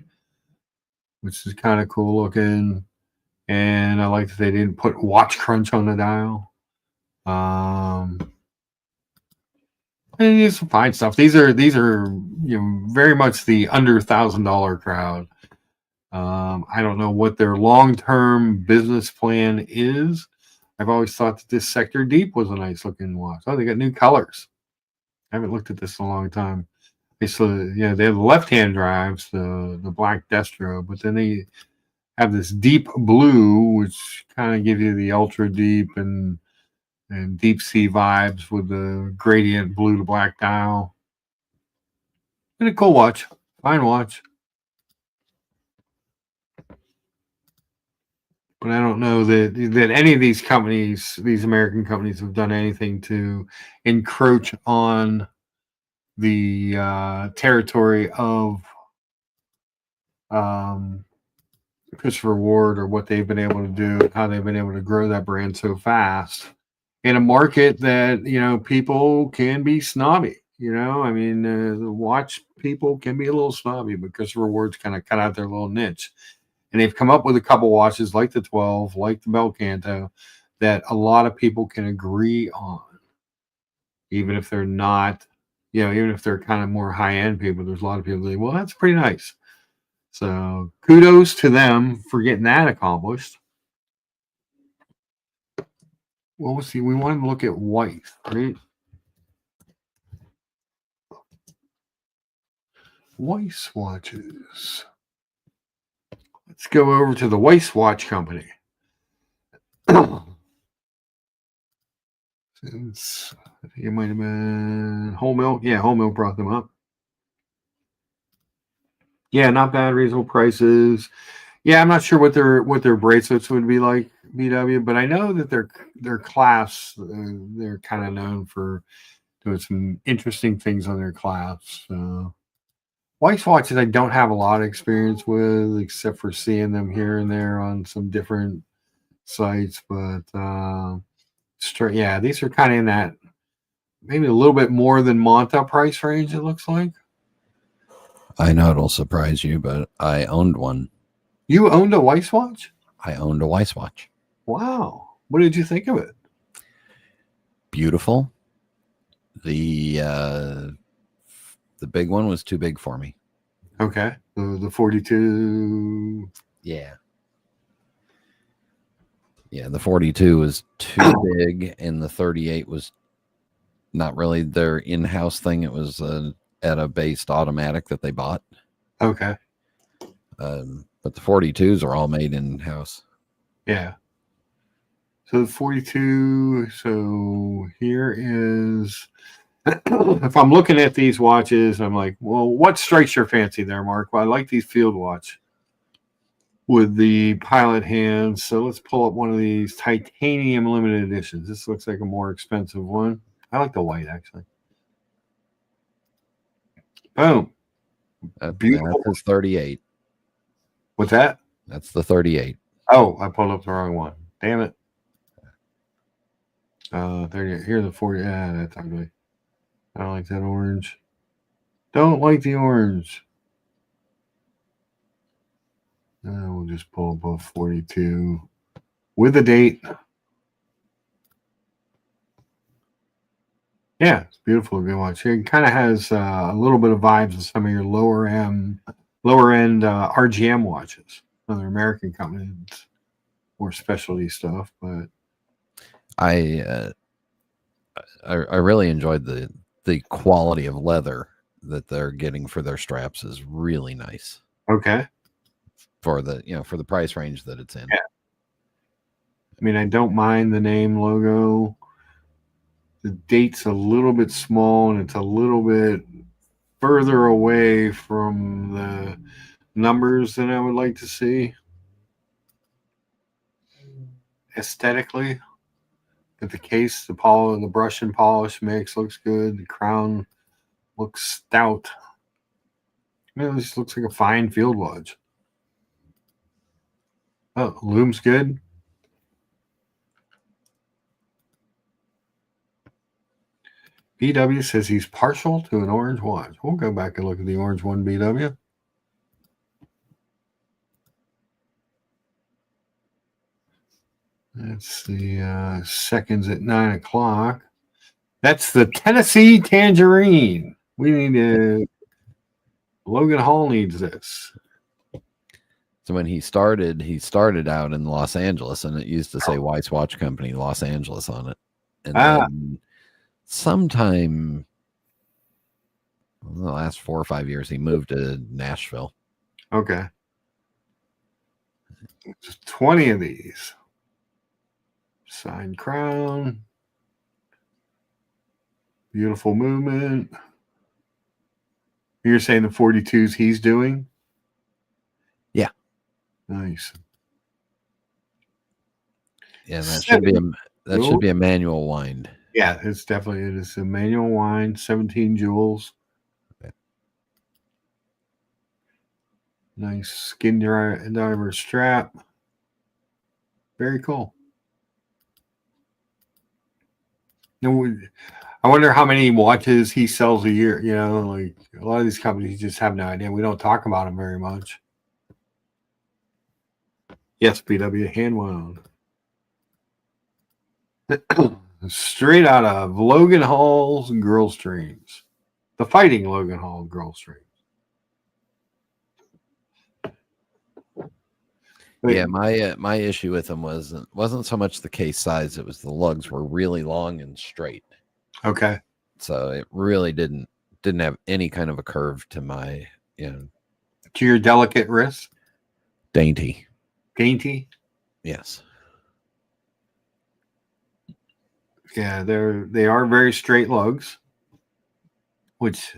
Speaker 1: which is kind of cool looking. And I like that they didn't put Watch Crunch on the dial. And it's some fine stuff. These are very much the under $1,000 crowd. I don't know what their long-term business plan is. I've always thought that this Sector Deep was a nice looking watch. Oh, they got new colors. I haven't looked at this in a long time. They have the left-hand drives, the black Destro, but then they have this deep blue, which kind of gives you the ultra deep and deep sea vibes with the gradient blue to black dial. And a cool watch. Fine watch. But I don't know that any of these companies, these American companies, have done anything to encroach on the territory of Christopher Ward, or what they've been able to do, how they've been able to grow that brand so fast in a market that, people can be snobby. I mean, the watch people can be a little snobby, but Christopher Ward's kind of cut out their little niche. And they've come up with a couple watches like the 12, like the Bel Canto, that a lot of people can agree on. Even if they're not, even if they're kind of more high-end people, there's a lot of people that say, well, that's pretty nice. So kudos to them for getting that accomplished. Well, we'll see. We want to look at Weiss, right? Weiss watches. Let's go over to the Weiss Watch Company. Since I think it might have been Whole Milk. Yeah, Whole Milk brought them up. Yeah, not bad, reasonable prices. Yeah, I'm not sure what their bracelets would be like, BW, but I know that their class, they're kind of known for doing some interesting things on their class. Weiss watches I don't have a lot of experience with, except for seeing them here and there on some different sites, but straight. Yeah, these are kind of in that maybe a little bit more than Monta price range. It looks like
Speaker 3: I know it'll surprise you, but I owned one.
Speaker 1: you owned a Weiss watch.
Speaker 3: I owned a Weiss watch.
Speaker 1: Wow, what did you think of it?
Speaker 3: Beautiful. The big one was too big for me.
Speaker 1: Okay, the 42.
Speaker 3: Yeah. Yeah, the 42 was too big, and the 38 was not really their in-house thing. It was at a based automatic that they bought.
Speaker 1: Okay,
Speaker 3: But the 42s are all made in-house.
Speaker 1: yeah. So the 42. So here is. If I'm looking at these watches, I'm like, well, what strikes your fancy there, Mark? Well, I like these field watch with the pilot hands. So let's pull up one of these titanium limited editions. This looks like a more expensive one. I like the white, actually. Boom. Beautiful.
Speaker 3: That's 38.
Speaker 1: What's that?
Speaker 3: That's the 38.
Speaker 1: Oh, I pulled up the wrong one. Damn it. 38. Here's the 40. Yeah, that's ugly. I don't like that orange. Don't like the orange. We'll just pull above 42 with the date. Yeah, it's beautiful. Good watch. It kind of has a little bit of vibes of some of your lower end RGM watches. Another American company, it's more specialty stuff. But
Speaker 3: I really enjoyed the quality of leather that they're getting for their straps is really nice.
Speaker 1: Okay.
Speaker 3: For the price range that it's in.
Speaker 1: Yeah. I mean, I don't mind the name logo. The date's a little bit small and it's a little bit further away from the numbers than I would like to see. Aesthetically, but the case, the brush and polish mix looks good. The crown looks stout. I mean, this looks like a fine field watch. Oh, lume's good. BW says he's partial to an orange watch. We'll go back and look at the orange one, BW. That's the seconds at 9 o'clock. That's the Tennessee Tangerine. We need to. Logan Hall needs this.
Speaker 3: So when he started out in Los Angeles, and it used to say Weiss Watch Company Los Angeles on it. And then sometime in the last 4 or 5 years, he moved to Nashville.
Speaker 1: Okay. Just 20 of these. Signed crown. Beautiful movement. You're saying the 42s he's doing?
Speaker 3: Yeah.
Speaker 1: Nice.
Speaker 3: Yeah, that should be a manual wind.
Speaker 1: Yeah, it's a manual wind, 17 jewels. Okay. Nice skin diver strap. Very cool. Now, I wonder how many watches he sells a year. You know, like a lot of these companies just have no idea. We don't talk about them very much. Yes, BW hand wound. Straight out of Logan Hall's Girl Streams. The Fighting Logan Hall Girl Streams.
Speaker 3: Yeah, my issue with them wasn't so much the case size, it was the lugs were really long and straight.
Speaker 1: Okay.
Speaker 3: So it really didn't have any kind of a curve to my,
Speaker 1: to your delicate wrist.
Speaker 3: Dainty.
Speaker 1: Yes. Yeah, they are very straight lugs, which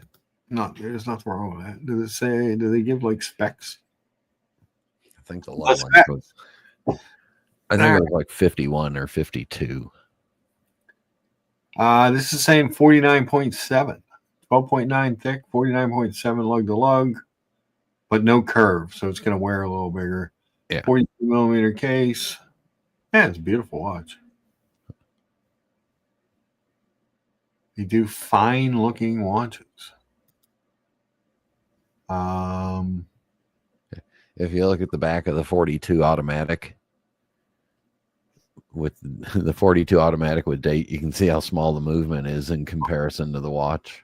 Speaker 1: there's nothing wrong with that. Do they give like specs?
Speaker 3: I think the lug was it was like 51 or 52.
Speaker 1: This is saying 49.7, 12.9 thick, 49.7 lug to lug, but no curve, so it's going to wear a little bigger.
Speaker 3: Yeah.
Speaker 1: 42 millimeter case. Yeah, it's a beautiful watch. They do fine looking watches.
Speaker 3: If you look at the back of the 42 automatic, with the 42 automatic with date, you can see how small the movement is in comparison to the watch.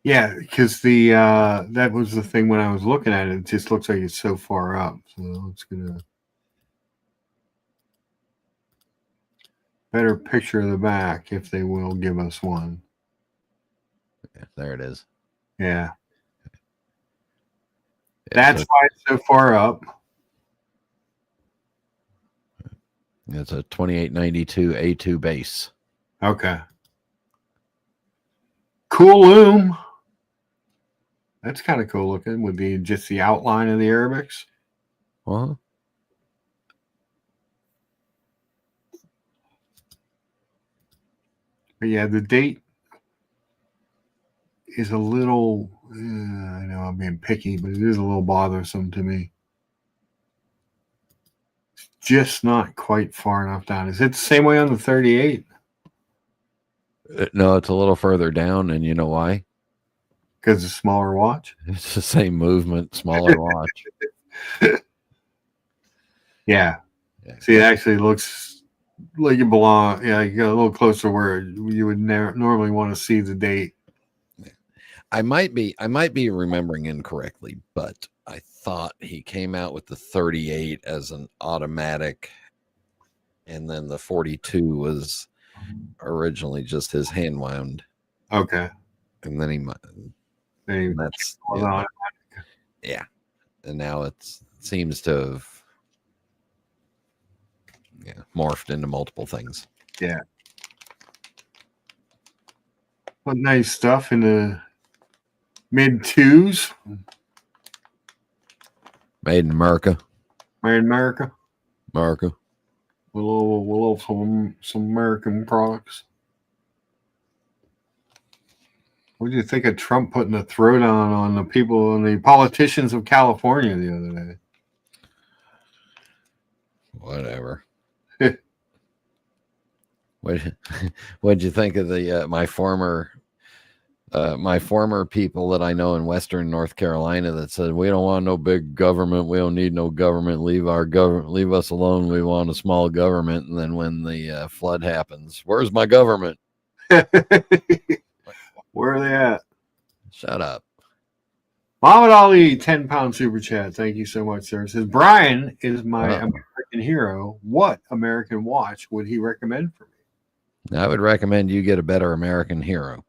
Speaker 1: Yeah, because the that was the thing when I was looking at it. It just looks like it's so far up. So it's gonna better picture of the back if they will give us one.
Speaker 3: Yeah, there it is.
Speaker 1: Yeah,
Speaker 3: Yeah,
Speaker 1: that's why it's so far up.
Speaker 3: it's a 2892 A2 base.
Speaker 1: Okay. Cool loom. That's kind of cool looking with just the outline of the Arabics.
Speaker 3: Uh-huh.
Speaker 1: But yeah, the date is a little, I know I'm being picky, but it is a little bothersome to me. It's just not quite far enough down. Is it the same way on the 38?
Speaker 3: No, it's a little further down, and you know why?
Speaker 1: Because it's a smaller watch?
Speaker 3: It's the same movement, smaller watch.
Speaker 1: Yeah. See, it actually looks like it belongs. Yeah, you got a little closer where you would normally want to see the date.
Speaker 3: I might be remembering incorrectly, but I thought he came out with the 38 as an automatic, and then the 42 was originally just his hand wound.
Speaker 1: Okay.
Speaker 3: And then that's yeah. And now it seems to have morphed into multiple things.
Speaker 1: Yeah. What nice stuff in the mid twos.
Speaker 3: Made in America.
Speaker 1: Made in America.
Speaker 3: America.
Speaker 1: We'll love some American products. What do you think of Trump putting a throwdown on the people and the politicians of California the other day?
Speaker 3: Whatever. What'd you think of the my former people that I know in Western North Carolina that said, we don't want no big government, we don't need no government, leave us alone, we want a small government. And then when the flood happens, where's my government?
Speaker 1: Where are they at?
Speaker 3: Shut up.
Speaker 1: Muhammad Ali, 10-pound super chat. Thank you so much, sir. It says, Brian is my American hero. What American watch would he recommend for me?
Speaker 3: I would recommend you get a better American hero.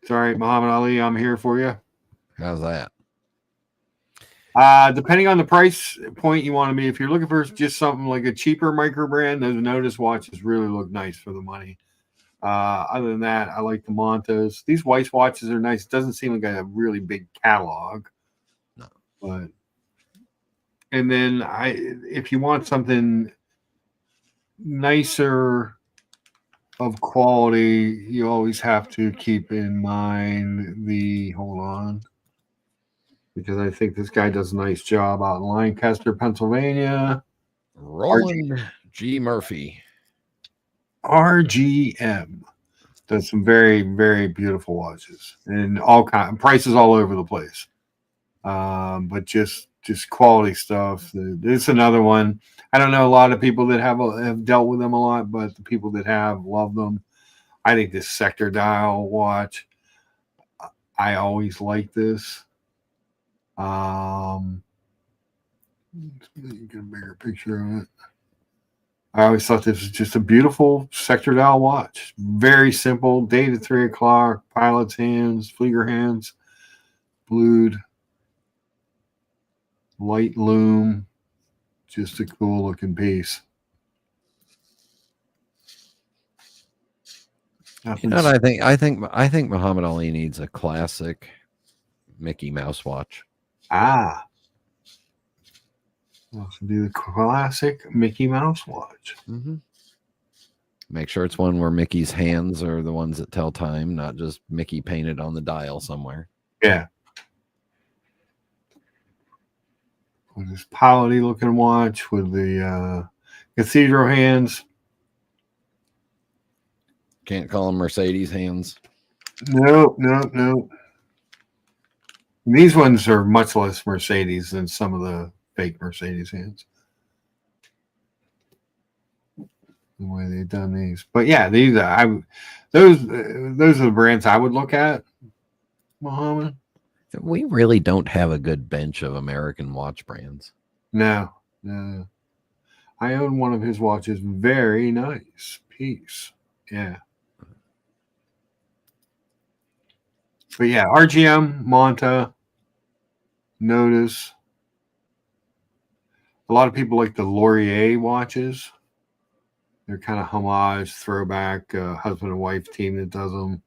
Speaker 1: It's all right, Muhammad Ali. I'm here for you.
Speaker 3: How's that?
Speaker 1: Depending on the price point you want to be, if you're looking for just something like a cheaper micro brand, those Notice watches really look nice for the money. Other than that, I like the Montos. These Weiss watches are nice. It doesn't seem like a really big catalog.
Speaker 3: No.
Speaker 1: But and then if you want something nicer of quality, you always have to keep in mind hold on, because I think this guy does a nice job out in Lancaster, Pennsylvania.
Speaker 3: Roland G. Murphy.
Speaker 1: RGM does some very, very beautiful watches and all prices all over the place. But just quality stuff. It's another one. I don't know a lot of people that have dealt with them a lot, but the people that have love them. I think this sector dial watch, I always like this. Get a bigger picture of it. I always thought this was just a beautiful sector dial watch. Very simple, dated 3 o'clock, pilot's hands, Flieger hands, blued, light loom, just a cool looking piece.
Speaker 3: You know what I think Muhammad Ali needs a classic Mickey Mouse watch.
Speaker 1: Also do the classic Mickey Mouse watch.
Speaker 3: Mm-hmm. Make sure it's one where Mickey's hands are the ones that tell time, not just Mickey painted on the dial somewhere.
Speaker 1: Yeah. with this polity looking watch with the cathedral hands.
Speaker 3: Can't call them Mercedes hands.
Speaker 1: Nope. These ones are much less Mercedes than some of the fake Mercedes hands. The way they've done these, but yeah, these those are the brands I would look at. Muhammad.
Speaker 3: We really don't have a good bench of American watch brands.
Speaker 1: No. I own one of his watches. Very nice piece. Yeah. But yeah, RGM, Monta, Notice. A lot of people like the Laurier watches. They're kind of homage, throwback, husband and wife team that does them.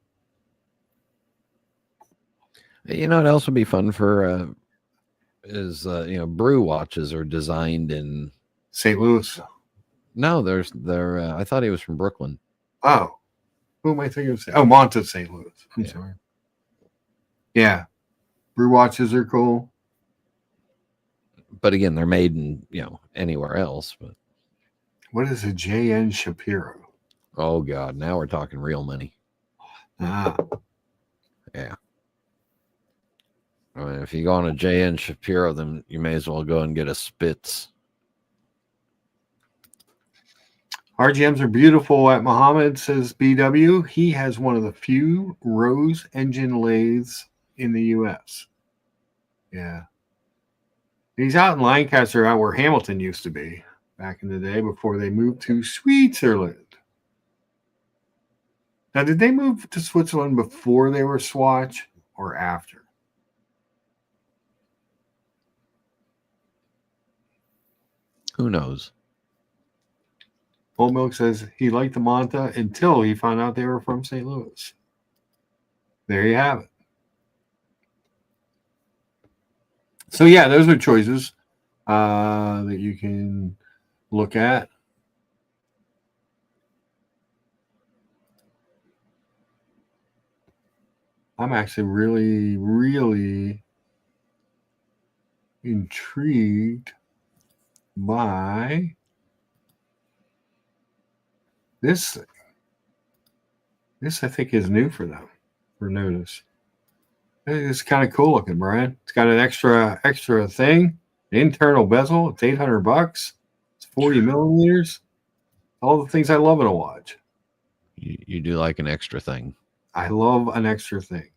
Speaker 3: You know what else would be fun for is brew watches are designed in
Speaker 1: St. Louis.
Speaker 3: No, they're I thought he was from Brooklyn.
Speaker 1: Oh, who am I thinking of? Oh, Monta, St. Louis. I'm sorry. Yeah, brew watches are cool.
Speaker 3: But again, they're made in anywhere else. But
Speaker 1: what is a J.N. Shapiro?
Speaker 3: Oh God, now we're talking real money.
Speaker 1: Ah,
Speaker 3: yeah. I mean, if you go on a J.N. Shapiro, then you may as well go and get a Spitz.
Speaker 1: RGMs are beautiful at Muhammad, says BW. He has one of the few Rose engine lathes in the U.S. Yeah. He's out in Lancaster, out where Hamilton used to be back in the day before they moved to Switzerland. Now, did they move to Switzerland before they were Swatch or after?
Speaker 3: Who knows?
Speaker 1: Old Milk says he liked the Monta until he found out they were from St. Louis. There you have it. So, yeah, those are choices that you can look at. I'm actually really, really intrigued by this thing. This, I think, is new for them, for Notice. It's kind of cool looking, Brian. It's got an extra thing, internal bezel. It's $800. It's 40 millimeters. All the things I love in a watch.
Speaker 3: You do like an extra thing.
Speaker 1: I love an extra thing.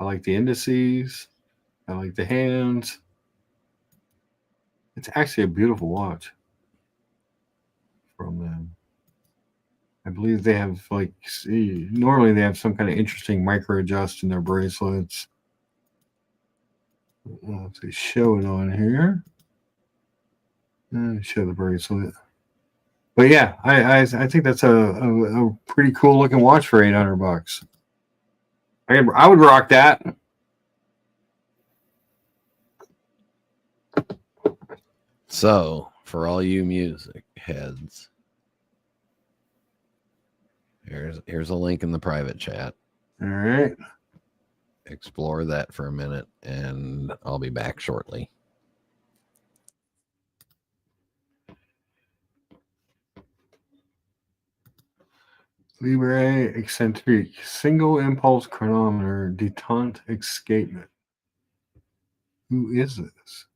Speaker 1: I like the indices. I like the hands. It's actually a beautiful watch from them. I believe they have normally they have some kind of interesting micro adjust in their bracelets. Let's see, show it on here. Show the bracelet. But yeah, I think that's a pretty cool looking watch for $800. I would rock that.
Speaker 3: So, for all you music heads, here's a link in the private chat.
Speaker 1: All right.
Speaker 3: Explore that for a minute, and I'll be back shortly.
Speaker 1: Libre Eccentrique single impulse chronometer detente escapement. Who is this?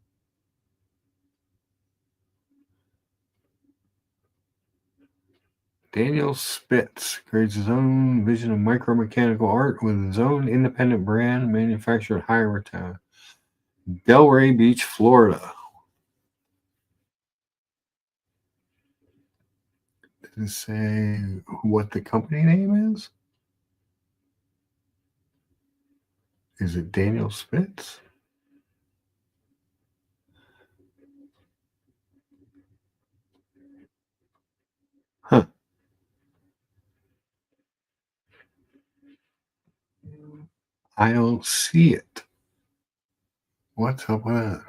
Speaker 1: Daniel Spitz creates his own vision of micromechanical art with his own independent brand manufactured in Higher Delray Beach, Florida. Does it say what the company name is? Is it Daniel Spitz? Huh. I don't see it. What's up with that?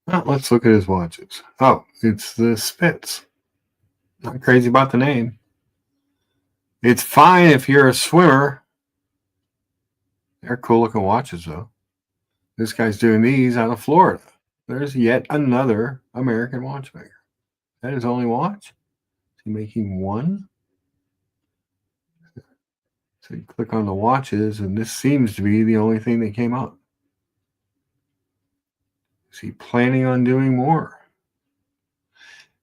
Speaker 1: Well, let's look at his watches. Oh, it's the Spitz. Not crazy about the name. It's fine if you're a swimmer. They're cool looking watches, though. This guy's doing these out of Florida. There's yet another American watchmaker. That is only watch. Is he making one? So you click on the watches, and this seems to be the only thing that came up. Is he planning on doing more?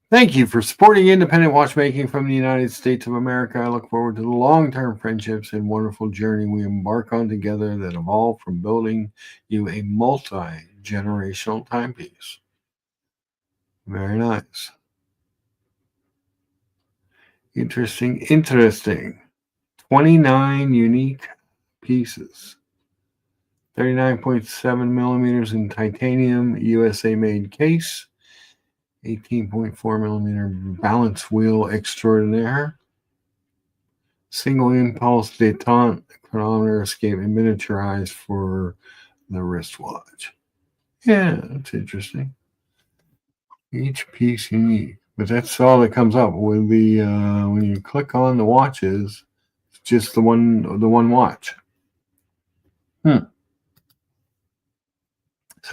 Speaker 1: Thank you for supporting independent watchmaking from the United States of America. I look forward to the long-term friendships and wonderful journey we embark on together that evolve from building you a multi-generational timepiece. Very nice. Interesting. 29 unique pieces. 39.7 millimeters in titanium, USA-made case. 18.4 millimeter balance wheel extraordinaire. Single impulse detente chronometer escape and miniaturized for the wristwatch. Yeah, that's interesting. Each piece unique. But that's all that comes up with the when you click on the watches, it's just the one watch. So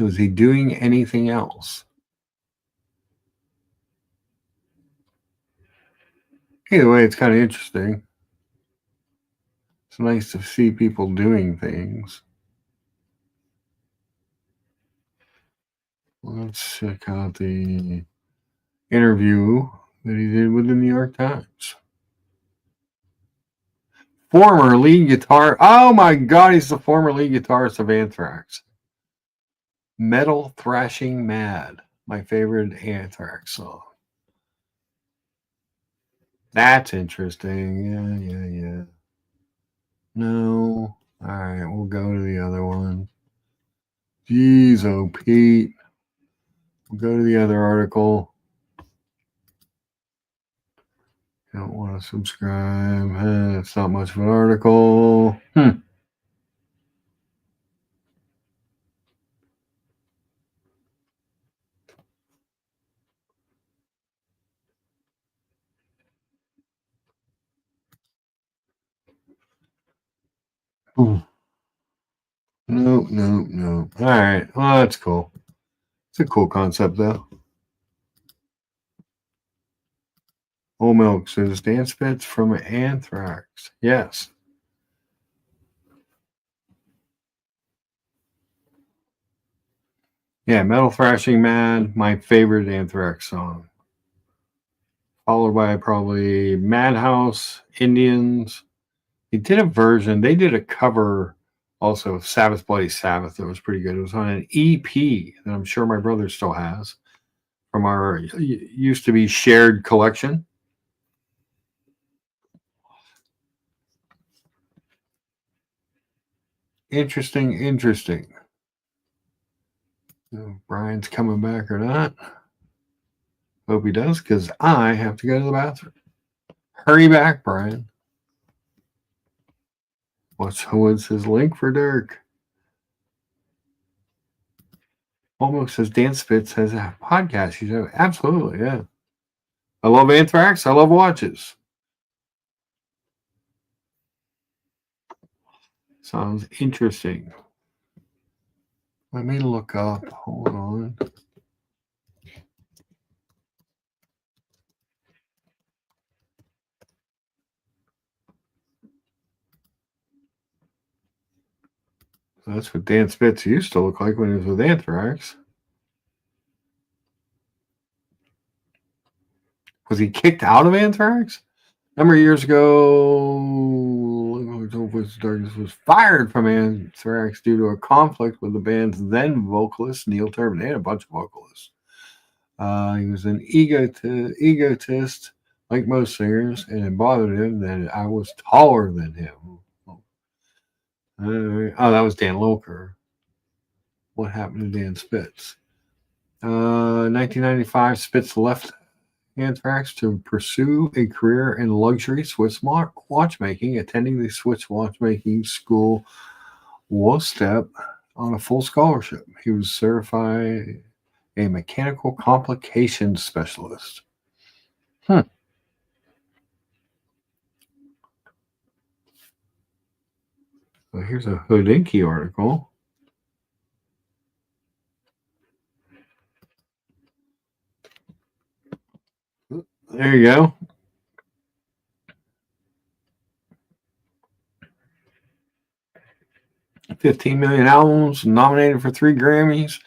Speaker 1: is he doing anything else? Either way, it's kind of interesting. It's nice to see people doing things. Let's check out the interview that he did with the New York Times. Former lead guitar. Oh my God, he's the former lead guitarist of Anthrax. Metal Thrashing Mad, my favorite Anthrax song. That's interesting. Yeah. No. All right, we'll go to the other one. Jeez, oh Pete. We'll go to the other article. Don't want to subscribe. It's not much of an article. Ooh. No. All right. Well, that's cool. It's a cool concept, though. Whole Milk says Dan Spitz from Anthrax. Yes. Yeah, Metal Thrashing Mad, my favorite Anthrax song. Followed by probably Madhouse, Indians. They did a version, they did a cover also of Sabbath Bloody Sabbath that was pretty good. It was on an EP that I'm sure my brother still has from our used to be shared collection. Interesting. Brian's coming back or not. Hope he does, because I have to go to the bathroom. Hurry back, Brian. What's his link for Dirk? Almost says Dan Spitz has a podcast. He said, absolutely, yeah. I love Anthrax. I love watches. Sounds interesting. Let me look up. Hold on. That's what Dan Spitz used to look like when he was with Anthrax. Was he kicked out of Anthrax? A number of years ago, Darkness was fired from Anthrax due to a conflict with the band's then vocalist, Neil Turbin. They had a bunch of vocalists. He was an egotist, like most singers, and it bothered him that I was taller than him. That was Dan Loker. What happened to Dan Spitz? 1995, Spitz left Anthrax to pursue a career in luxury Swiss watchmaking, attending the Swiss watchmaking school WOSTEP on a full scholarship. He was certified a mechanical complications specialist. So here's a Hodinkee article. There you go. 15 million albums, nominated for 3 Grammys,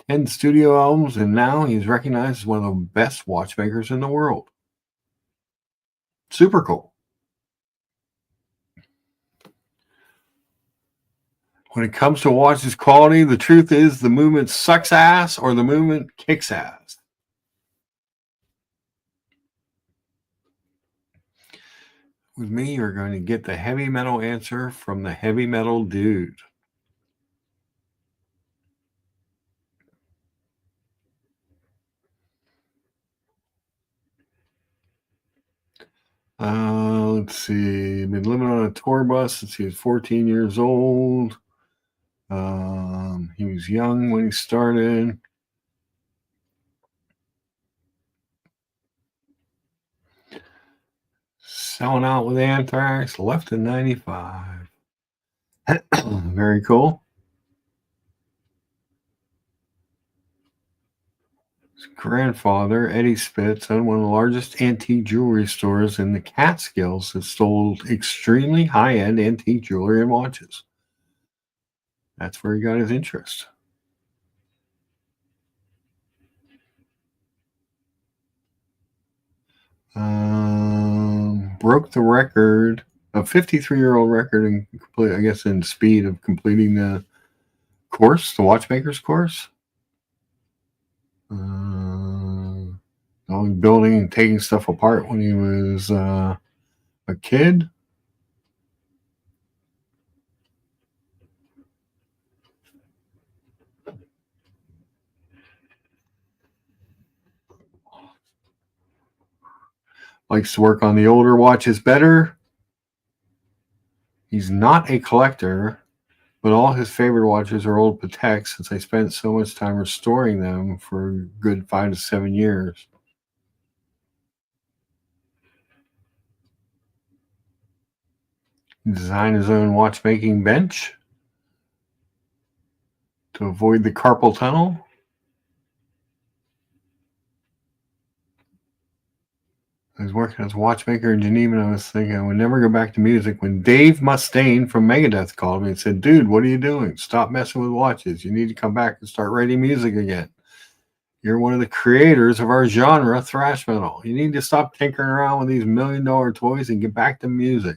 Speaker 1: 10 studio albums, and now he's recognized as one of the best watchmakers in the world. Super cool. When it comes to watches quality, the truth is the movement sucks ass or the movement kicks ass. With me, you're going to get the heavy metal answer from the heavy metal dude. Let's see. Been living on a tour bus since he was 14 years old. He was young when he started. Selling out with Anthrax, left in 95. Very cool. His grandfather, Eddie Spitz, owned one of the largest antique jewelry stores in the Catskills that sold extremely high-end antique jewelry and watches. That's where he got his interest. Broke the record, a 53-year-old record in speed of completing the course, the watchmaker's course. Building and taking stuff apart when he was a kid. Likes to work on the older watches better. He's not a collector, but all his favorite watches are old Pateks since I spent so much time restoring them for a good 5 to 7 years. He designed his own watchmaking bench to avoid the carpal tunnel. I was working as a watchmaker in Geneva, and I was thinking I would never go back to music when Dave Mustaine from Megadeth called me and said, "Dude, what are you doing? Stop messing with watches. You need to come back and start writing music again. You're one of the creators of our genre, thrash metal. You need to stop tinkering around with these $1 million toys and get back to music."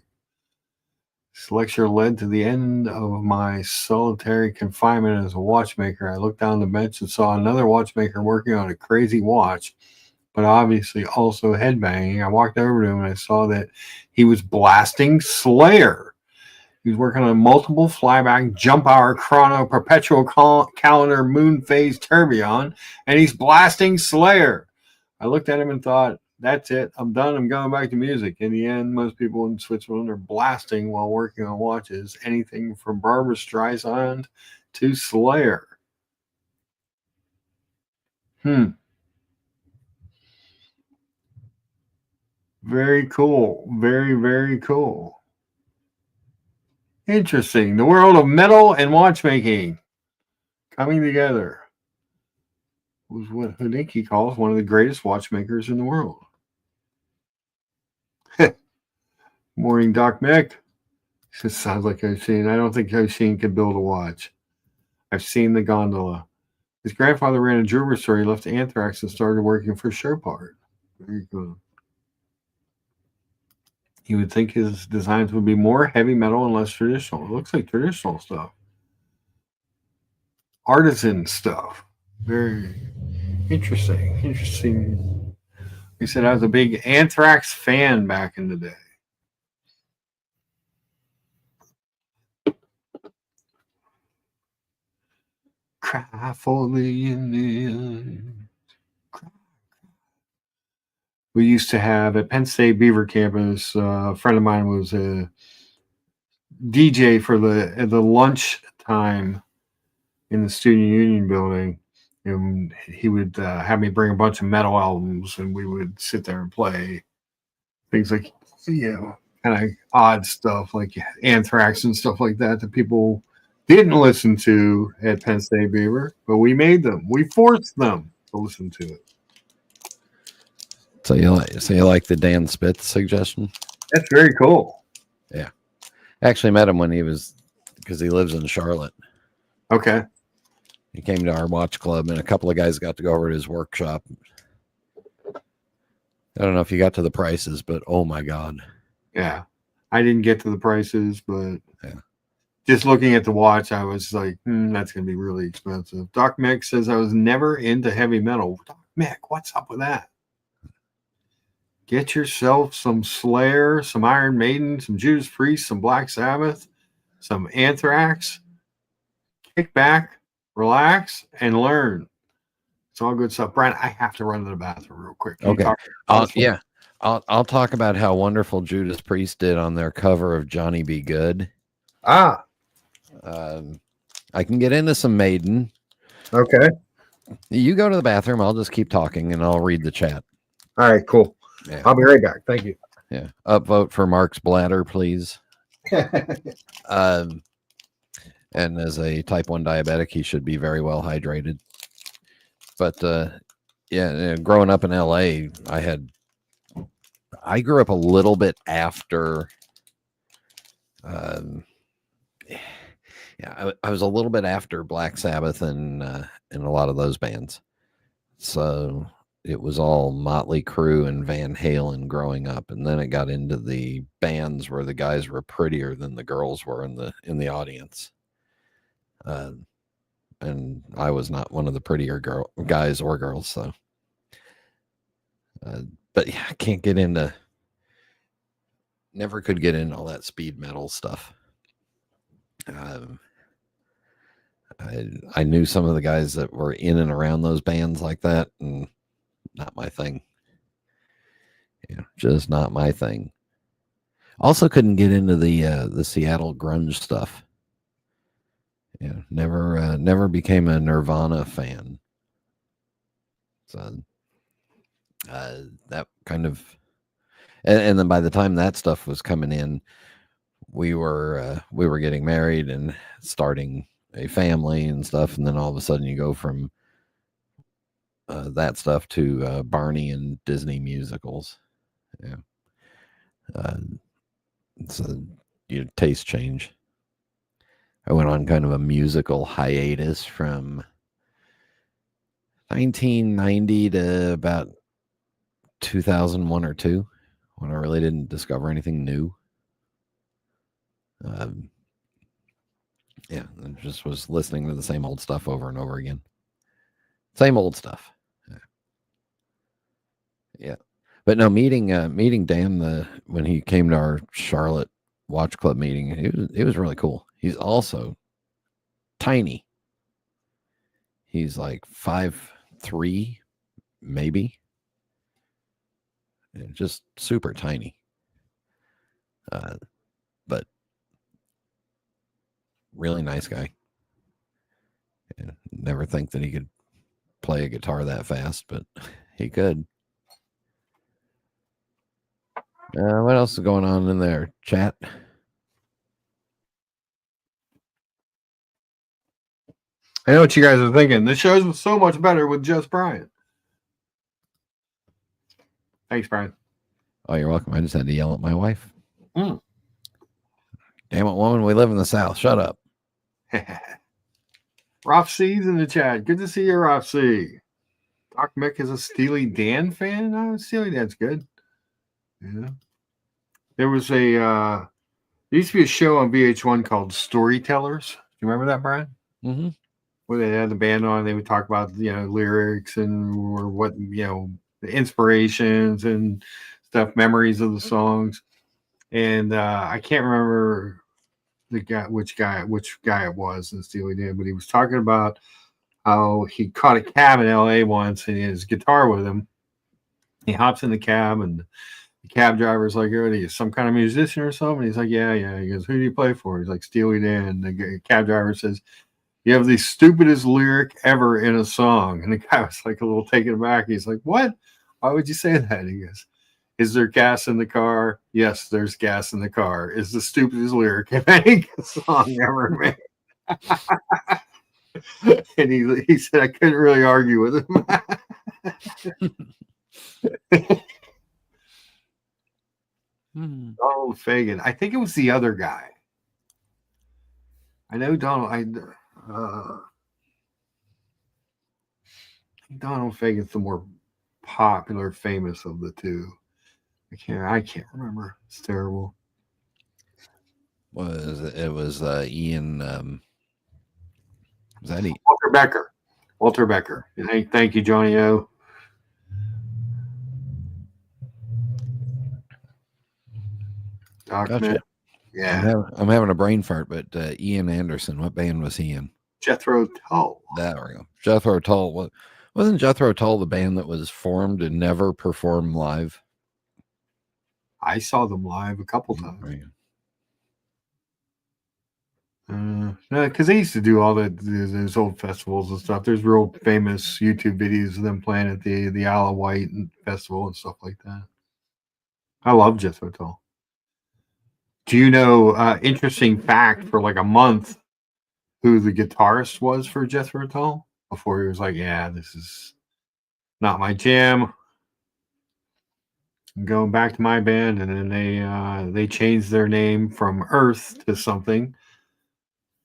Speaker 1: This lecture led to the end of my solitary confinement as a watchmaker. I looked down the bench and saw another watchmaker working on a crazy watch, but obviously also headbanging. I walked over to him and I saw that he was blasting Slayer. He was working on a multiple flyback jump hour chrono perpetual calendar moon phase tourbillon, and he's blasting Slayer. I looked at him and thought, that's it. I'm done. I'm going back to music. In the end, most people in Switzerland are blasting while working on watches, anything from Barbra Streisand to Slayer. Very cool. Very, very cool. Interesting. The world of metal and watchmaking coming together was what Hodinkee calls one of the greatest watchmakers in the world. Morning, Doc Mick. This sounds like Oshin. I don't think Oshin could build a watch. I've seen the gondola. His grandfather ran a jewelry store. He left Anthrax and started working for Chopard. Very cool. You would think his designs would be more heavy metal and less traditional. It looks like traditional stuff. Artisan stuff. Very interesting. Interesting. He said I was a big Anthrax fan back in the day. Cry for the Indian. We used to have at Penn State Beaver Campus, a friend of mine was a DJ for the lunch time in the student union building, and he would have me bring a bunch of metal albums, and we would sit there and play things like kind of odd stuff like Anthrax and stuff like that that people didn't listen to at Penn State Beaver, but we made them. We forced them to listen to it.
Speaker 3: So you like the Dan Spitz suggestion?
Speaker 1: That's very cool.
Speaker 3: Yeah. I actually met him because he lives in Charlotte.
Speaker 1: Okay.
Speaker 3: He came to our watch club, and a couple of guys got to go over to his workshop. I don't know if you got to the prices, but oh my God.
Speaker 1: Yeah. I didn't get to the prices, but
Speaker 3: yeah.
Speaker 1: Just looking at the watch, I was like, that's going to be really expensive. Doc Mick says I was never into heavy metal. Doc Mick, what's up with that? Get yourself some Slayer, some Iron Maiden, some Judas Priest, some Black Sabbath, some Anthrax. Kick back, relax, and learn. It's all good stuff. Brian, I have to run to the bathroom real quick.
Speaker 3: Okay. Yeah. I'll talk about how wonderful Judas Priest did on their cover of Johnny Be Good.
Speaker 1: I
Speaker 3: can get into some Maiden.
Speaker 1: Okay.
Speaker 3: You go to the bathroom. I'll just keep talking and I'll read the chat.
Speaker 1: All right, cool.
Speaker 3: Yeah.
Speaker 1: I'll be right back. Thank you.
Speaker 3: Yeah. Upvote for Mark's bladder, please. And as a type 1 diabetic, he should be very well hydrated. But growing up in LA, I grew up a little bit after I was a little bit after Black Sabbath and a lot of those bands. So it was all Motley Crue and Van Halen growing up, and then it got into the bands where the guys were prettier than the girls were in the audience. And I was not one of the prettier guys or girls, so. But yeah, I can't get into. Never could get into all that speed metal stuff. I knew some of the guys that were in and around those bands like that, and not my thing. Yeah, just not my thing. Also, couldn't get into the Seattle grunge stuff. Yeah, never became a Nirvana fan. So that kind of, and then by the time that stuff was coming in, we were getting married and starting a family and stuff, and then all of a sudden you go from that stuff to Barney and Disney musicals. Yeah. So your taste change. I went on kind of a musical hiatus from 1990 to about 2001 or 2, when I really didn't discover anything new. I just was listening to the same old stuff over and over again. Same old stuff. Yeah. But no, meeting Dan when he came to our Charlotte Watch Club meeting, it was really cool. He's also tiny. He's like 5'3", maybe. And just super tiny. But really nice guy. Yeah, never think that he could play a guitar that fast, but he could. What else is going on in there, chat?
Speaker 1: I know what you guys are thinking. This show's so much better with just Brian. Thanks, Brian.
Speaker 3: Oh, you're welcome. I just had to yell at my wife. Damn it, woman. We live in the South. Shut up.
Speaker 1: Rough C's in the chat. Good to see you, Rough C. Doc Mick is a Steely Dan fan. Oh, Steely Dan's good. Yeah. There was there used to be a show on VH1 called Storytellers. Do you remember that, Brian?
Speaker 3: Mm-hmm.
Speaker 1: Where they had the band on, they would talk about lyrics and or what the inspirations and stuff, memories of the songs. And I can't remember which guy it was in Steely Dan, but he was talking about how he caught a cab in LA once and he had his guitar with him. He hops in the cab and the cab driver's like, "Oh, are you some kind of musician or something?" He's like, yeah. He goes, "Who do you play for?" He's like, "Steely Dan." The cab driver says, "You have the stupidest lyric ever in a song." And the guy was like a little taken aback. He's like, "What? Why would you say that?" He goes, Is there gas in the car? Yes, there's gas in the car. Is the stupidest lyric in any song ever made. And he said I couldn't really argue with him. Donald Fagen. I think it was the other guy. I know Donald. Donald Fagen's the more popular, famous of the two. I can't remember. It's terrible.
Speaker 3: It was Ian. Was that Ian?
Speaker 1: Walter Becker. Walter Becker. Thank you, Johnny O.
Speaker 3: Gotcha.
Speaker 1: Yeah.
Speaker 3: I'm having a brain fart, but Ian Anderson, what band was he in?
Speaker 1: Jethro Tull.
Speaker 3: There we go. Jethro Tull. Wasn't Jethro Tull the band that was formed and never performed live?
Speaker 1: I saw them live a couple times. Because they used to do all those old festivals and stuff. There's real famous YouTube videos of them playing at the Isle of Wight festival and stuff like that. I love Jethro Tull. Do you know, interesting fact, for like a month, who the guitarist was for Jethro Tull? Before he was like, yeah, this is not my jam. I'm going back to my band. And then they changed their name from Earth to something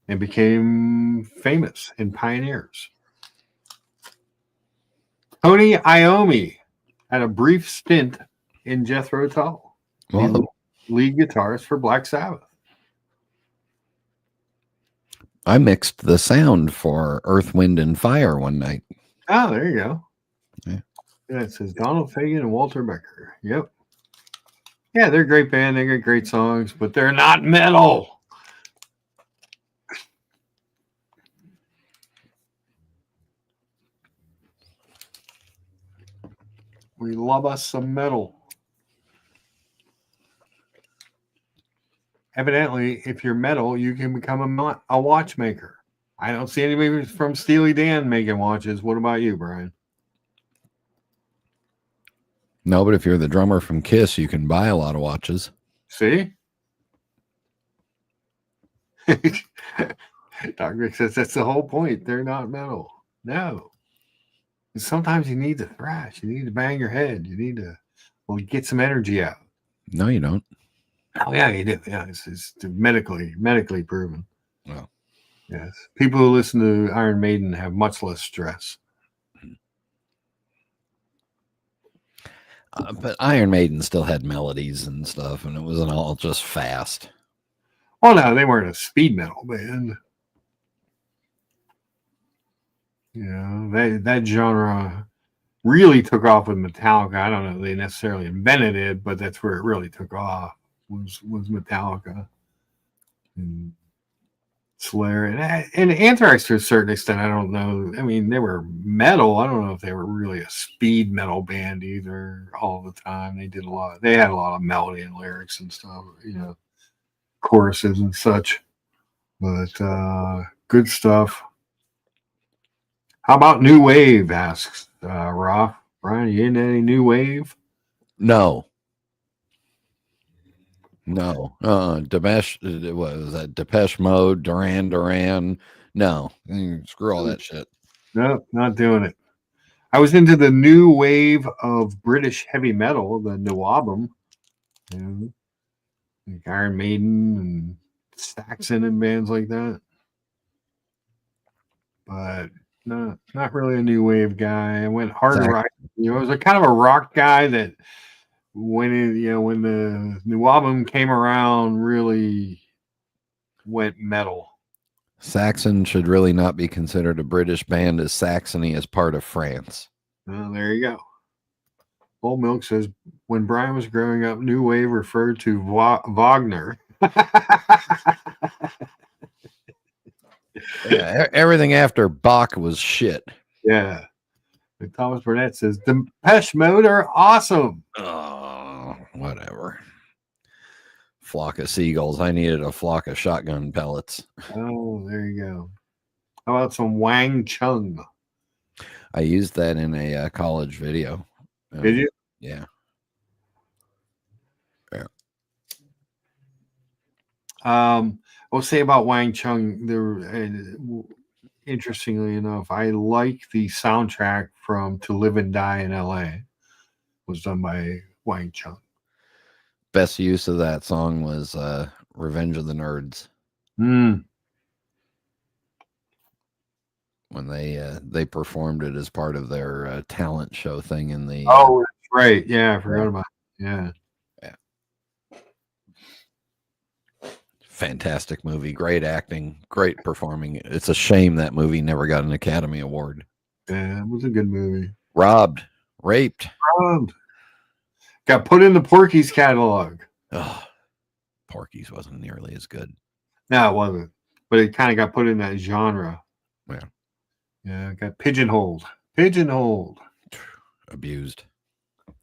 Speaker 1: and became famous and pioneers. Tony Iommi had a brief stint in Jethro Tull. Lead guitarist for Black Sabbath.
Speaker 3: I mixed the sound for Earth, Wind, and Fire one night.
Speaker 1: Oh, there you go.
Speaker 3: Yeah,
Speaker 1: it says Donald Fagen and Walter Becker. Yep. Yeah, they're a great band. They got great songs, but they're not metal. We love us some metal. Evidently, if you're metal, you can become a watchmaker. I don't see anybody from Steely Dan making watches. What about you, Brian?
Speaker 3: No, but if you're the drummer from Kiss, you can buy a lot of watches.
Speaker 1: See? Doc Rick says that's the whole point. They're not metal. No. Sometimes you need to thrash. You need to bang your head. You need to get some energy out.
Speaker 3: No, you don't.
Speaker 1: Oh, yeah, you do. Yeah, it's medically proven.
Speaker 3: Well,
Speaker 1: yes. People who listen to Iron Maiden have much less stress.
Speaker 3: But Iron Maiden still had melodies and stuff, and it wasn't all just fast.
Speaker 1: Oh, no, they weren't a speed metal band. You know, that genre really took off with Metallica. I don't know if they necessarily invented it, but that's where it really took off, was Metallica and Slayer. And Anthrax, to a certain extent, I don't know. I mean, they were metal. I don't know if they were really a speed metal band either all the time. They had a lot of melody and lyrics and stuff, you know, choruses and such. But good stuff. How about New Wave, asks Roth. Brian, you into any New Wave?
Speaker 3: No. Depeche, what was that? Depeche Mode, Duran. No. Screw all that shit.
Speaker 1: Nope, not doing it. I was into the new wave of British heavy metal, the Nawabum. You know, like Iron Maiden and Saxon and bands like that. But no, not really a new wave guy. I went hard rock. You know, I was a kind of a rock guy that when the new album came around, really went metal.
Speaker 3: Saxon should really not be considered a British band, as Saxony is part of France.
Speaker 1: Well, there you go. Old Milk says, when Brian was growing up, New Wave referred to Wagner.
Speaker 3: Yeah, everything after Bach was shit.
Speaker 1: Yeah. But Thomas Burnett says, Depeche Mode are awesome.
Speaker 3: Oh, whatever. Flock of seagulls. I needed a flock of shotgun pellets.
Speaker 1: Oh, there you go. How about some Wang Chung?
Speaker 3: I used that in a college video.
Speaker 1: Did you?
Speaker 3: Yeah.
Speaker 1: I'll say about Wang Chung. Interestingly enough, I like the soundtrack from "To Live and Die in L.A." Was done by Wang Chung.
Speaker 3: Best use of that song was "Revenge of the Nerds."
Speaker 1: Mm.
Speaker 3: When they performed it as part of their talent show thing in the
Speaker 1: Oh, that's right. Yeah, I forgot about it. Yeah.
Speaker 3: Fantastic movie, great acting, great performing. It's a shame that movie never got an Academy Award.
Speaker 1: Yeah, it was a good movie.
Speaker 3: Robbed, raped,
Speaker 1: got put in the Porky's catalog.
Speaker 3: Oh, Porky's wasn't nearly as good.
Speaker 1: No, it wasn't, but it kind of got put in that genre.
Speaker 3: Yeah,
Speaker 1: yeah, got pigeonholed,
Speaker 3: abused.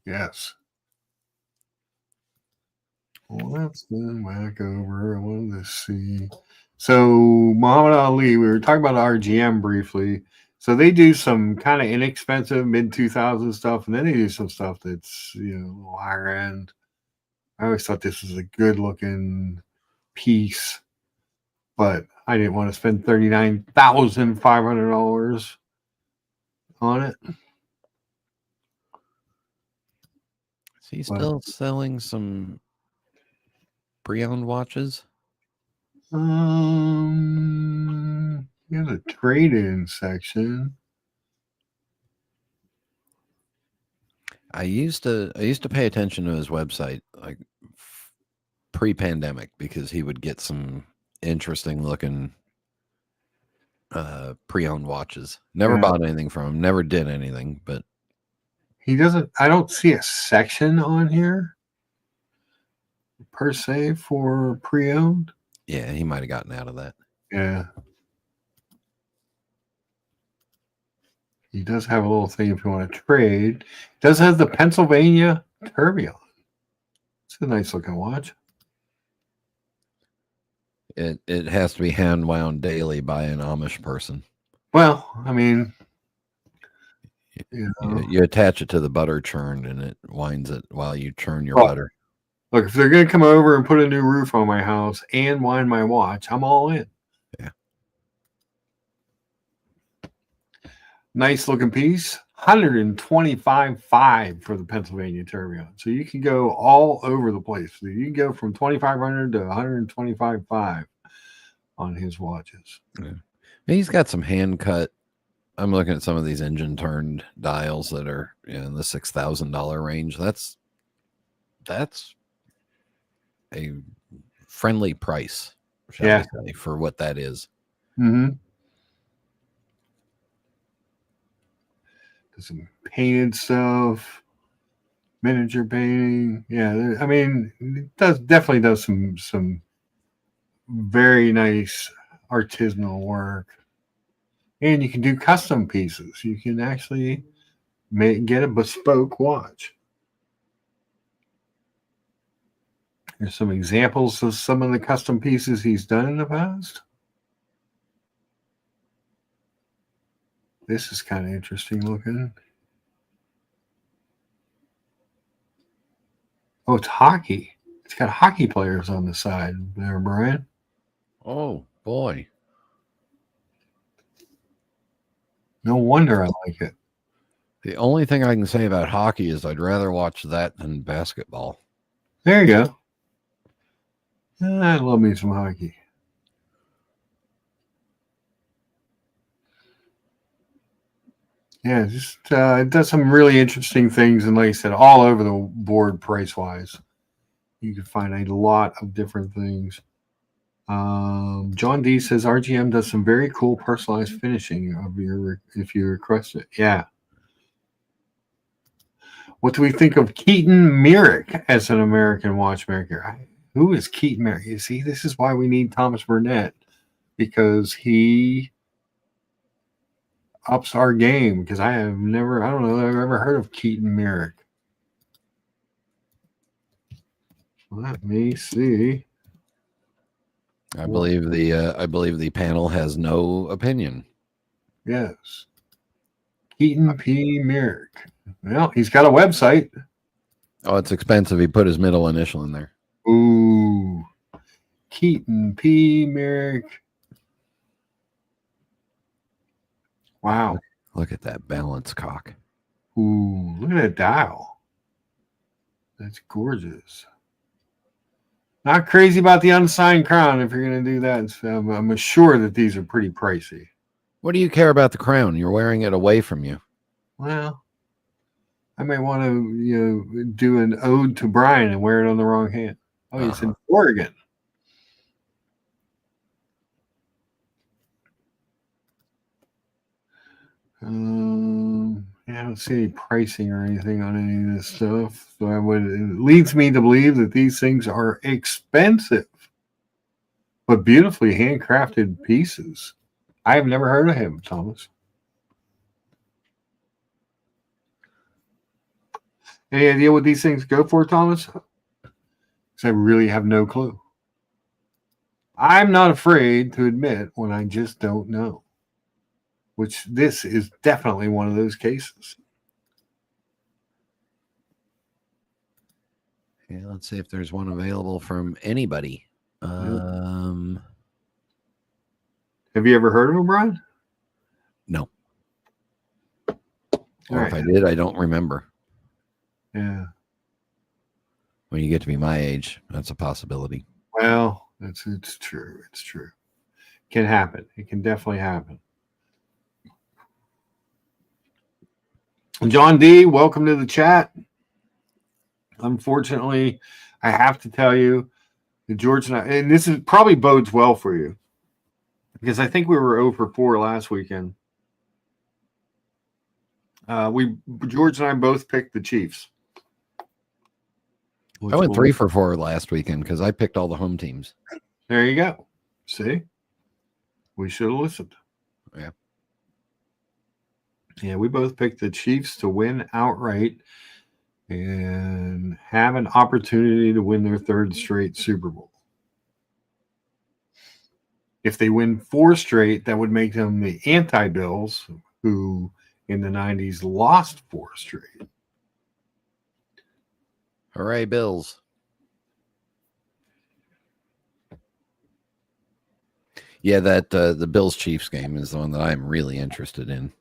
Speaker 1: Yes. Well, that's been back over. I wanted to see. So Muhammad Ali, we were talking about RGM briefly. So they do some kind of inexpensive mid 2000s stuff, and then they do some stuff that's a little higher end. I always thought this was a good looking piece, but I didn't want to spend $39,500 on it.
Speaker 3: Is he still selling some pre-owned watches?
Speaker 1: Here's a trade-in section.
Speaker 3: I used to pay attention to his website like pre-pandemic because he would get some interesting looking pre-owned watches. Never bought anything from him, never did anything, but
Speaker 1: he doesn't. I don't see a section on here per se for pre-owned.
Speaker 3: Yeah, he might have gotten out of that.
Speaker 1: Yeah. He does have a little thing if you want to trade. It does have the Pennsylvania Tourbillon. It's a nice looking watch.
Speaker 3: It has to be hand wound daily by an Amish person.
Speaker 1: Well, I mean, you
Speaker 3: attach it to the butter churn and it winds it while you churn your butter.
Speaker 1: Look, if they're going to come over and put a new roof on my house and wind my watch, I'm all in.
Speaker 3: Yeah.
Speaker 1: Nice looking piece. $125,500 for the Pennsylvania Tourbillon. So you can go all over the place. So you can go from $2,500 to $125,500 on his watches.
Speaker 3: Yeah. He's got some hand cut. I'm looking at some of these engine turned dials that are in the $6,000 range. That's a friendly price, shall we say, for what that is.
Speaker 1: Mm-hmm. Some painted stuff, miniature painting. Yeah, I mean, it definitely does some very nice artisanal work, and you can do custom pieces. You can actually get a bespoke watch. There's some examples of some of the custom pieces he's done in the past. This is kind of interesting looking. Oh, it's hockey. It's got hockey players on the side there, Brian.
Speaker 3: Oh, boy.
Speaker 1: No wonder I like it.
Speaker 3: The only thing I can say about hockey is I'd rather watch that than basketball.
Speaker 1: There you go. I love me some hockey. Yeah, just it does some really interesting things, and like I said, all over the board price-wise. You can find a lot of different things. John D says RGM does some very cool personalized finishing of if you request it. Yeah. What do we think of Keaton Merrick as an American watchmaker? Who is Keaton Merrick? You see, this is why we need Thomas Burnett, because he ups our game, because I don't know that I've ever heard of Keaton Merrick. Let me see.
Speaker 3: I believe the panel has no opinion.
Speaker 1: Yes. Keaton P. Merrick. Well, he's got a website.
Speaker 3: Oh, it's expensive. He put his middle initial in there.
Speaker 1: Ooh. Keaton P. Merrick. Wow.
Speaker 3: Look at that balance cock.
Speaker 1: Ooh, look at that dial. That's gorgeous. Not crazy about the unsigned crown if you're going to do that. So I'm sure that these are pretty pricey.
Speaker 3: What do you care about the crown? You're wearing it away from you.
Speaker 1: Well, I may want to do an ode to Brian and wear it on the wrong hand. Oh, it's in Oregon. I don't see any pricing or anything on any of this stuff. So it leads me to believe that these things are expensive, but beautifully handcrafted pieces. I have never heard of him, Thomas. Any idea what these things go for, Thomas? Because I really have no clue. I'm not afraid to admit when I just don't know. Which this is definitely one of those cases.
Speaker 3: Yeah, let's see if there's one available from anybody.
Speaker 1: Have you ever heard of him, Brian?
Speaker 3: No.
Speaker 1: All
Speaker 3: Or if I did, I don't remember.
Speaker 1: Yeah.
Speaker 3: When you get to be my age, that's a possibility.
Speaker 1: Well, it's true. It's true. It can happen. It can definitely happen. John D, welcome to the chat. Unfortunately, I have to tell you that George and this is probably bodes well for you because I think we were 0 for 4 last weekend. George and I both picked the Chiefs.
Speaker 3: I went 3 for 4 last weekend because I picked all the home teams.
Speaker 1: There you go. See, we should have listened.
Speaker 3: Yeah.
Speaker 1: Yeah, we both picked the Chiefs to win outright and have an opportunity to win their 3rd straight Super Bowl. If they win 4 straight, that would make them the anti-Bills, who in the 90s lost 4 straight.
Speaker 3: Hooray, Bills. Yeah, that the Bills-Chiefs game is the one that I'm really interested in.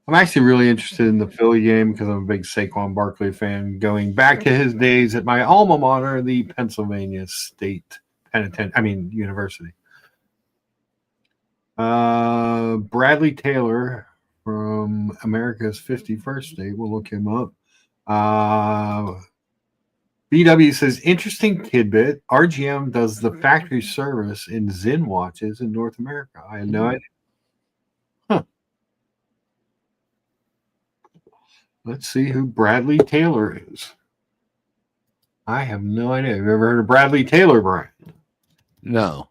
Speaker 1: I'm actually really interested in the Philly game because I'm a big Saquon Barkley fan, going back to his days at my alma mater, the Pennsylvania State University. Bradley Taylor from America's 51st State. We'll look him up. BW says, interesting tidbit. RGM does the factory service in Zen watches in North America. I had no idea. Huh. Let's see who Bradley Taylor is. I have no idea. Have you ever heard of Bradley Taylor, Brian?
Speaker 3: No.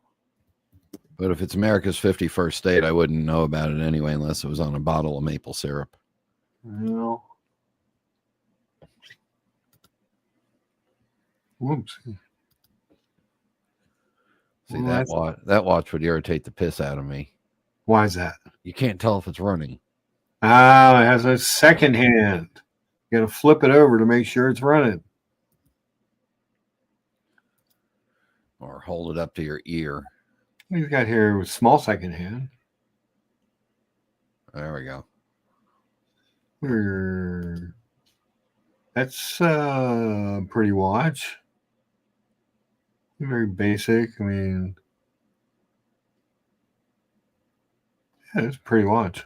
Speaker 3: But if it's America's 51st State, I wouldn't know about it anyway unless it was on a bottle of maple syrup.
Speaker 1: No. Whoops.
Speaker 3: See, that watch would irritate the piss out of me.
Speaker 1: Why is that?
Speaker 3: You can't tell if it's running.
Speaker 1: It has a second hand. You got to flip it over to make sure it's running.
Speaker 3: Or hold it up to your ear.
Speaker 1: We've got here a small second hand.
Speaker 3: There we go.
Speaker 1: That's a pretty watch. Very basic. I mean, yeah, it's a pretty watch.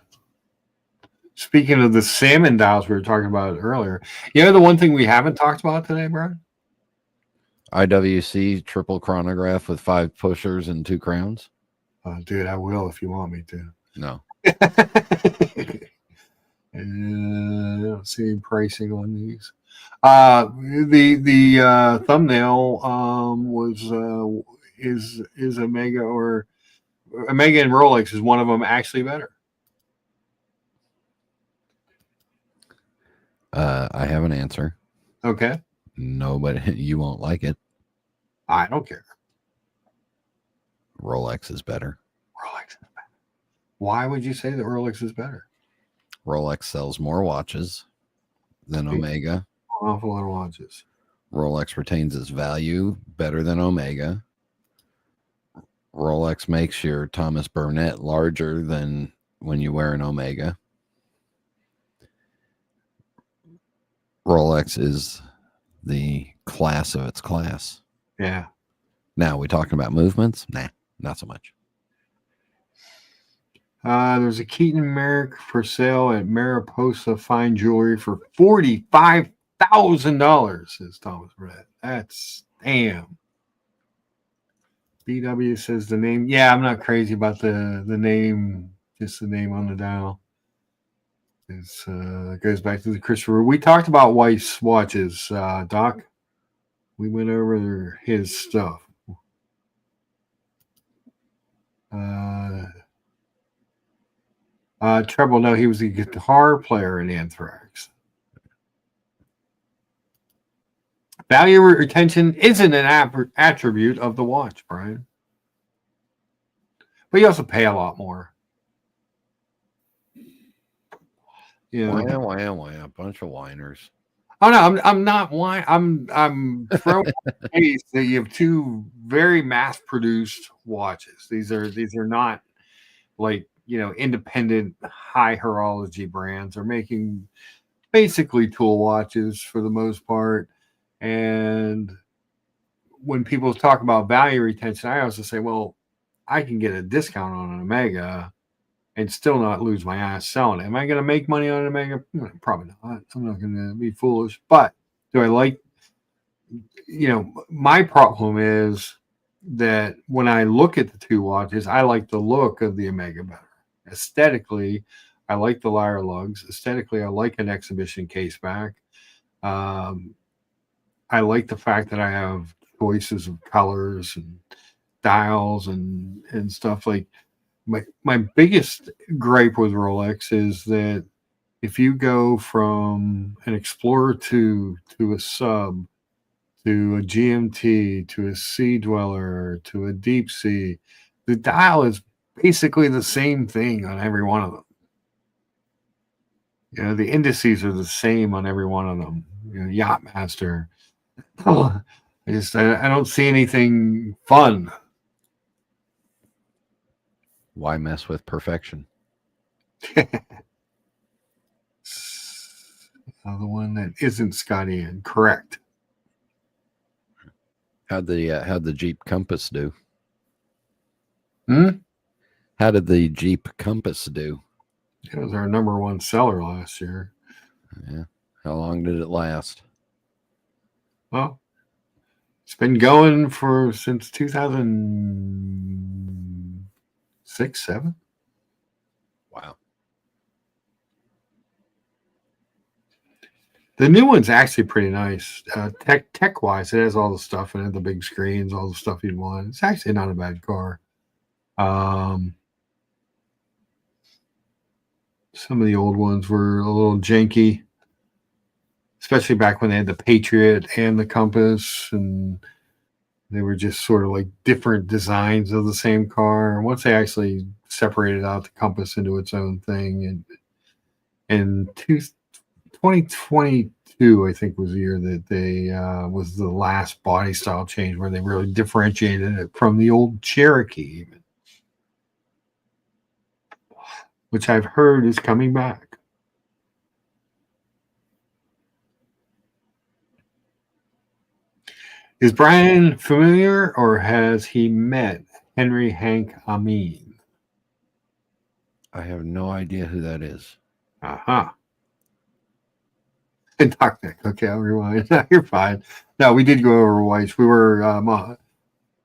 Speaker 1: Speaking of the salmon dials we were talking about earlier, the one thing we haven't talked about today, Brian?
Speaker 3: IWC triple chronograph with 5 pushers and 2 crowns.
Speaker 1: Dude, I will if you want me to.
Speaker 3: No.
Speaker 1: I don't see any pricing on these. The thumbnail is Omega or Omega and Rolex. Is one of them actually better?
Speaker 3: I have an answer.
Speaker 1: Okay.
Speaker 3: No, but you won't like it.
Speaker 1: I don't care.
Speaker 3: Rolex is better.
Speaker 1: Rolex is better. Why would you say that Rolex is better?
Speaker 3: Rolex sells more watches than Omega.
Speaker 1: An awful lot of watches.
Speaker 3: Rolex retains its value better than Omega. Rolex makes your Thomas Burnett larger than when you wear an Omega. Rolex is the class of its class.
Speaker 1: Yeah.
Speaker 3: Now, we talking about movements? Nah, not so much.
Speaker 1: There's a Keaton Merrick for sale at Mariposa Fine Jewelry for $45,000, says Thomas Burnett. That's damn. BW says the name. Yeah, I'm not crazy about the name, just the name on the dial. It goes back to the Christopher. We talked about Weiss watches, Doc. We went over his stuff. Treble, no, he was a guitar player in Anthrax. Value retention isn't an attribute of the watch, Brian. But you also pay a lot more.
Speaker 3: Wah, a bunch of whiners.
Speaker 1: Oh no, I'm not whining. I'm throwing the case that you have two very mass-produced watches. These are not like, independent high horology brands. Are making basically tool watches for the most part. And when people talk about value retention, I also say, well, I can get a discount on an Omega and still not lose my ass selling it. Am I going to make money on an Omega? Probably not. I'm not going to be foolish. But do I like, my problem is that when I look at the two watches, I like the look of the Omega better. Aesthetically, I like the lyre lugs. Aesthetically, I like an exhibition case back. I like the fact that I have choices of colors and dials and stuff. Like my biggest gripe with Rolex is that if you go from an Explorer 2 to a Sub to a GMT to a Sea Dweller to a Deep Sea, the dial is basically the same thing on every one of them. The indices are the same on every one of them. Yachtmaster. I don't see anything fun.
Speaker 3: Why mess with perfection?
Speaker 1: The one that isn't Scotty in, correct.
Speaker 3: How'd the Jeep Compass do?
Speaker 1: How
Speaker 3: did the Jeep Compass do?
Speaker 1: It was our number one seller last year.
Speaker 3: Yeah. How long did it last?
Speaker 1: Well, it's been going since 2006, 7.
Speaker 3: Wow.
Speaker 1: The new one's actually pretty nice. Tech wise, it has all the stuff in it, the big screens, all the stuff you'd want. It's actually not a bad car. Some of the old ones were a little janky, especially back when they had the Patriot and the Compass, and they were just sort of like different designs of the same car. Once they actually separated out the Compass into its own thing, and 2022, I think, was the year that they was the last body style change where they really differentiated it from the old Cherokee, even, which I've heard is coming back. Is Brian familiar, or has he met Henry Hank Amin?
Speaker 3: I have no idea who that is.
Speaker 1: Aha. Doc Nick. Okay, I'll rewind. No, you're fine. No, we did go over Weiss. We were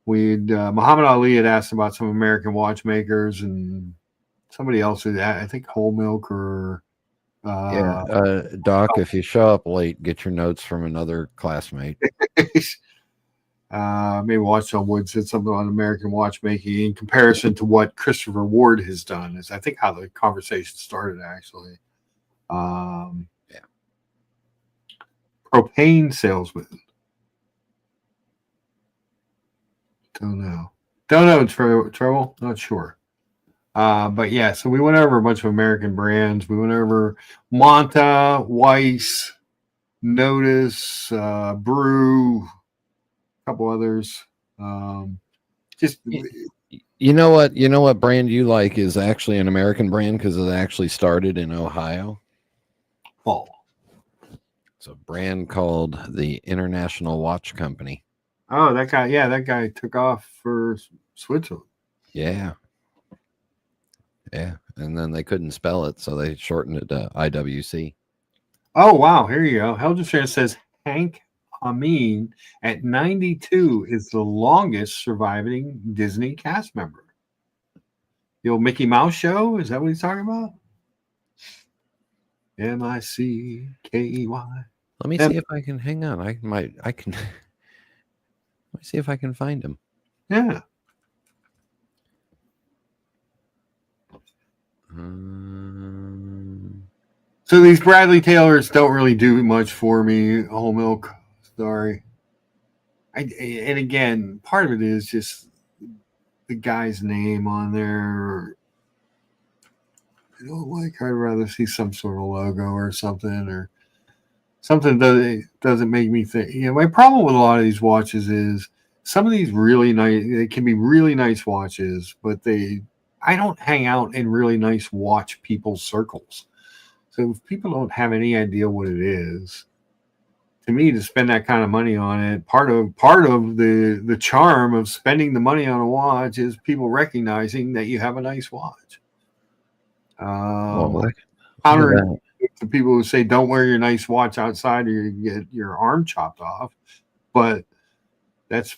Speaker 1: Muhammad Ali had asked about some American watchmakers, and somebody else who I think Whole Milk or
Speaker 3: Doc, if you show up late, get your notes from another classmate.
Speaker 1: Maybe Watchstone Wood said something on American watchmaking in comparison to what Christopher Ward has done. Is I think how the conversation started, actually. Propane salesman. Don't know, Treble. Not sure. But yeah, so we went over a bunch of American brands. We went over Monta, Weiss, Notice, Brew, a couple others. Just
Speaker 3: You know what? You know what brand you like is actually an American brand because it actually started in Ohio.
Speaker 1: fall.
Speaker 3: It's a brand called the International Watch Company.
Speaker 1: Oh, that guy. Yeah, that guy took off for Switzerland.
Speaker 3: Yeah. Yeah. And then they couldn't spell it, so they shortened it to IWC.
Speaker 1: Oh, wow. Here you go. Helgestrand says Hank Amin at 92 is the longest surviving Disney cast member. The old Mickey Mouse show? Is that what he's talking about? Mickey.
Speaker 3: Let me see if I can hang on. I can let me see if I can find him.
Speaker 1: Yeah. So these Bradley Taylors don't really do much for me. Whole milk. Sorry. And again, part of it is just the guy's name on there. I don't like. I'd rather see some sort of logo or something that doesn't make me think. My problem with a lot of these watches is some of these really nice. They can be really nice watches, but I don't hang out in really nice watch people's circles. So if people don't have any idea what it is, to me, to spend that kind of money on it, part of the charm of spending the money on a watch is people recognizing that you have a nice watch. Countering to people who say don't wear your nice watch outside or you get your arm chopped off, but that's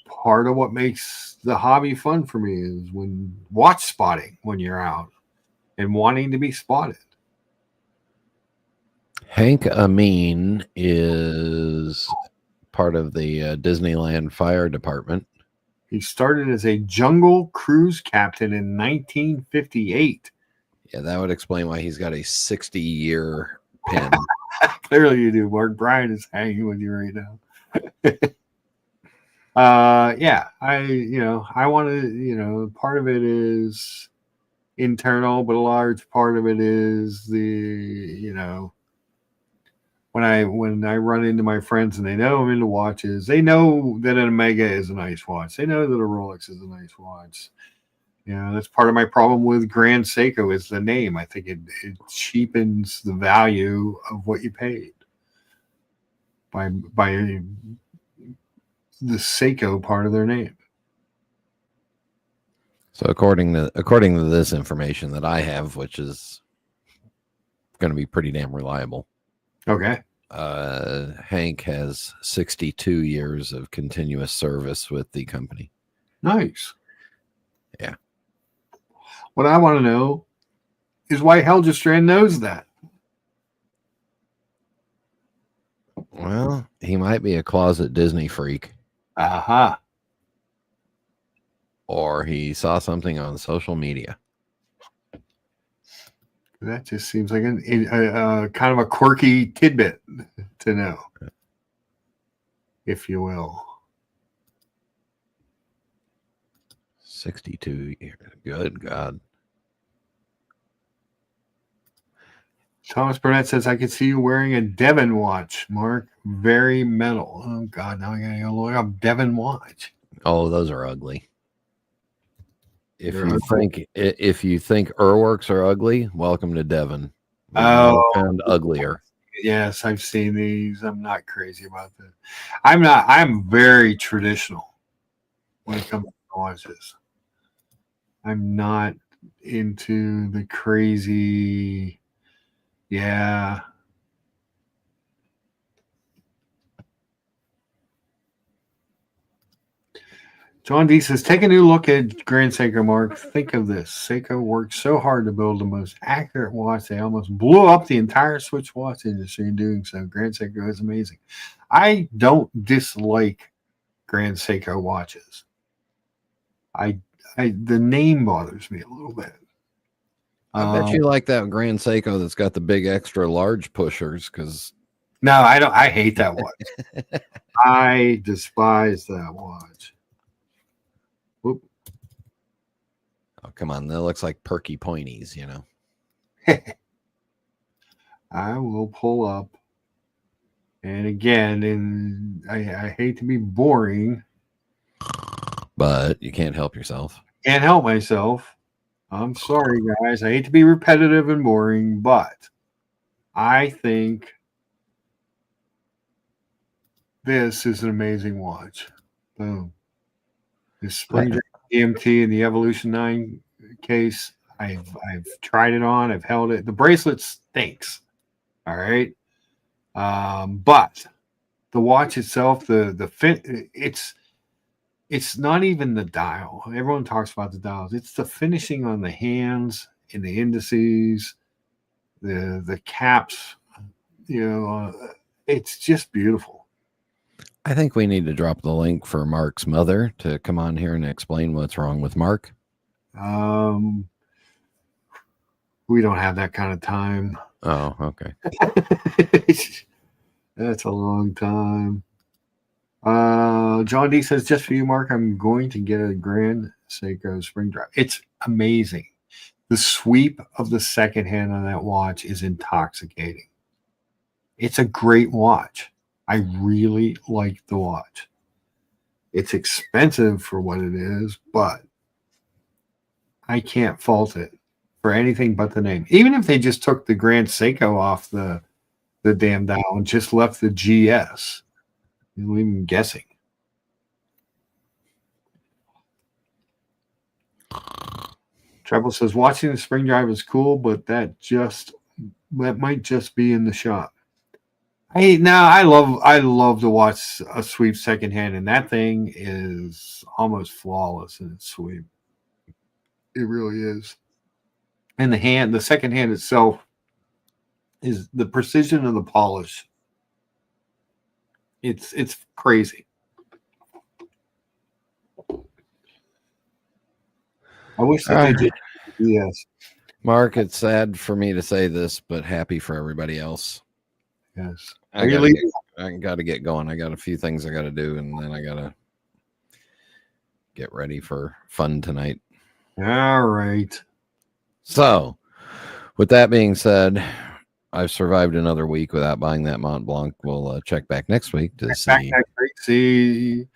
Speaker 1: part of what makes the hobby fun for me is when watch spotting when you're out and wanting to be spotted.
Speaker 3: Hank Amin is part of the Disneyland Fire Department.
Speaker 1: He started as a jungle cruise captain in 1958.
Speaker 3: Yeah, that would explain why he's got a 60-year pin.
Speaker 1: Clearly you do, Mark. Brian is hanging with you right now. I want to, part of it is internal, but a large part of it is when I run into my friends and they know I'm into watches, they know that an Omega is a nice watch. They know that a Rolex is a nice watch. That's part of my problem with Grand Seiko is the name. I think it cheapens the value of what you paid by the Seiko part of their name.
Speaker 3: So according to this information that I have, which is going to be pretty damn reliable.
Speaker 1: Okay.
Speaker 3: Hank has 62 years of continuous service with the company.
Speaker 1: Nice.
Speaker 3: Yeah.
Speaker 1: What I want to know is why Helgestrand knows that.
Speaker 3: Well, he might be a closet Disney freak.
Speaker 1: Aha.
Speaker 3: Or he saw something on social media.
Speaker 1: That just seems like a kind of a quirky tidbit to know, if you will.
Speaker 3: 62 years. Good God.
Speaker 1: Thomas Burnett says, I could see you wearing a Devon watch, Mark. Very metal. Oh, God. Now I got to go look up Devon watch.
Speaker 3: Oh, those are ugly. If you think Urworks are ugly, welcome to Devon. And uglier.
Speaker 1: Yes, I've seen these. I'm not crazy about that. I'm very traditional when it comes to watches. I'm not into the crazy. Yeah. John D says, take a new look at Grand Seiko, Mark. Think of this. Seiko worked so hard to build the most accurate watch. They almost blew up the entire Swiss watch industry in doing so. Grand Seiko is amazing. I don't dislike Grand Seiko watches. The name bothers me a little bit.
Speaker 3: I bet you like that Grand Seiko that's got the big extra large pushers because.
Speaker 1: No, I don't. I hate that watch. I despise that watch. Whoop.
Speaker 3: Oh, come on. That looks like perky pointies, you know.
Speaker 1: I will pull up And again, I hate to be boring.
Speaker 3: But you can't help yourself.
Speaker 1: Can't help myself. I'm sorry, guys. I hate to be repetitive and boring, but I think this is an amazing watch. Boom. The Spring EMT and the Evolution 9 case. I've tried it on. I've held it. The bracelet stinks. All right. But the watch itself, the fit, it's not even the dial. Everyone talks about the dials. It's the finishing on the hands and the indices, the caps. It's just beautiful.
Speaker 3: I think we need to drop the link for Mark's mother to come on here and explain what's wrong with Mark.
Speaker 1: We don't have that kind of time.
Speaker 3: Oh, okay.
Speaker 1: That's a long time. John D says, just for you, Mark, I'm going to get a Grand Seiko Spring Drive. It's amazing. The sweep of the second hand on that watch is intoxicating. It's a great watch. I really like the watch. It's expensive for what it is, but I can't fault it for anything but the name. Even if they just took the Grand Seiko off the damn dial and just left the GS, you're even guessing. Treble says watching the Spring Drive is cool, but that might just be in the shop. I love to watch a sweep secondhand, and that thing is almost flawless in its sweep. It really is. And the second hand itself is the precision of the polish. It's crazy. I wish that they did. Yes.
Speaker 3: Mark, it's sad for me to say this, but happy for everybody else.
Speaker 1: Yes.
Speaker 3: I got to get going. I got a few things I got to do, and then I got to get ready for fun tonight.
Speaker 1: All right.
Speaker 3: So, with that being said, I've survived another week without buying that Mont Blanc. We'll check back next week to
Speaker 1: see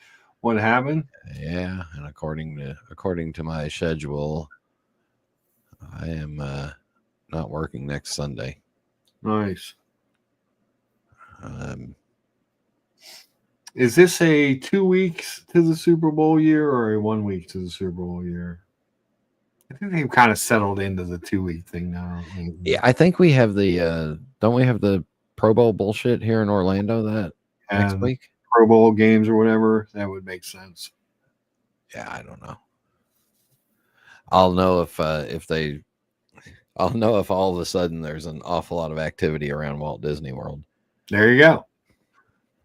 Speaker 1: what happened.
Speaker 3: Yeah, and according to my schedule, I am not working next Sunday.
Speaker 1: Nice. Is this a 2 weeks to the Super Bowl year or a 1 week to the Super Bowl year? I think they've kind of settled into the 2 week thing now.
Speaker 3: Yeah, I think we have the don't we have the Pro Bowl bullshit here in Orlando next week?
Speaker 1: Pro Bowl games or whatever. That would make sense.
Speaker 3: Yeah, I don't know. I'll know if all of a sudden there's an awful lot of activity around Walt Disney World.
Speaker 1: There you go.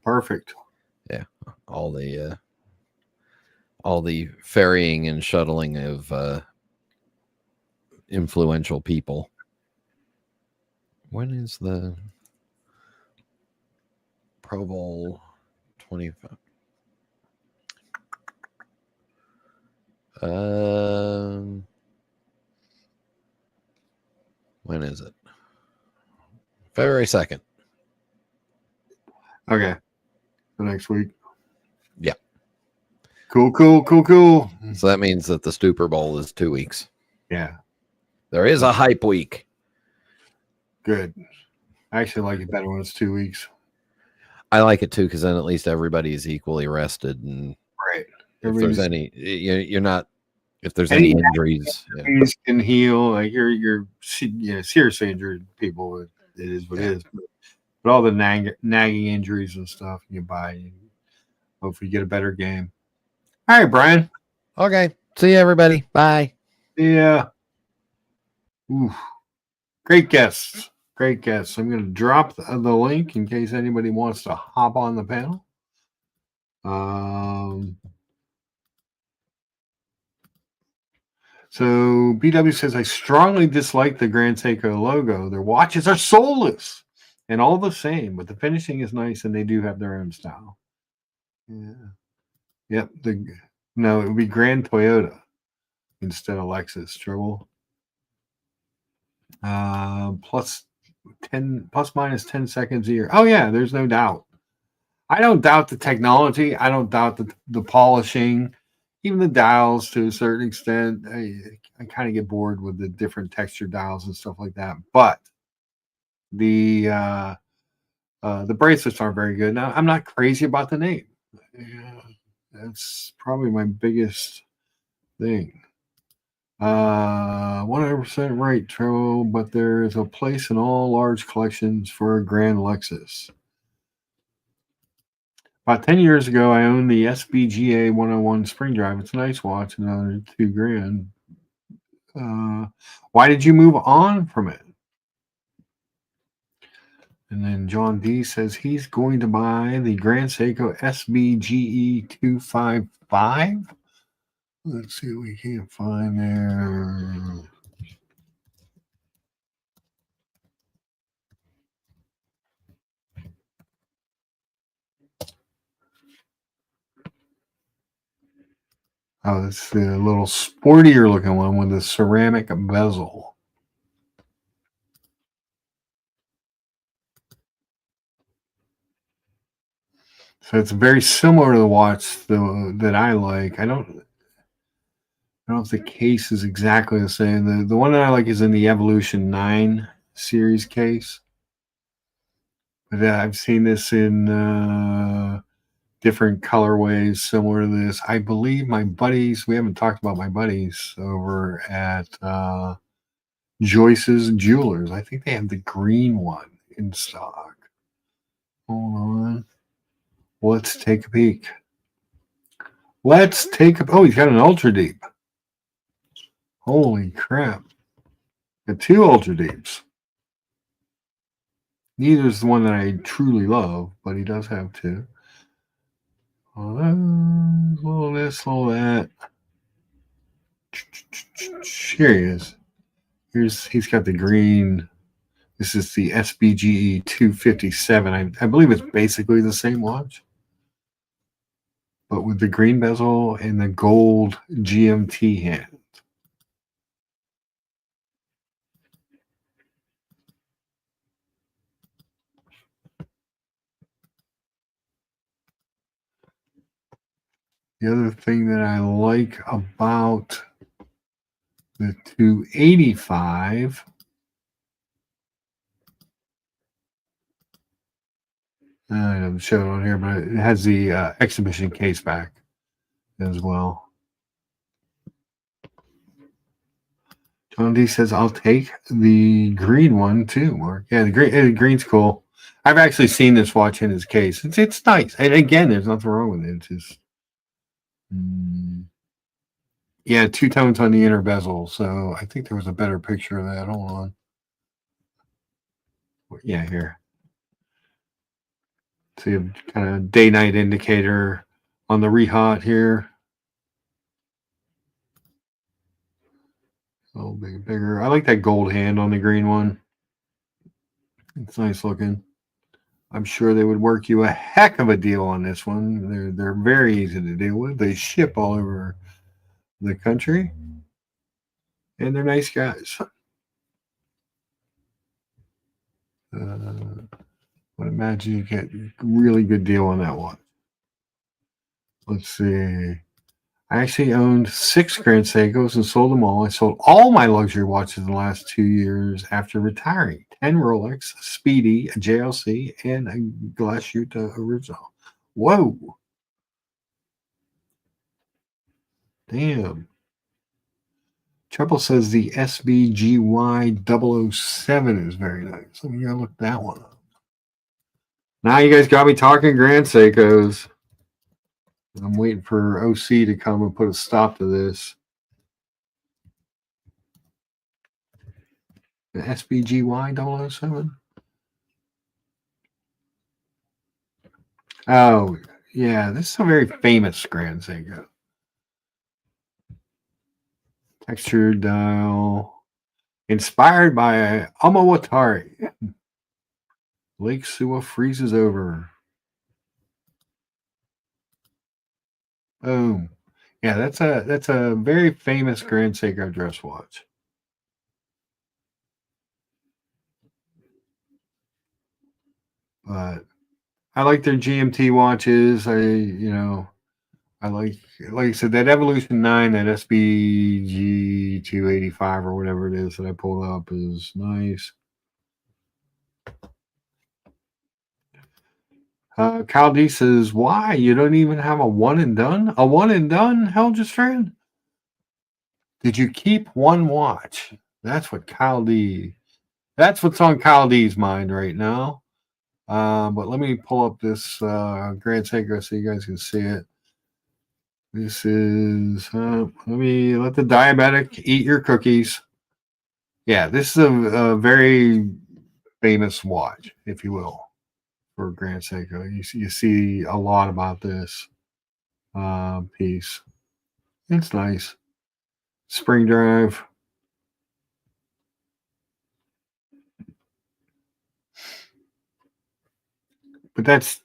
Speaker 1: Perfect.
Speaker 3: Yeah, all the ferrying and shuttling of influential people. When is the Pro Bowl 25? When is it? February 2nd.
Speaker 1: Okay. The next week.
Speaker 3: Yeah.
Speaker 1: Cool.
Speaker 3: So that means that the Super Bowl is 2 weeks.
Speaker 1: Yeah.
Speaker 3: There is a hype week.
Speaker 1: Good. I actually like it better when it's 2 weeks.
Speaker 3: I like it too, because then at least everybody is equally rested, and
Speaker 1: right.
Speaker 3: If there's any, you're not. If there's any injuries,
Speaker 1: can heal. Like you're seriously injured people. It is what it is. But all the nagging injuries and stuff you buy, hopefully you get a better game. All right, Brian.
Speaker 3: Okay. See you, everybody. Bye.
Speaker 1: Yeah. Ooh. Great guests. I'm going to drop the link in case anybody wants to hop on the panel. So BW says, I strongly dislike the Grand Seiko logo. Their watches are soulless and all the same, but the finishing is nice and they do have their own style. Yeah. Yep. No, it would be Grand Toyota instead of Lexus. Trouble. Plus minus 10 seconds a year. Oh yeah, there's no doubt. I don't doubt the technology. I don't doubt the polishing, even the dials to a certain extent. I kind of get bored with the different texture dials and stuff like that. But the bracelets aren't very good. Now I'm not crazy about the name. Yeah, that's probably my biggest thing. 100% right, Trevor, but there is a place in all large collections for a Grand Lexus. About 10 years ago, I owned the SBGA 101 Spring Drive. It's a nice watch, another $2,000. Why did you move on from it? And then John D says he's going to buy the Grand Seiko SBGE 255. Let's see what we can find there. Oh, it's the little sportier looking one with the ceramic bezel. So it's very similar to the watch that I like. I don't know if the case is exactly the same. The one that I like is in the Evolution 9 series case. But I've seen this in different colorways similar to this. I believe my buddies, we haven't talked about my buddies over at Joyce's Jewelers. I think they have the green one in stock. Hold on. Let's take a peek. Oh, he's got an ultra deep. Holy crap. Got two ultra deeps. Neither is the one that I truly love, but he does have two. A little this, a little that. Here he is. He's got the green. This is the SBGE 257. I believe it's basically the same watch, but with the green bezel and the gold GMT hand. The other thing that I like about the 285 I don't show it on here, but it has the exhibition case back as well. John D says, I'll take the green one too, Mark. Yeah, the green's cool. I've actually seen this watch in his case. It's nice. And again, there's nothing wrong with it. It's just, yeah, two tones on the inner bezel. So I think there was a better picture of that. Hold on. Yeah, here. See a kind of day-night indicator on the rehot here. A little bit bigger. I like that gold hand on the green one. It's nice looking. I'm sure they would work you a heck of a deal on this one. They're very easy to deal with. They ship all over the country, and they're nice guys. I would imagine you get a really good deal on that one. Let's see. I actually owned 6 Grand Seikos and sold them all. I sold all my luxury watches in the last 2 years after retiring. 10 Rolex, a Speedy, a JLC, and a Glashütte original. Whoa. Damn. Trouble says the SBGY 007 is very nice. Let me go look that one up. Now you guys got me talking Grand Seikos. I'm waiting for OC to come and put a stop to this. The SBGY 007? Oh, yeah. This is a very famous Grand Seiko. Textured dial. Inspired by Amawatari. Lake Suwa freezes over. Boom. Yeah, that's a very famous Grand Seiko dress watch. But I like their GMT watches. I like I said, that Evolution 9, that SBG 285 or whatever it is that I pulled up is nice. Kyle D says, why? You don't even have a one and done? A one and done, Helgestrand? Did you keep one watch? That's what Kyle D. That's what's on Kyle D's mind right now. But let me pull up this Grand Seiko so you guys can see it. This is, let the diabetic eat your cookies. Yeah, this is a very famous watch, if you will, for Grand Seiko. You see a lot about this piece. It's nice. Spring drive. But that's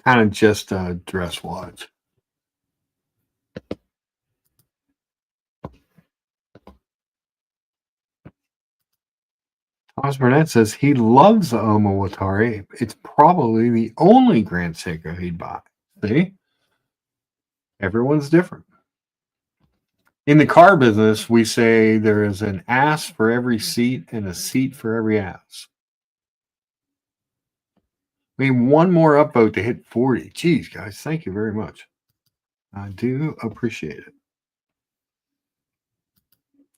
Speaker 1: kind of just a dress watch. Thomas Burnett says he loves the Omo Watari. It's probably the only Grand Seiko he'd buy. See? Everyone's different. In the car business, we say there is an ass for every seat and a seat for every ass. We need one more upvote to hit 40. Geez, guys, thank you very much. I do appreciate it.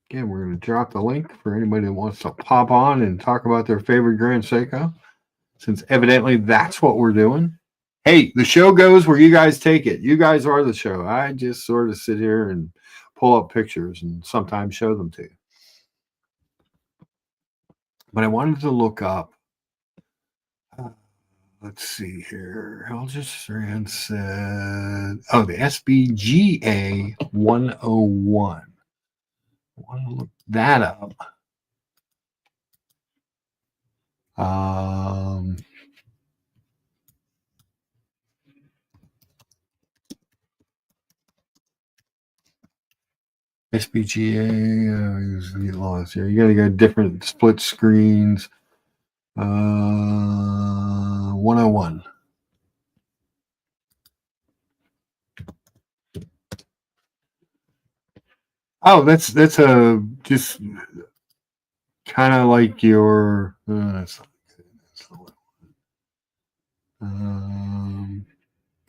Speaker 1: Again, we're going to drop the link for anybody that wants to pop on and talk about their favorite Grand Seiko, since evidently that's what we're doing. Hey, the show goes where you guys take it. You guys are the show. I just sort of sit here and pull up pictures and sometimes show them to you. But I wanted to look up. Let's see here. Helgestrand said, the SBGA 101. I want to look that up. SBGA is the laws here. You got to go different split screens. 101. Oh, that's a just kind of like your kind of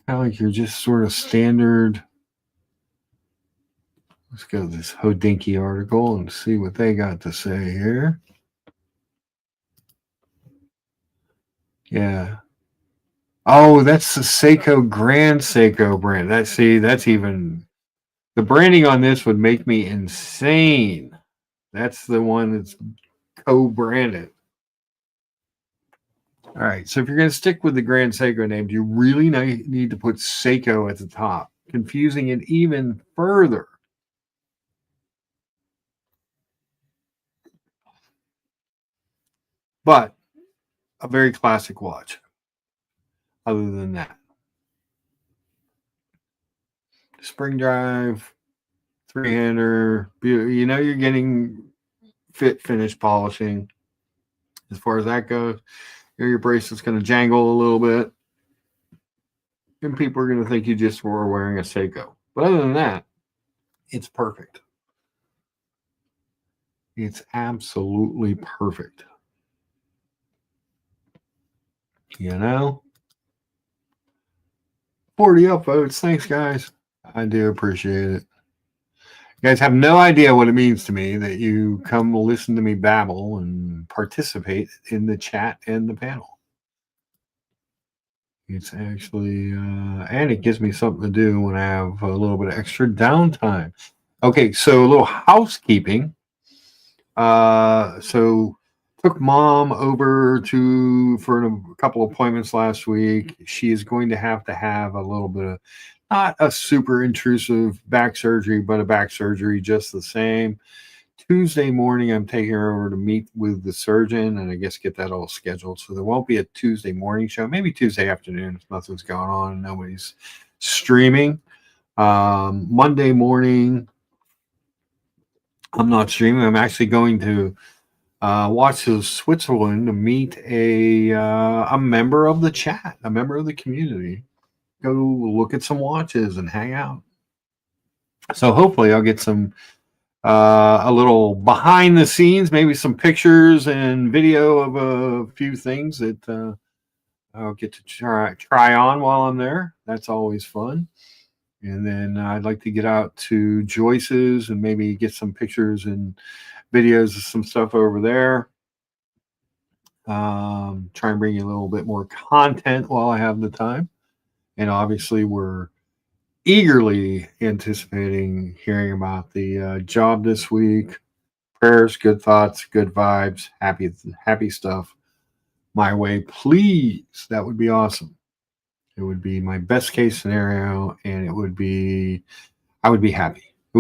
Speaker 1: like your just sort of standard. Let's go to this Hodinky article and see what they got to say here. Yeah. Oh, that's the Seiko Grand Seiko brand. That's even the branding on this would make me insane. That's the one that's co-branded. All right, so if you're going to stick with the Grand Seiko name, you really need to put Seiko at the top, confusing it even further. But a very classic watch. Other than that, spring drive, 3-hander, you know you're getting fit finish polishing. As far as that goes, your bracelet's going to jangle a little bit, and people are going to think you just were wearing a Seiko. But other than that, it's perfect. It's absolutely perfect. You know? 40 upvotes. Thanks, guys. I do appreciate it. You guys have no idea what it means to me that you come listen to me babble and participate in the chat and the panel. It's actually, and it gives me something to do when I have a little bit of extra downtime. Okay, so a little housekeeping. So took mom over for a couple appointments last week. She is going to have a little bit of, not a super intrusive back surgery, but a back surgery just the same. Tuesday morning, I'm taking her over to meet with the surgeon and I guess get that all scheduled. So there won't be a Tuesday morning show, maybe Tuesday afternoon if nothing's going on and nobody's streaming. Monday morning, I'm not streaming. I'm actually going to watch to Switzerland to meet a member of the chat, a member of the community. Go look at some watches and hang out. So hopefully I'll get some a little behind the scenes, maybe some pictures and video of a few things that I'll get to try on while I'm there. That's always fun. And then I'd like to get out to Joyce's and maybe get some pictures and videos of some stuff over there. Try and bring you a little bit more content while I have the time. And obviously, we're eagerly anticipating hearing about the job this week. Prayers, good thoughts, good vibes, happy stuff my way, please. That would be awesome. It would be my best case scenario, and I would be happy. I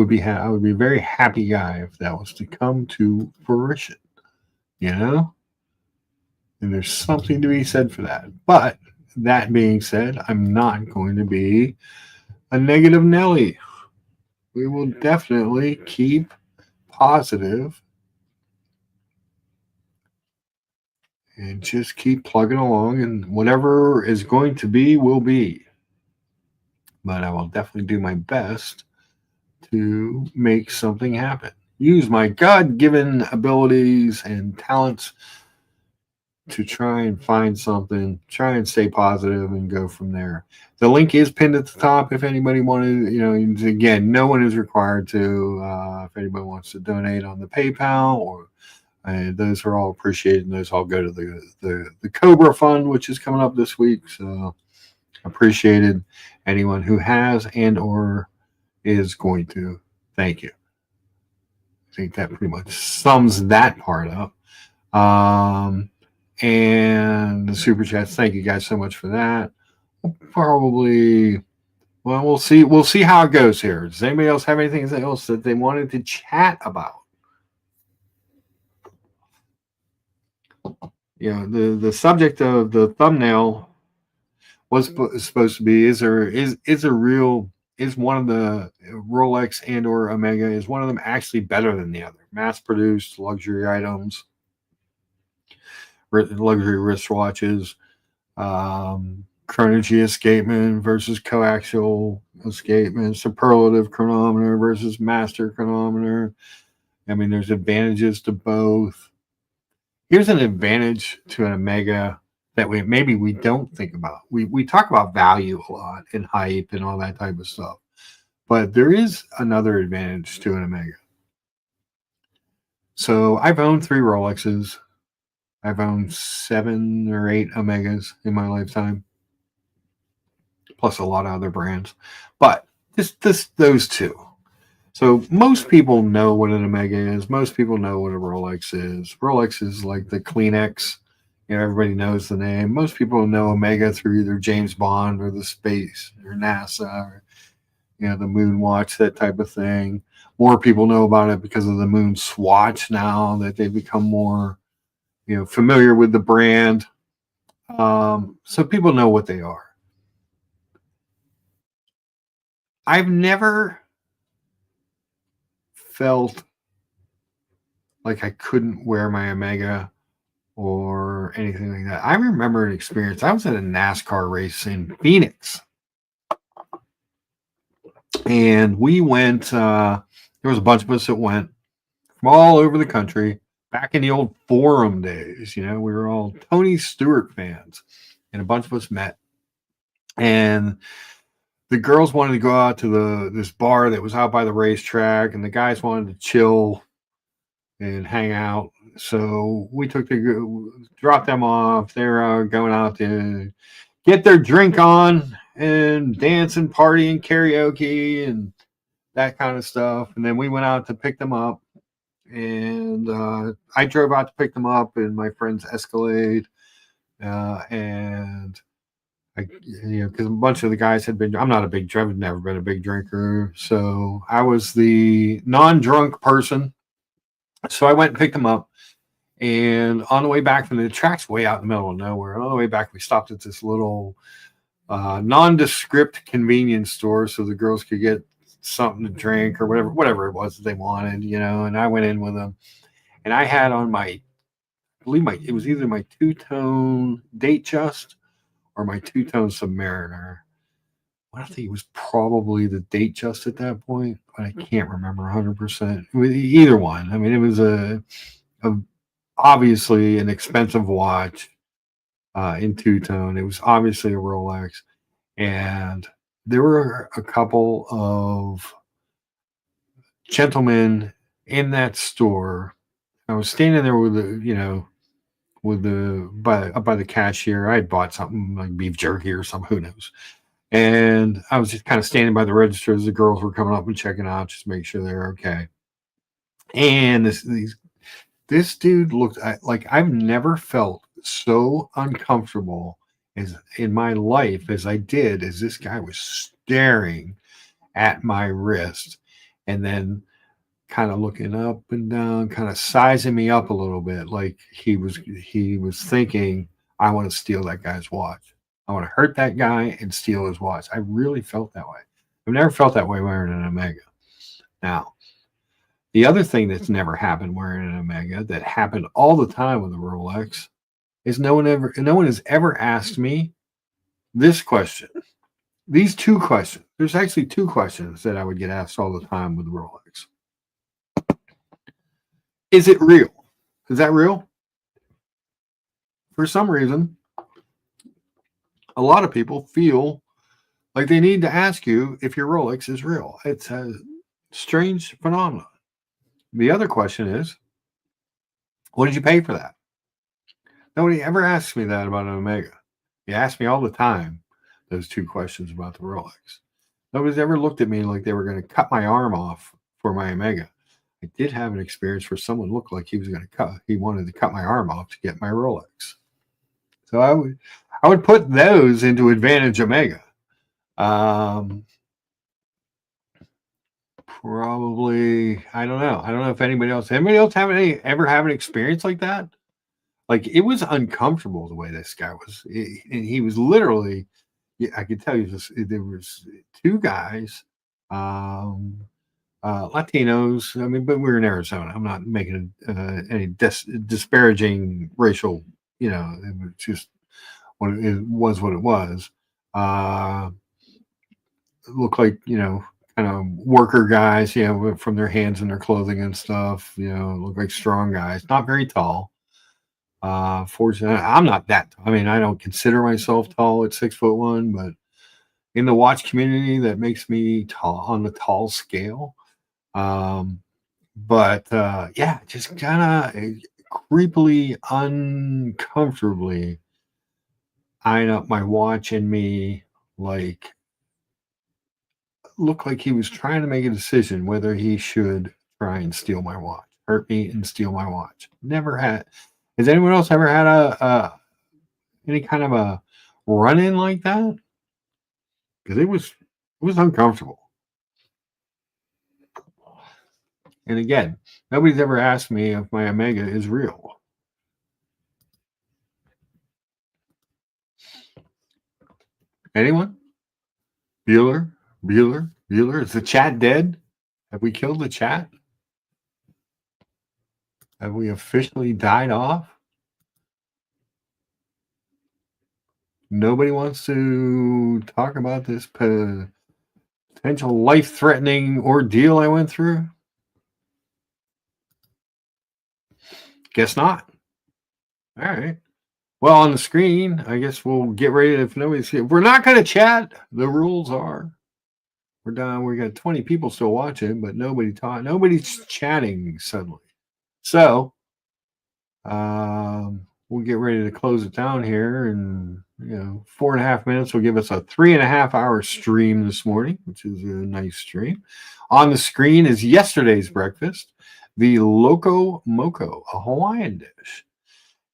Speaker 1: would be a very happy guy if that was to come to fruition. You know? And there's something to be said for that. But that being said, I'm not going to be a negative Nelly. We will definitely keep positive and just keep plugging along, and whatever is going to be will be. But I will definitely do my best to make something happen. Use my God-given abilities and talents to try and find something, try and stay positive and go from there. The link is pinned at the top if anybody wanted, again, no one is required to, if anybody wants to donate on the PayPal, or those are all appreciated, and those all go to the Cobra Fund, which is coming up this week. So appreciated anyone who has and or is going to. Thank you. I think that pretty much sums that part up. And the super chats, thank you guys so much for that. Probably, well, we'll see. We'll see how it goes here. Does anybody else have anything else that they wanted to chat about? The subject of the thumbnail was supposed to be is one of the Rolex and or Omega, is one of them actually better than the other? Mass-produced luxury items, luxury wristwatches, chronology escapement versus coaxial escapement, superlative chronometer versus master chronometer. I mean, there's advantages to both. Here's an advantage to an Omega that we don't think about. We talk about value a lot and hype and all that type of stuff, but there is another advantage to an Omega. So I've owned 3 Rolexes. I've owned 7 or 8 Omegas in my lifetime, plus a lot of other brands, but those 2. So most people know what an Omega is. Most people know what a Rolex is. Rolex is like the Kleenex. Everybody knows the name. Most people know Omega through either James Bond or the space or NASA or, the moon watch, that type of thing. More people know about it because of the moon swatch now that they've become more, familiar with the brand. So people know what they are. I've never felt like I couldn't wear my Omega or anything like that. I remember an experience. I was at a NASCAR race in Phoenix, and we went, there was a bunch of us that went from all over the country back in the old forum days. We were all Tony Stewart fans, and a bunch of us met, and the girls wanted to go out to this bar that was out by the racetrack, and the guys wanted to chill and hang out. So we dropped them off. They're going out to get their drink on and dance and party and karaoke and that kind of stuff. And then we went out to pick them up, and I drove out to pick them up in my friend's Escalade, and because a bunch of the guys had been. I'm not a big drinker. I've never been a big drinker, so I was the non-drunk person. So I went and picked them up, and on the way back from the track's way out in the middle of nowhere. On the way back, we stopped at this little nondescript convenience store so the girls could get something to drink or whatever it was that they wanted, And I went in with them, and I had on my believe it was either my two-tone Datejust or my two-tone Submariner. I think it was probably the Datejust at that point, but I can't remember 100%. Either one. I mean, it was a obviously an expensive watch in two-tone. It was obviously a Rolex, and there were a couple of gentlemen in that store. I was standing there with by the cashier. I had bought something like beef jerky or something, who knows. And I was just kind of standing by the register as the girls were coming up and checking out, just make sure they're okay. And this dude looked like I've never felt so uncomfortable as in my life as I did as this guy was staring at my wrist and then kind of looking up and down, kind of sizing me up a little bit, like he was thinking, I want to steal that guy's watch. I want to hurt that guy and steal his watch. I really felt that way. I've never felt that way wearing an Omega. Now, the other thing that's never happened wearing an Omega that happened all the time with a Rolex is no one has ever asked me this question. These two questions. There's actually two questions that I would get asked all the time with the Rolex. Is it real? Is that real? For some reason, a lot of people feel like they need to ask you if your Rolex is real. It's a strange phenomenon. The other question is, what did you pay for that? Nobody ever asks me that about an Omega. You ask me all the time those two questions about the Rolex. Nobody's ever looked at me like they were going to cut my arm off for my Omega. I did have an experience where someone looked like he wanted to cut my arm off to get my Rolex. So I would put those into Advantage Omega. Probably, I don't know. I don't know if anybody else ever have an experience like that? Like, it was uncomfortable the way this guy was. And he was literally, I could tell you this, there was two guys, Latinos. I mean, but we were in Arizona. I'm not making any disparaging racial, it was just what it was. What it was. It looked like, kind of worker guys, from their hands and their clothing and stuff. Look like strong guys, not very tall. Fortunately, I'm not that tall. I mean, I don't consider myself tall at 6'1", but in the watch community, that makes me tall on the tall scale. Just kind of creepily, uncomfortably eyeing up my watch and me, like, looked like he was trying to make a decision whether he should try and steal my watch, hurt me and steal my watch. Never had. Has anyone else ever had any kind of a run-in like that? Because it was uncomfortable. And again, nobody's ever asked me if my Omega is real. Anyone? Bueller? Is the chat dead? Have we killed the chat? Have we officially died off? Nobody wants to talk about this potential life-threatening ordeal I went through? Guess not. All right. Well, on the screen, I guess we'll get ready. If we're not going to chat, the rules are we're done. We got 20 people still watching, but nobody's chatting suddenly. So we'll get ready to close it down here, and 4.5 minutes will give us a 3.5-hour stream this morning, which is a nice stream. On the screen is yesterday's breakfast, the Loco Moco, a Hawaiian dish.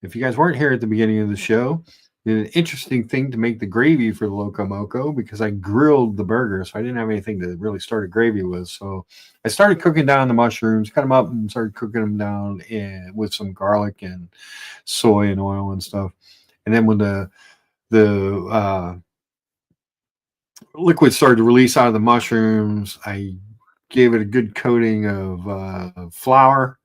Speaker 1: If you guys weren't here at the beginning of the show, did an interesting thing to make the gravy for the Loco Moco because I grilled the burger, so I didn't have anything to really start a gravy with. So I started cooking down the mushrooms, cut them up, and started cooking them down with some garlic and soy and oil and stuff. And then when the liquid started to release out of the mushrooms, I gave it a good coating of flour,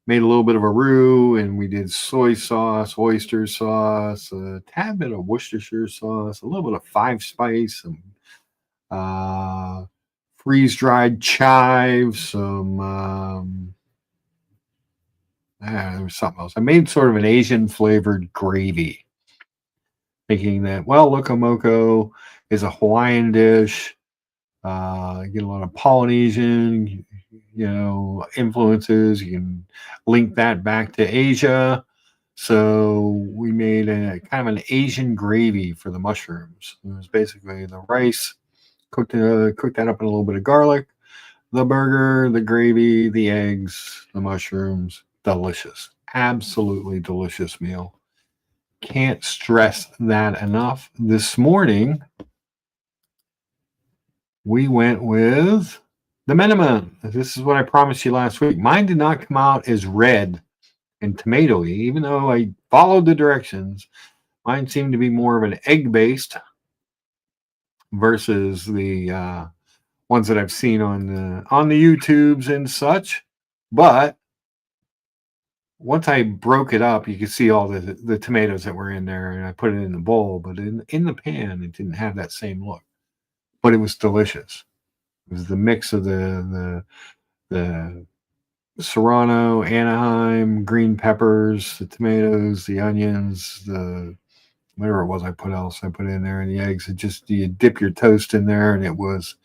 Speaker 1: made a little bit of a roux, and we did soy sauce, oyster sauce, a tad bit of Worcestershire sauce, a little bit of 5-spice, some freeze-dried chives, some there was something else. I made sort of an Asian flavored gravy, thinking that, well, Loco moco is a Hawaiian dish. You get a lot of Polynesian, influences. You can link that back to Asia. So we made a kind of an Asian gravy for the mushrooms. It was basically the rice, cooked that up in a little bit of garlic, the burger, the gravy, the eggs, the mushrooms. Delicious. Absolutely delicious meal. Can't stress that enough. This morning, we went with the menemen. This is what I promised you last week. Mine did not come out as red and tomatoey, even though I followed the directions. Mine seemed to be more of an egg-based versus the ones that I've seen on the YouTubes and such. But once I broke it up, you could see all the tomatoes that were in there, and I put it in the bowl. But in the pan, it didn't have that same look. But it was delicious. It was the mix of the Serrano, Anaheim, green peppers, the tomatoes, the onions, the whatever it was I put in there, and the eggs. You dip your toast in there, and it was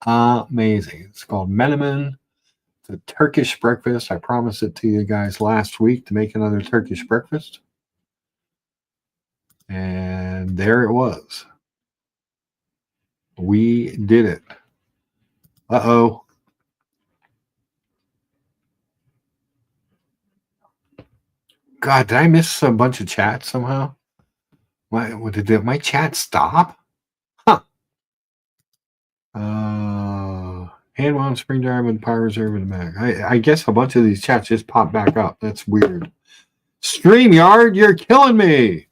Speaker 1: amazing. It's called menemen. It's a Turkish breakfast. I promised it to you guys last week to make another Turkish breakfast. And there it was. We did it. Uh-oh. God, did I miss a bunch of chats somehow? Did my chat stop? Huh. Hand wound spring drive and power reserve in the back. I guess a bunch of these chats just popped back up. That's weird. StreamYard, you're killing me.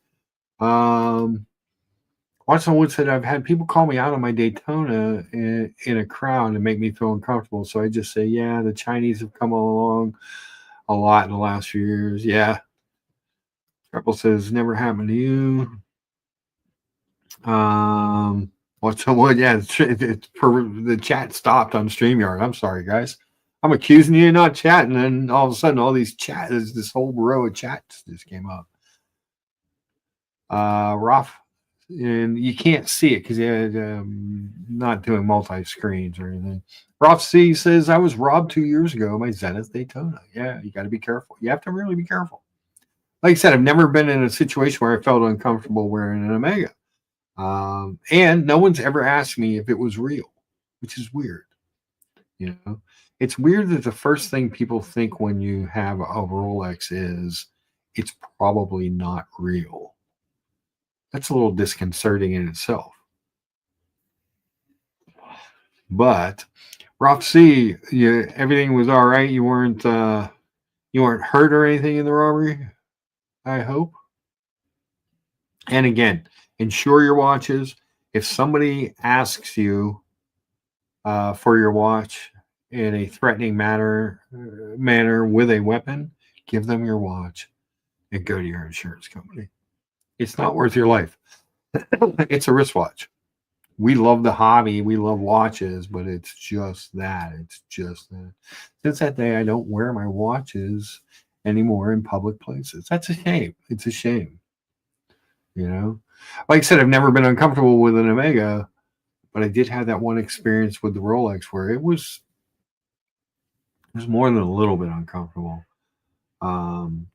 Speaker 1: Watson Wood said, I've had people call me out on my Daytona in a crowd and make me feel uncomfortable. So I just say, yeah, the Chinese have come along a lot in the last few years. Yeah. Triple says, never happened to you. Watson Wood, yeah, it's for the chat stopped on StreamYard. I'm sorry, guys. I'm accusing you of not chatting, and all of a sudden, all these chats, this whole row of chats just came up. Rough. And you can't see it because you're not doing multi-screens or anything. Rough C says, I was robbed 2 years ago my Zenith Daytona. Yeah, you got to be careful. You have to really be careful. Like I said, I've never been in a situation where I felt uncomfortable wearing an Omega. And no one's ever asked me if it was real, which is weird. It's weird that the first thing people think when you have a Rolex is it's probably not real. That's a little disconcerting in itself. But Rough C, everything was all right. You weren't hurt or anything in the robbery, I hope. And again, insure your watches. If somebody asks you for your watch in a threatening manner with a weapon, give them your watch and go to your insurance company. It's not worth your life. It's a wristwatch. We love the hobby. We love watches, but it's just that. It's just that. Since that day, I don't wear my watches anymore in public places. That's a shame. It's a shame. Like I said, I've never been uncomfortable with an Omega, but I did have that one experience with the Rolex where it was more than a little bit uncomfortable. And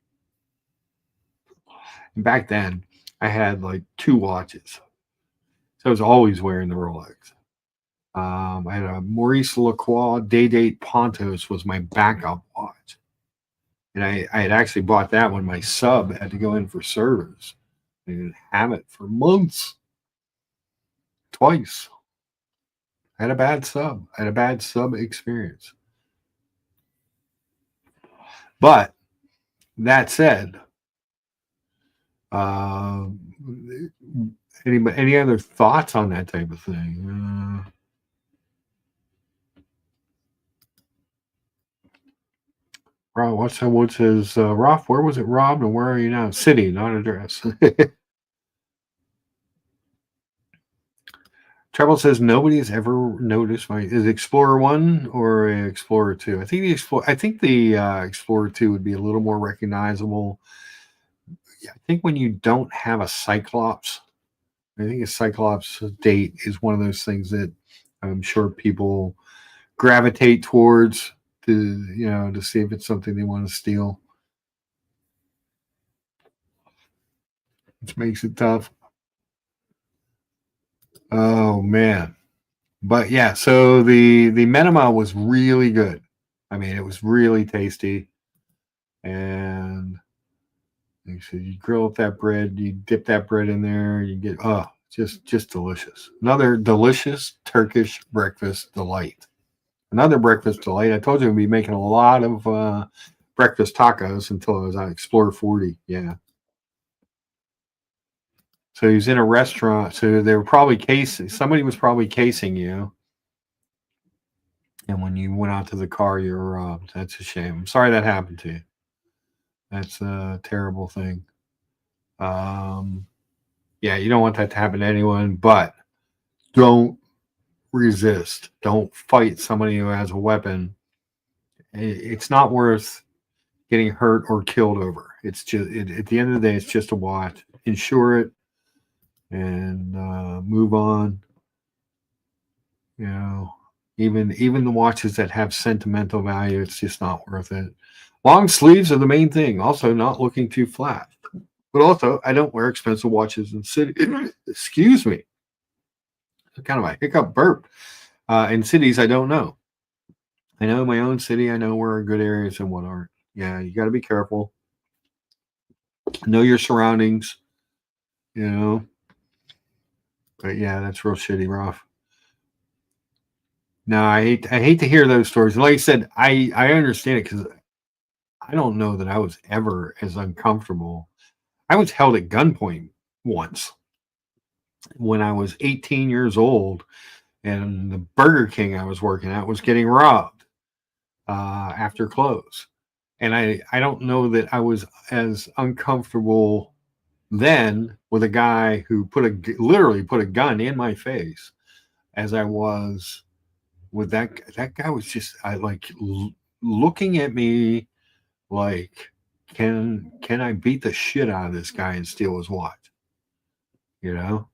Speaker 1: back then, I had like 2 watches. So I was always wearing the Rolex. I had a Maurice Lacroix Day-Date Pontos was my backup watch. And I had actually bought that when my sub had to go in for service. I didn't have it for months. Twice. I had a bad sub. I had a bad sub experience. But that said, any other thoughts on that type of thing? Rob, what's his Roth? Where was it robbed and where are you now? City, not address. Treble says nobody has ever noticed my is Explorer 1 or Explorer 2. I think the Explorer 2 would be a little more recognizable. I think when you don't have a Cyclops, I think a Cyclops date is one of those things that I'm sure people gravitate towards to see if it's something they want to steal. Which makes it tough. Oh man. But yeah, so the menemen was really good. I mean, it was really tasty. And like I said, you grill up that bread, you dip that bread in there, you get just delicious. Another delicious Turkish breakfast delight. Another breakfast delight. I told you I'd be making a lot of breakfast tacos until I was on Explorer 40. Yeah. So he was in a restaurant. So they were probably somebody was probably casing you. And when you went out to the car, you were robbed. That's a shame. I'm sorry that happened to you. That's a terrible thing. Yeah, you don't want that to happen to anyone, but don't resist. Don't fight somebody who has a weapon. It's not worth getting hurt or killed over. It's just at the end of the day, it's just a watch. Insure it and move on. You know, even the watches that have sentimental value, it's just not worth it. Long sleeves are the main thing. Also, not looking too flat. But also, I don't wear expensive watches in city. Excuse me. It's kind of a hiccup burp. In cities, I don't know. I know my own city. I know where are good areas and what aren't. Yeah, you got to be careful. Know your surroundings. You know. But yeah, that's real shitty, rough. No, I hate to hear those stories. Like I said, I understand it because I don't know that I was ever as uncomfortable. I was held at gunpoint once when I was 18 years old, and the Burger King I was working at was getting robbed after close. And I don't know that I was as uncomfortable then with a guy who literally put a gun in my face as I was with that guy. Was just looking at me like, can I beat the shit out of this guy and steal his watch? You know,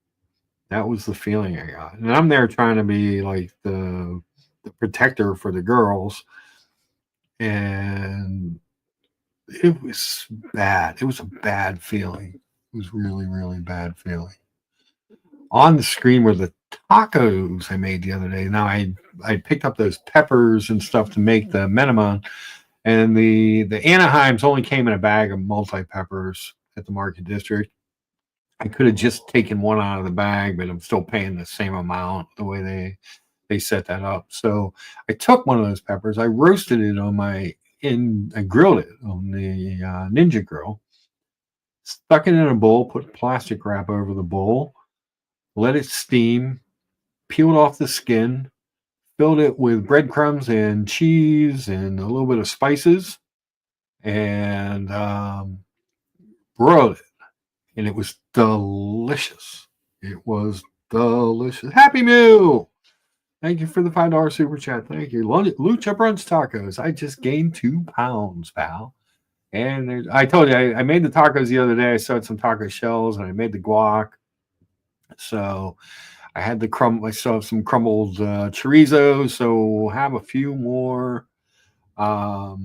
Speaker 1: that was the feeling I got. And I'm there trying to be like the protector for the girls, and it was bad. It was a bad feeling. It was really, really bad feeling. On the screen were the tacos I made the other day. Now I picked up those peppers and stuff to make the menemen, and the Anaheims only came in a bag of multi-peppers at the Market District. I could have just taken one out of the bag, but I'm still paying the same amount the way they set that up. So I took one of those peppers, I roasted it I grilled it on the Ninja grill, stuck it in a bowl, put plastic wrap over the bowl, let it steam, peeled off the skin, filled it with breadcrumbs and cheese and a little bit of spices, and broiled it. And it was delicious. It was delicious. Happy Meal! Thank you for the $5 super chat. Thank you. Lucha Brunch Tacos. I just gained 2 pounds, pal. And I told you, I made the tacos the other day. I sewed some taco shells and I made the guac. So I had I still have some crumbled chorizo. So we'll have a few more taco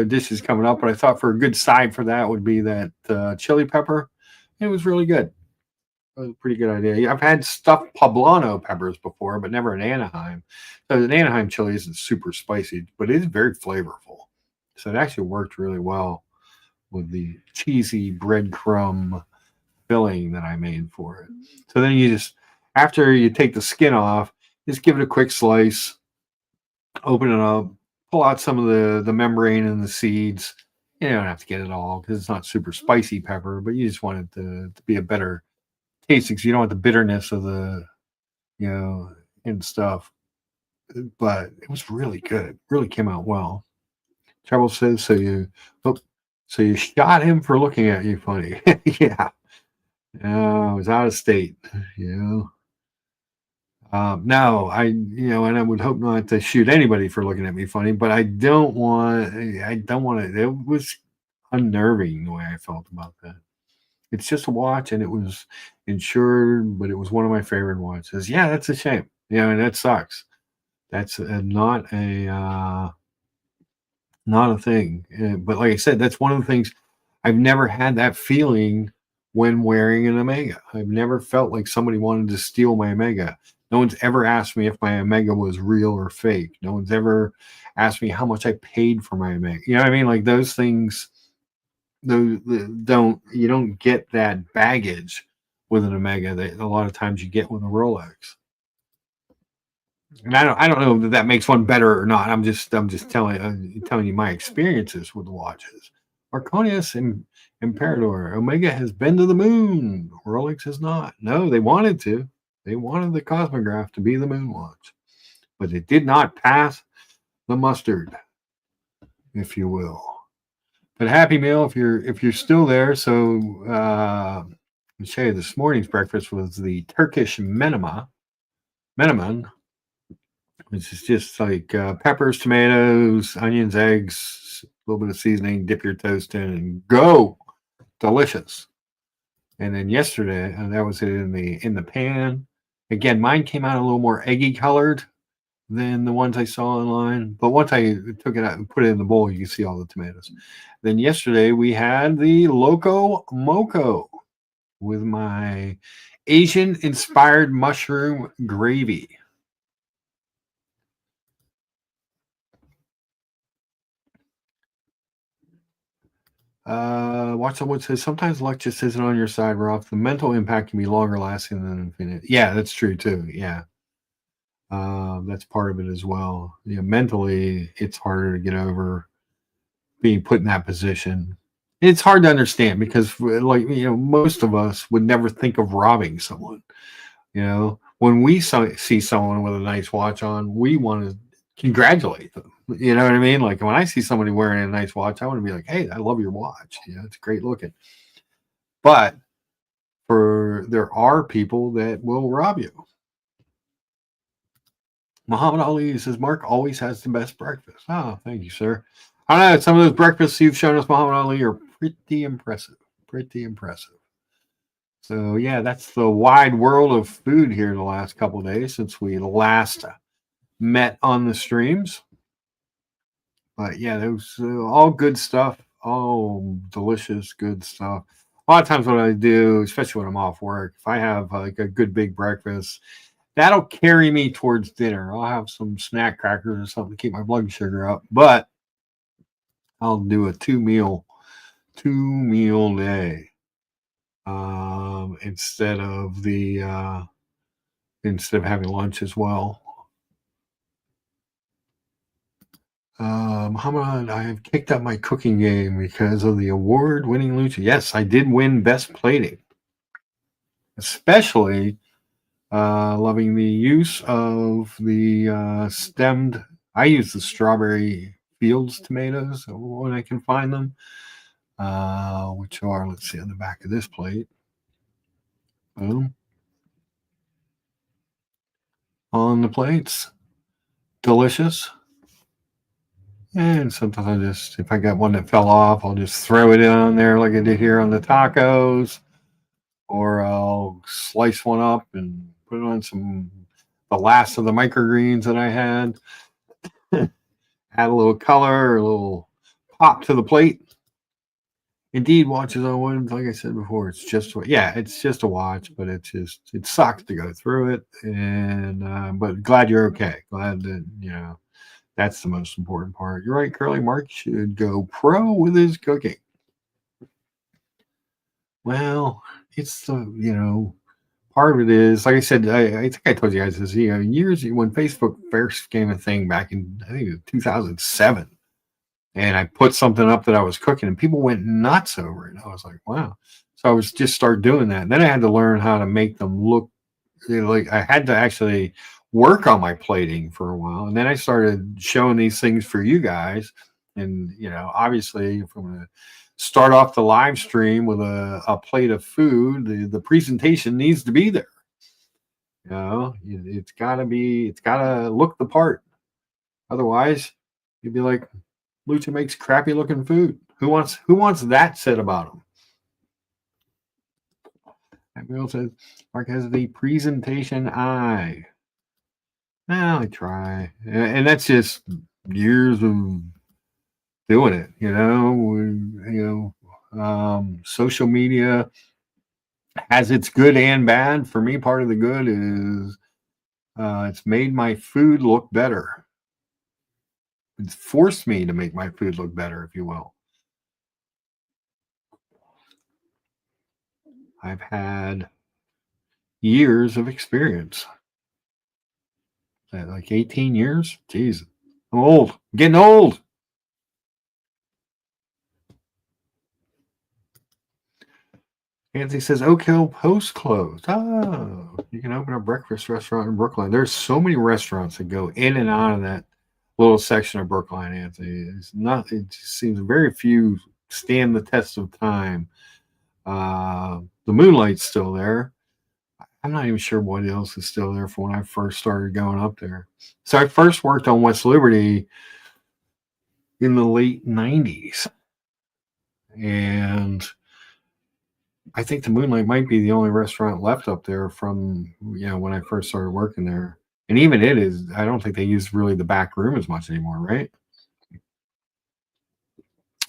Speaker 1: dishes coming up. But I thought for a good side for that would be that chili pepper. It was really good. It was a pretty good idea. I've had stuffed poblano peppers before, but never an Anaheim. So an Anaheim chili isn't super spicy, but it is very flavorful. So it actually worked really well with the cheesy breadcrumb filling that I made for it. So then you just, after you take the skin off, just give it a quick slice, open it up, pull out some of the membrane and the seeds. You don't have to get it all because it's not super spicy pepper, but you just want it to be a better tasting, so you don't want the bitterness of the, and stuff. but it was really good. Really came out well. Trouble says, so you shot him for looking at you funny. Yeah. I was out of state, you know. No, and I would hope not to shoot anybody for looking at me funny, but I don't want it. It was unnerving the way I felt about that. It's just a watch, and it was insured, but it was one of my favorite watches. Yeah, that's a shame. Yeah, and that sucks. That's not a thing. But like I said, that's one of the things. I've never had that feeling when wearing an Omega. I've never felt like somebody wanted to steal my Omega. No one's ever asked me if my Omega was real or fake. No one's ever asked me how much I paid for my Omega. You know what I mean? Like those things, those you don't get that baggage with an Omega that a lot of times you get with a Rolex. And I don't know that makes one better or not. I'm just telling you my experiences with the watches. Marconius and Imperador, Omega has been to the moon. Rolex has not. No, they wanted to. They wanted the Cosmograph to be the moon watch, but it did not pass the mustard, if you will. But Happy Meal, if you're still there. So I'll show you this morning's breakfast was the Turkish menemen, which is just like peppers, tomatoes, onions, eggs, a little bit of seasoning, dip your toast in, and go. Delicious. And then yesterday, that was it in the pan. Again, mine came out a little more eggy colored than the ones I saw online. But once I took it out and put it in the bowl, you can see all the tomatoes. Then yesterday we had the Loco moco with my Asian-inspired mushroom gravy. Watch someone says sometimes luck just isn't on your side, Ralph. The mental impact can be longer lasting than infinite. Yeah, that's true too. Yeah. That's part of it as well. Mentally, it's harder to get over being put in that position. It's hard to understand because, most of us would never think of robbing someone. When we see someone with a nice watch on, we want to congratulate them. You know what I mean? Like when I see somebody wearing a nice watch, I want to be like, "Hey, I love your watch. It's great looking." But there are people that will rob you. Muhammad Ali says, Mark always has the best breakfast. Oh, thank you, sir. I don't know. Some of those breakfasts you've shown us, Muhammad Ali, are pretty impressive. Pretty impressive. So, yeah, that's the wide world of food here the last couple of days since we last met on the streams. But, yeah, those all good stuff. All delicious, good stuff. A lot of times what I do, especially when I'm off work, if I have like a good big breakfast, that'll carry me towards dinner. I'll have some snack crackers or something to keep my blood sugar up, but I'll do a two meal day instead of having lunch as well. Muhammad, I have kicked up my cooking game because of the award-winning lucha. Yes, I did win best plating, especially. Loving the use of the stemmed. I use the strawberry fields tomatoes when I can find them, which are, let's see, on the back of this plate. Boom. On the plates. Delicious. And sometimes if I got one that fell off, I'll just throw it on there like I did here on the tacos. Or I'll slice one up and put it on the last of the microgreens that I had. Add a little color, a little pop to the plate. Indeed, watches on wood, like I said before, it's just a watch, but it sucks to go through it. And but glad you're okay. Glad that that's the most important part. You're right, Curly. Mark should go pro with his cooking. Well, it's part of it is, like I said, I think I told you guys this, years when Facebook first became a thing back in, I think, 2007, and I put something up that I was cooking, and people went nuts over it. I was like, wow. So I was just start doing that. And then I had to learn how to make them look like I had to actually work on my plating for a while, and then I started showing these things for you guys. And obviously, if I'm going to start off the live stream with a plate of food, the presentation needs to be there. It's got to look the part. Otherwise, you'd be like, Lucha makes crappy looking food. Who wants that said about him? Bill says Mark has the presentation eye. Well, I try, and that's just years of doing it. Social media has its good and bad. For me, part of the good is it's made my food look better. It's forced me to make my food look better, if you will. I've had years of experience. Like 18 years? Jeez. I'm old. I'm getting old. Anthony says Oak Hill Post closed. Oh, you can open a breakfast restaurant in Brookline. There's so many restaurants that go in and out of that little section of Brookline, Anthony. It just seems very few stand the test of time. The Moonlight's still there. I'm not even sure what else is still there from when I first started going up there. So I first worked on West Liberty in the late 90s. And I think the Moonlight might be the only restaurant left up there from, when I first started working there. And even it is, I don't think they use really the back room as much anymore, right?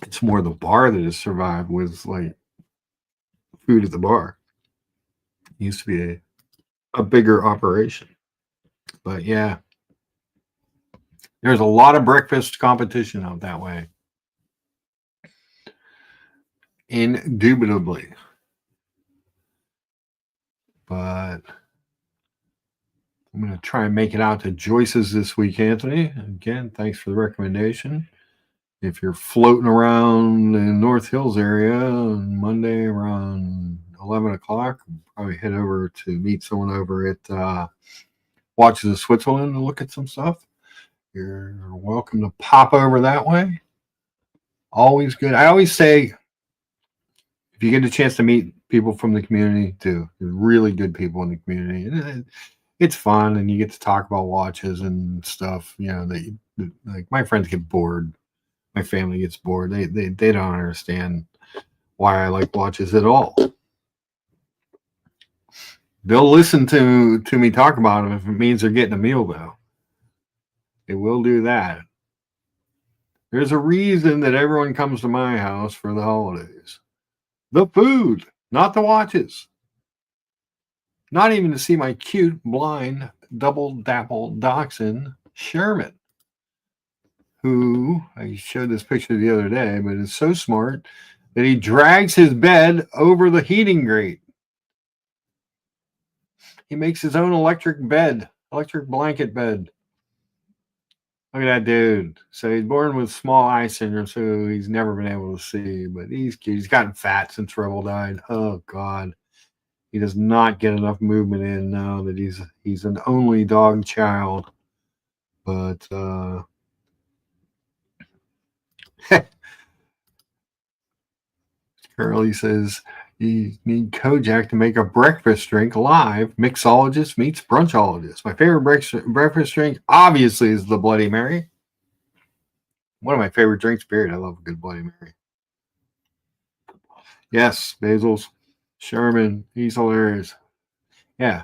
Speaker 1: It's more the bar that has survived with like food at the bar. It used to be a bigger operation. But yeah, there's a lot of breakfast competition out that way. Indubitably. But I'm going to try and make it out to Joyce's this week, Anthony. Again, thanks for the recommendation. If you're floating around in North Hills area on Monday around 11 o'clock, probably head over to meet someone over at Watches of Switzerland and look at some stuff. You're welcome to pop over that way. Always good. I always say, if you get a chance to meet people from the community too, there's really good people in the community. It's fun, and you get to talk about watches and stuff. Like my friends get bored. My family gets bored. They don't understand why I like watches at all. They'll listen to me talk about them if it means they're getting a meal, though. They will do that. There's a reason that everyone comes to my house for the holidays. The food, not the watches. Not even to see my cute, blind, double-dapple dachshund, Sherman, who I showed this picture the other day, but is so smart that he drags his bed over the heating grate. He makes his own electric blanket bed. Look at that dude. So he's born with small eye syndrome, so he's never been able to see, but he's cute. He's gotten fat since Rebel died. Oh, God. He does not get enough movement in now that he's an only dog child. But Curly says you need Kojak to make a breakfast drink live. Mixologist meets brunchologist. My favorite breakfast drink, obviously, is the Bloody Mary. One of my favorite drinks, period. I love a good Bloody Mary. Yes, Basil's. Sherman, he's hilarious. Yeah.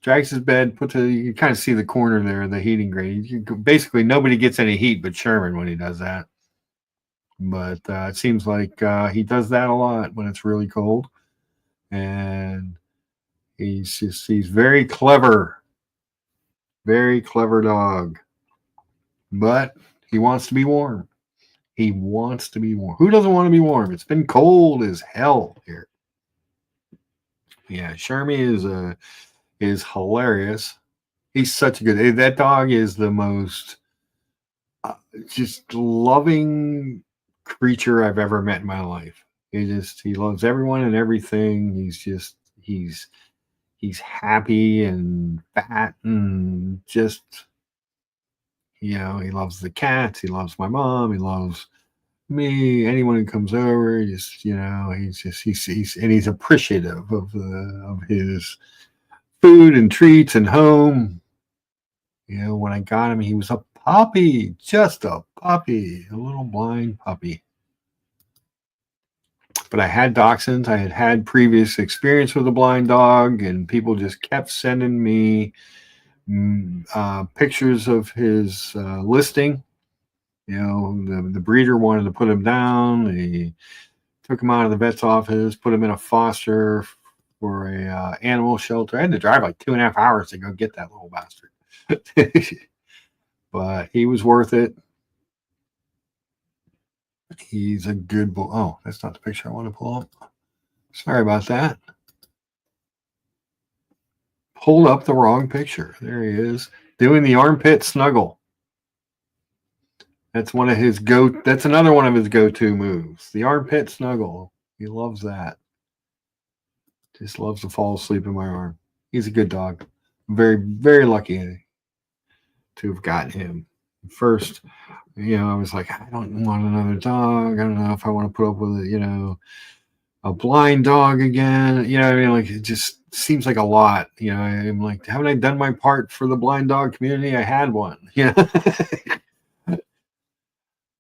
Speaker 1: Drags his bed, you kind of see the corner there, the heating grate. Basically, nobody gets any heat but Sherman when he does that. But it seems like he does that a lot when it's really cold. And he's very clever. Very clever dog. But he wants to be warm. He wants to be warm. Who doesn't want to be warm? It's been cold as hell here. Yeah, Shermie is hilarious. He's such a good. That dog is the most just loving creature I've ever met in my life. He loves everyone and everything. He's he's happy and fat and just, he loves the cats. He loves my mom. He loves me. Anyone who comes over, he's appreciative of his food and treats and home. When I got him, he was a puppy, just a puppy, a little blind puppy. But I had dachshunds. I had previous experience with a blind dog, and people just kept sending me pictures of his listing. The breeder wanted to put him down. He took him out of the vet's office, put him in a foster for a animal shelter. I had to drive like 2.5 hours to go get that little bastard. But he was worth it. He's a good boy. Oh, that's not the picture I want to pull up. Sorry about that. Pulled up the wrong picture. There he is, doing the armpit snuggle. That's that's another one of his go-to moves. The armpit snuggle. He loves that. Just loves to fall asleep in my arm. He's a good dog. Very, very lucky to have gotten him. First, I was like, I don't want another dog. I don't know if I want to put up with it, a blind dog again. What I mean? Like, it just seems like a lot. I'm like, haven't I done my part for the blind dog community? I had one.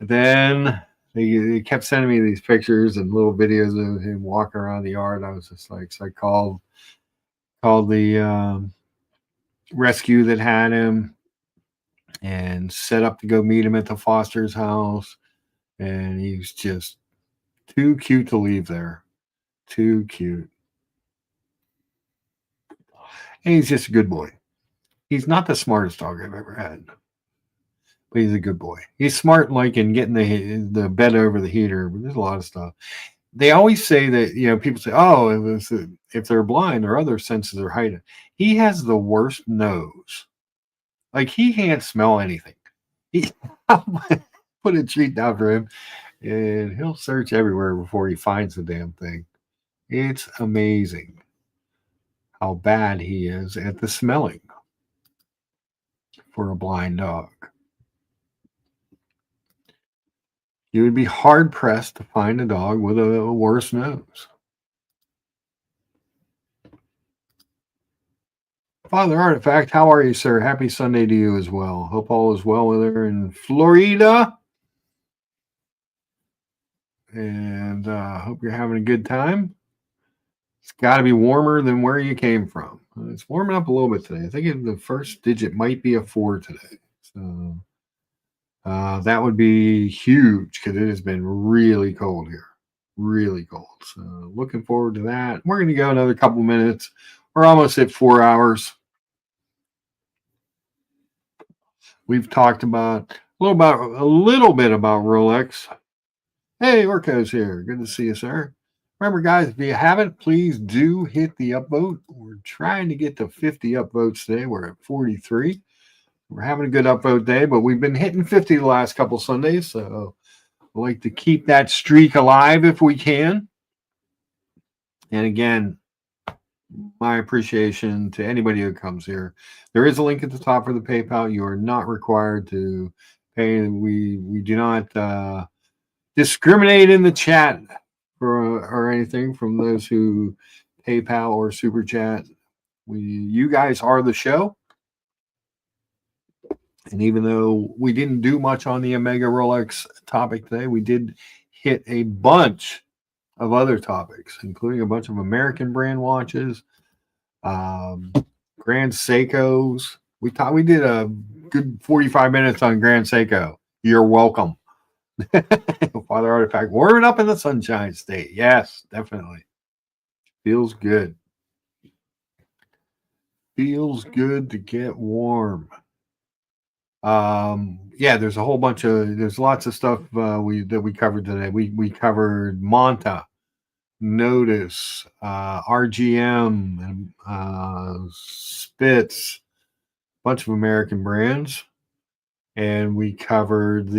Speaker 1: Then they kept sending me these pictures and little videos of him walking around the yard. I was just like, so I called the rescue that had him and set up to go meet him at the foster's house. And he's just too cute to leave there. Too cute. And he's just a good boy. He's not the smartest dog I've ever had. But he's a good boy. He's smart, like in getting the bed over the heater. But there's a lot of stuff. They always say that, people say, oh, if they're blind, their other senses are heightened. He has the worst nose. Like, he can't smell anything. I'll put a treat down for him, and he'll search everywhere before he finds the damn thing. It's amazing how bad he is at the smelling for a blind dog. You would be hard-pressed to find a dog with a worse nose. Father Artifact, how are you, sir? Happy Sunday to you as well. Hope all is well with her in Florida. And hope you're having a good time. It's got to be warmer than where you came from. It's warming up a little bit today. I think the first digit might be a 4 today. So that would be huge because it has been really cold here. Really cold. So looking forward to that. We're going to go another couple minutes. We're almost at 4 hours. We've talked about a little bit about Rolex. Hey, Orco's here. Good to see you, sir. Remember, guys, if you haven't, please do hit the upvote. We're trying to get to 50 upvotes today. We're at 43. We're having a good upvote day, but we've been hitting 50 the last couple Sundays, so I'd like to keep that streak alive if we can. And again, my appreciation to anybody who comes here. There is a link at the top for the PayPal. You are not required to pay. We do not discriminate in the chat or anything from those who PayPal or Super Chat. You guys are the show. And even though we didn't do much on the Omega Rolex topic today, we did hit a bunch of other topics, including a bunch of American brand watches, Grand Seikos. We did a good 45 minutes on Grand Seiko. You're welcome. Father Artifact, warming up in the Sunshine State. Yes, definitely. Feels good. Feels good to get warm. Yeah, there's lots of stuff that we covered today. We covered Monta, Notice, RGM, Spitz, a bunch of American brands, and we covered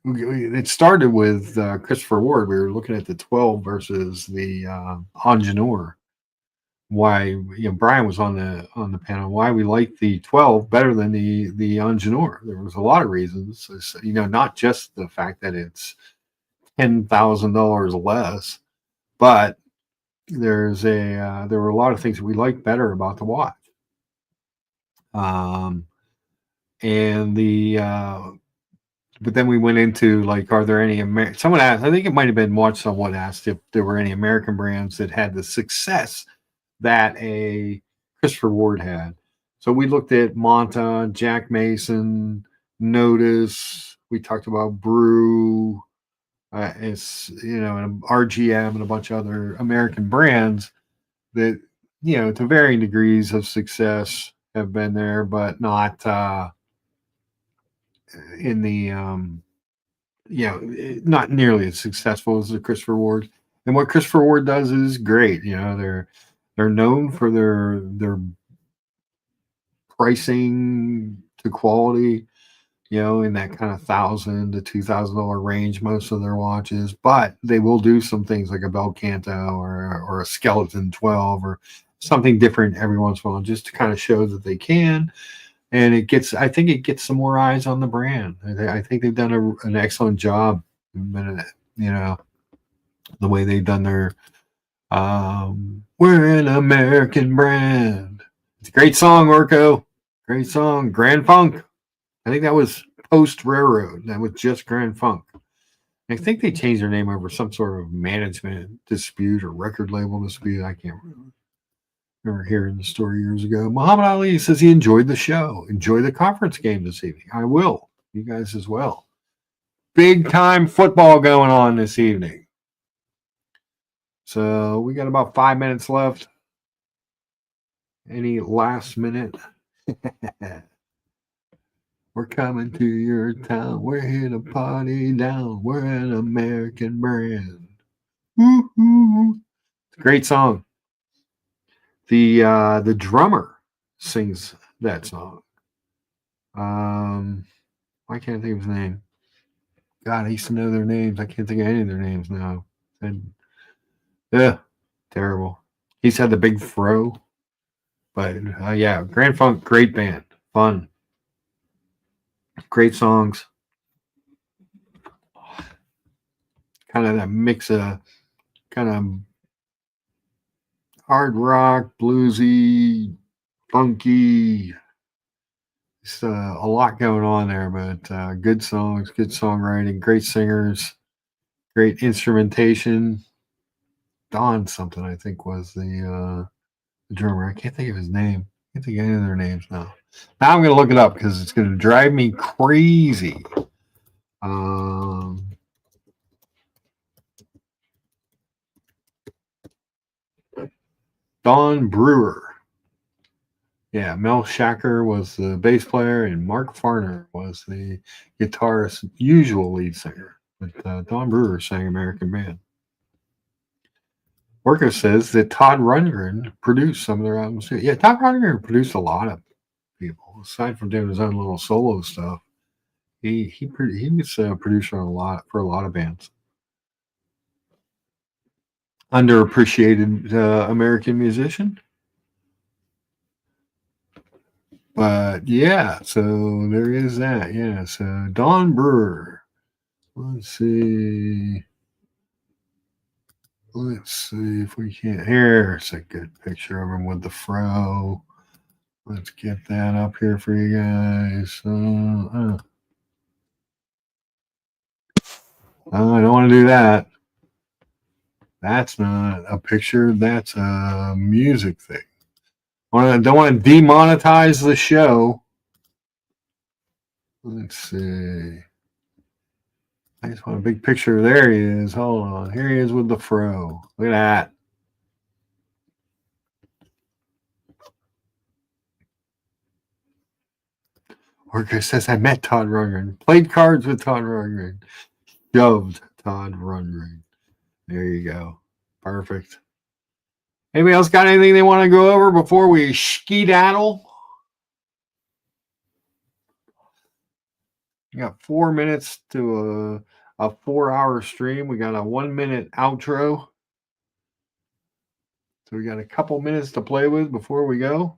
Speaker 1: it started with Christopher Ward. We were looking at the 12 versus the Ingenieur. why, Brian was on the panel, why we like the 12 better than the Angenour. There was a lot of reasons. Not just the fact that it's $10,000 less, but there were a lot of things that we liked better about the watch. And but then we went into like, are there any someone asked, I think it might have been Watch Someone asked if there were any American brands that had the success that a Christopher Ward had. So we looked at Monta, Jack Mason, Notice. We talked about Brew, it's and RGM and a bunch of other American brands that to varying degrees of success have been there, but not in the not nearly as successful as the Christopher Ward. And what Christopher Ward does is great. They're known for their pricing to quality, in that kind of $1,000 to $2,000 range, most of their watches. But they will do some things like a Bel Canto or a Skeleton 12 or something different every once in a while, just to kind of show that they can. And I think it gets some more eyes on the brand. I think they've done an excellent job. The way they've done their, we're an American brand. It's a great song, Orko. Great song. Grand Funk. I think that was post Railroad. That was just Grand Funk. I think they changed their name over some sort of management dispute or record label dispute. I can't remember hearing the story years ago. Muhammad Ali says he enjoyed the show. Enjoy the conference game this evening. I will. You guys as well. Big time football going on this evening. So we got about 5 minutes left. Any last minute? We're coming to your town. We're here to party down. We're an American brand. Woo-hoo. It's a great song. The drummer sings that song. Why can't I think of his name? God, I used to know their names. I can't think of any of their names now. Yeah, terrible. He's had the big fro. But yeah, Grand Funk, great band. Fun. Great songs. Kind of that mix of kind of hard rock, bluesy, funky. It's a lot going on there, but good songs, good songwriting, great singers, great instrumentation. Don something, I think, was the drummer. I can't think of his name. I can't think of any of their names now. Now I'm going to look it up because it's going to drive me crazy. Don Brewer. Yeah, Mel Shacker was the bass player, and Mark Farner was the guitarist, usual lead singer. But Don Brewer sang American Band. Orca says that Todd Rundgren produced some of their albums too. Yeah, Todd Rundgren produced a lot of people. Aside from doing his own little solo stuff, he was a producer on for a lot of bands. Underappreciated American musician. But yeah, so there is that. Yeah, so Don Brewer. Let's see if we can. Here's a good picture of him with the fro. Let's get that up here for you guys. I don't want to do that. That's not a picture. That's a music thing. I don't want to demonetize the show. Let's see. I just want a big picture. There he is. Hold on. Here he is with the fro. Look at that. Orca says, I met Todd Rundgren. Played cards with Todd Rundgren. Shoved Todd Rundgren. There you go. Perfect. Anybody else got anything they want to go over before we skedaddle? We got 4 minutes to a 4-hour stream. We got a 1-minute outro. So we got a couple minutes to play with before we go.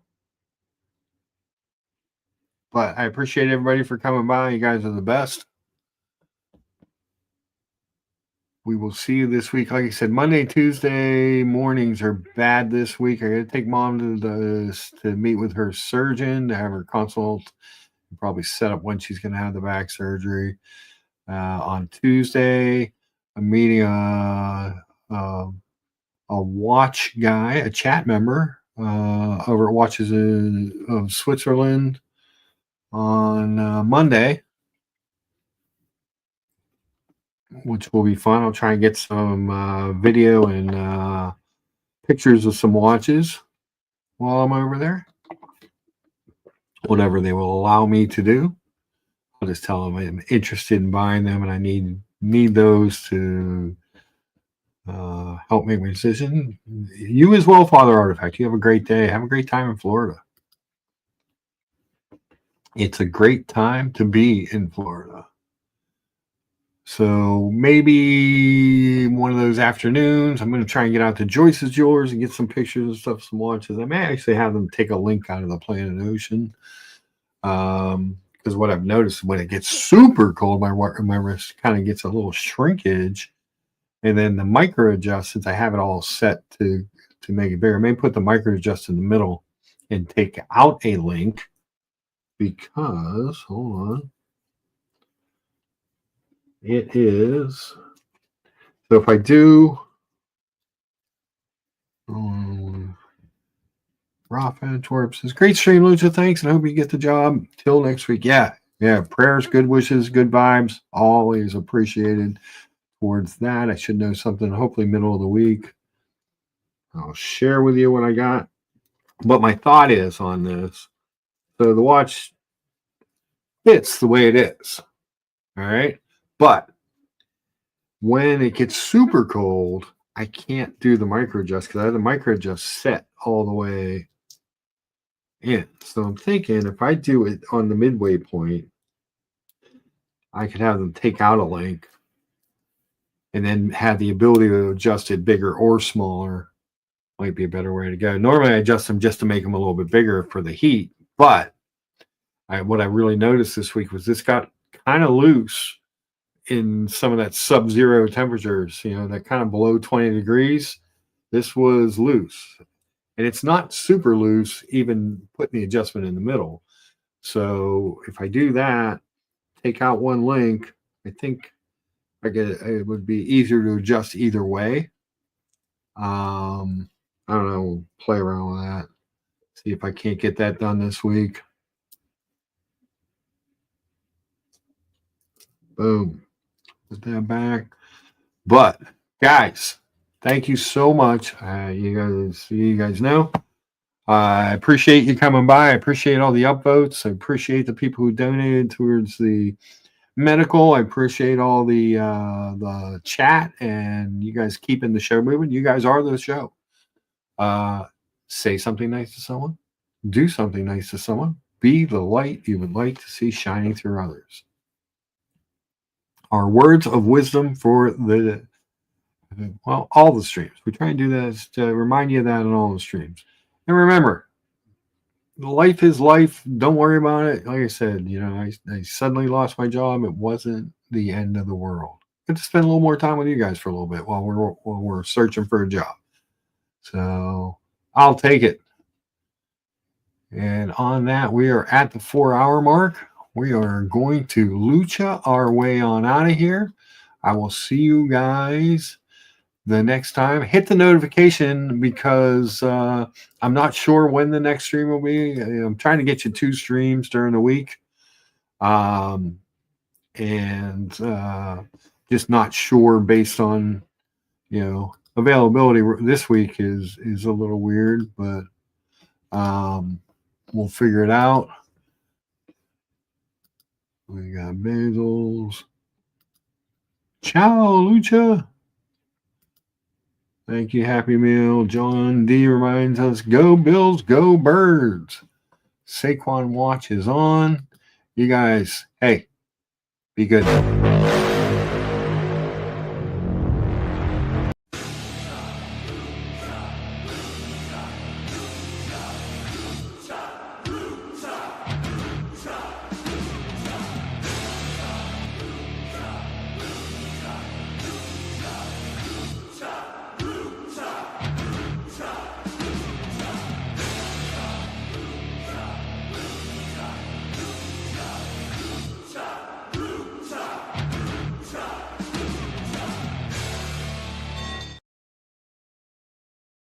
Speaker 1: But I appreciate everybody for coming by. You guys are the best. We will see you this week. Like I said, Monday, Tuesday mornings are bad this week. I got to take Mom to meet with her surgeon to have her consult. Probably set up when she's going to have the back surgery. On Tuesday, I'm meeting a watch guy, a chat member over at Watches of Switzerland on Monday, which will be fun. I'll try and get some video and pictures of some watches while I'm over there. Whatever they will allow me to do. I'll just tell them I'm interested in buying them and I need those to help make my decision. You as well, Father Artifact. You have a great day. Have a great time in Florida. It's a great time to be in Florida. So maybe one of those afternoons, I'm going to try and get out to Joyce's Jewelers and get some pictures and stuff, some watches. I may actually have them take a link out of the Planet Ocean. Because what I've noticed when it gets super cold, my wrist kind of gets a little shrinkage. And then the micro adjust, since I have it all set to make it bigger, I may put the micro adjust in the middle and take out a link because, hold on, it is, so if I do, Roth Antwerp says, great stream, Lucha, thanks, and I hope you get the job. Till next week. Yeah, prayers, good wishes, good vibes, always appreciated towards that. I should know something, hopefully middle of the week. I'll share with you what I got. But my thought is on this, so the watch fits the way it is. All right. But when it gets super cold, I can't do the micro adjust because I have the micro adjust set all the way in. So I'm thinking if I do it on the midway point, I could have them take out a link and then have the ability to adjust it bigger or smaller. Might be a better way to go. Normally I adjust them just to make them a little bit bigger for the heat, but what I really noticed this week was this got kind of loose in some of that sub-zero temperatures, that kind of below 20 degrees. This was loose. And it's not super loose, even putting the adjustment in the middle. So if I do that, take out one link, I think it would be easier to adjust either way. I don't know, we'll play around with that. See if I can't get that done this week. Boom. Put that back. But guys, thank you so much. You guys know. I appreciate you coming by. I appreciate all the upvotes. I appreciate the people who donated towards the medical. I appreciate all the chat and you guys keeping the show moving. You guys are the show. Say something nice to someone. Do something nice to someone. Be the light you would like to see shining through others. Our words of wisdom for all the streams. We try and do that to remind you of that in all the streams. And remember, life is life. Don't worry about it. Like I said, I suddenly lost my job. It wasn't the end of the world. Get to spend a little more time with you guys for a little bit while we're searching for a job. So I'll take it. And on that, we are at the 4-hour mark. We are going to lucha our way on out of here. I will see you guys the next time. Hit the notification because I'm not sure when the next stream will be. I'm trying to get you 2 streams during the week. And just not sure based on, availability. This week is a little weird, but we'll figure it out. We got bagels. Ciao, Lucha. Thank you, Happy Meal. John D reminds us, go Bills, go Birds. Saquon watch is on. You guys, hey, be good.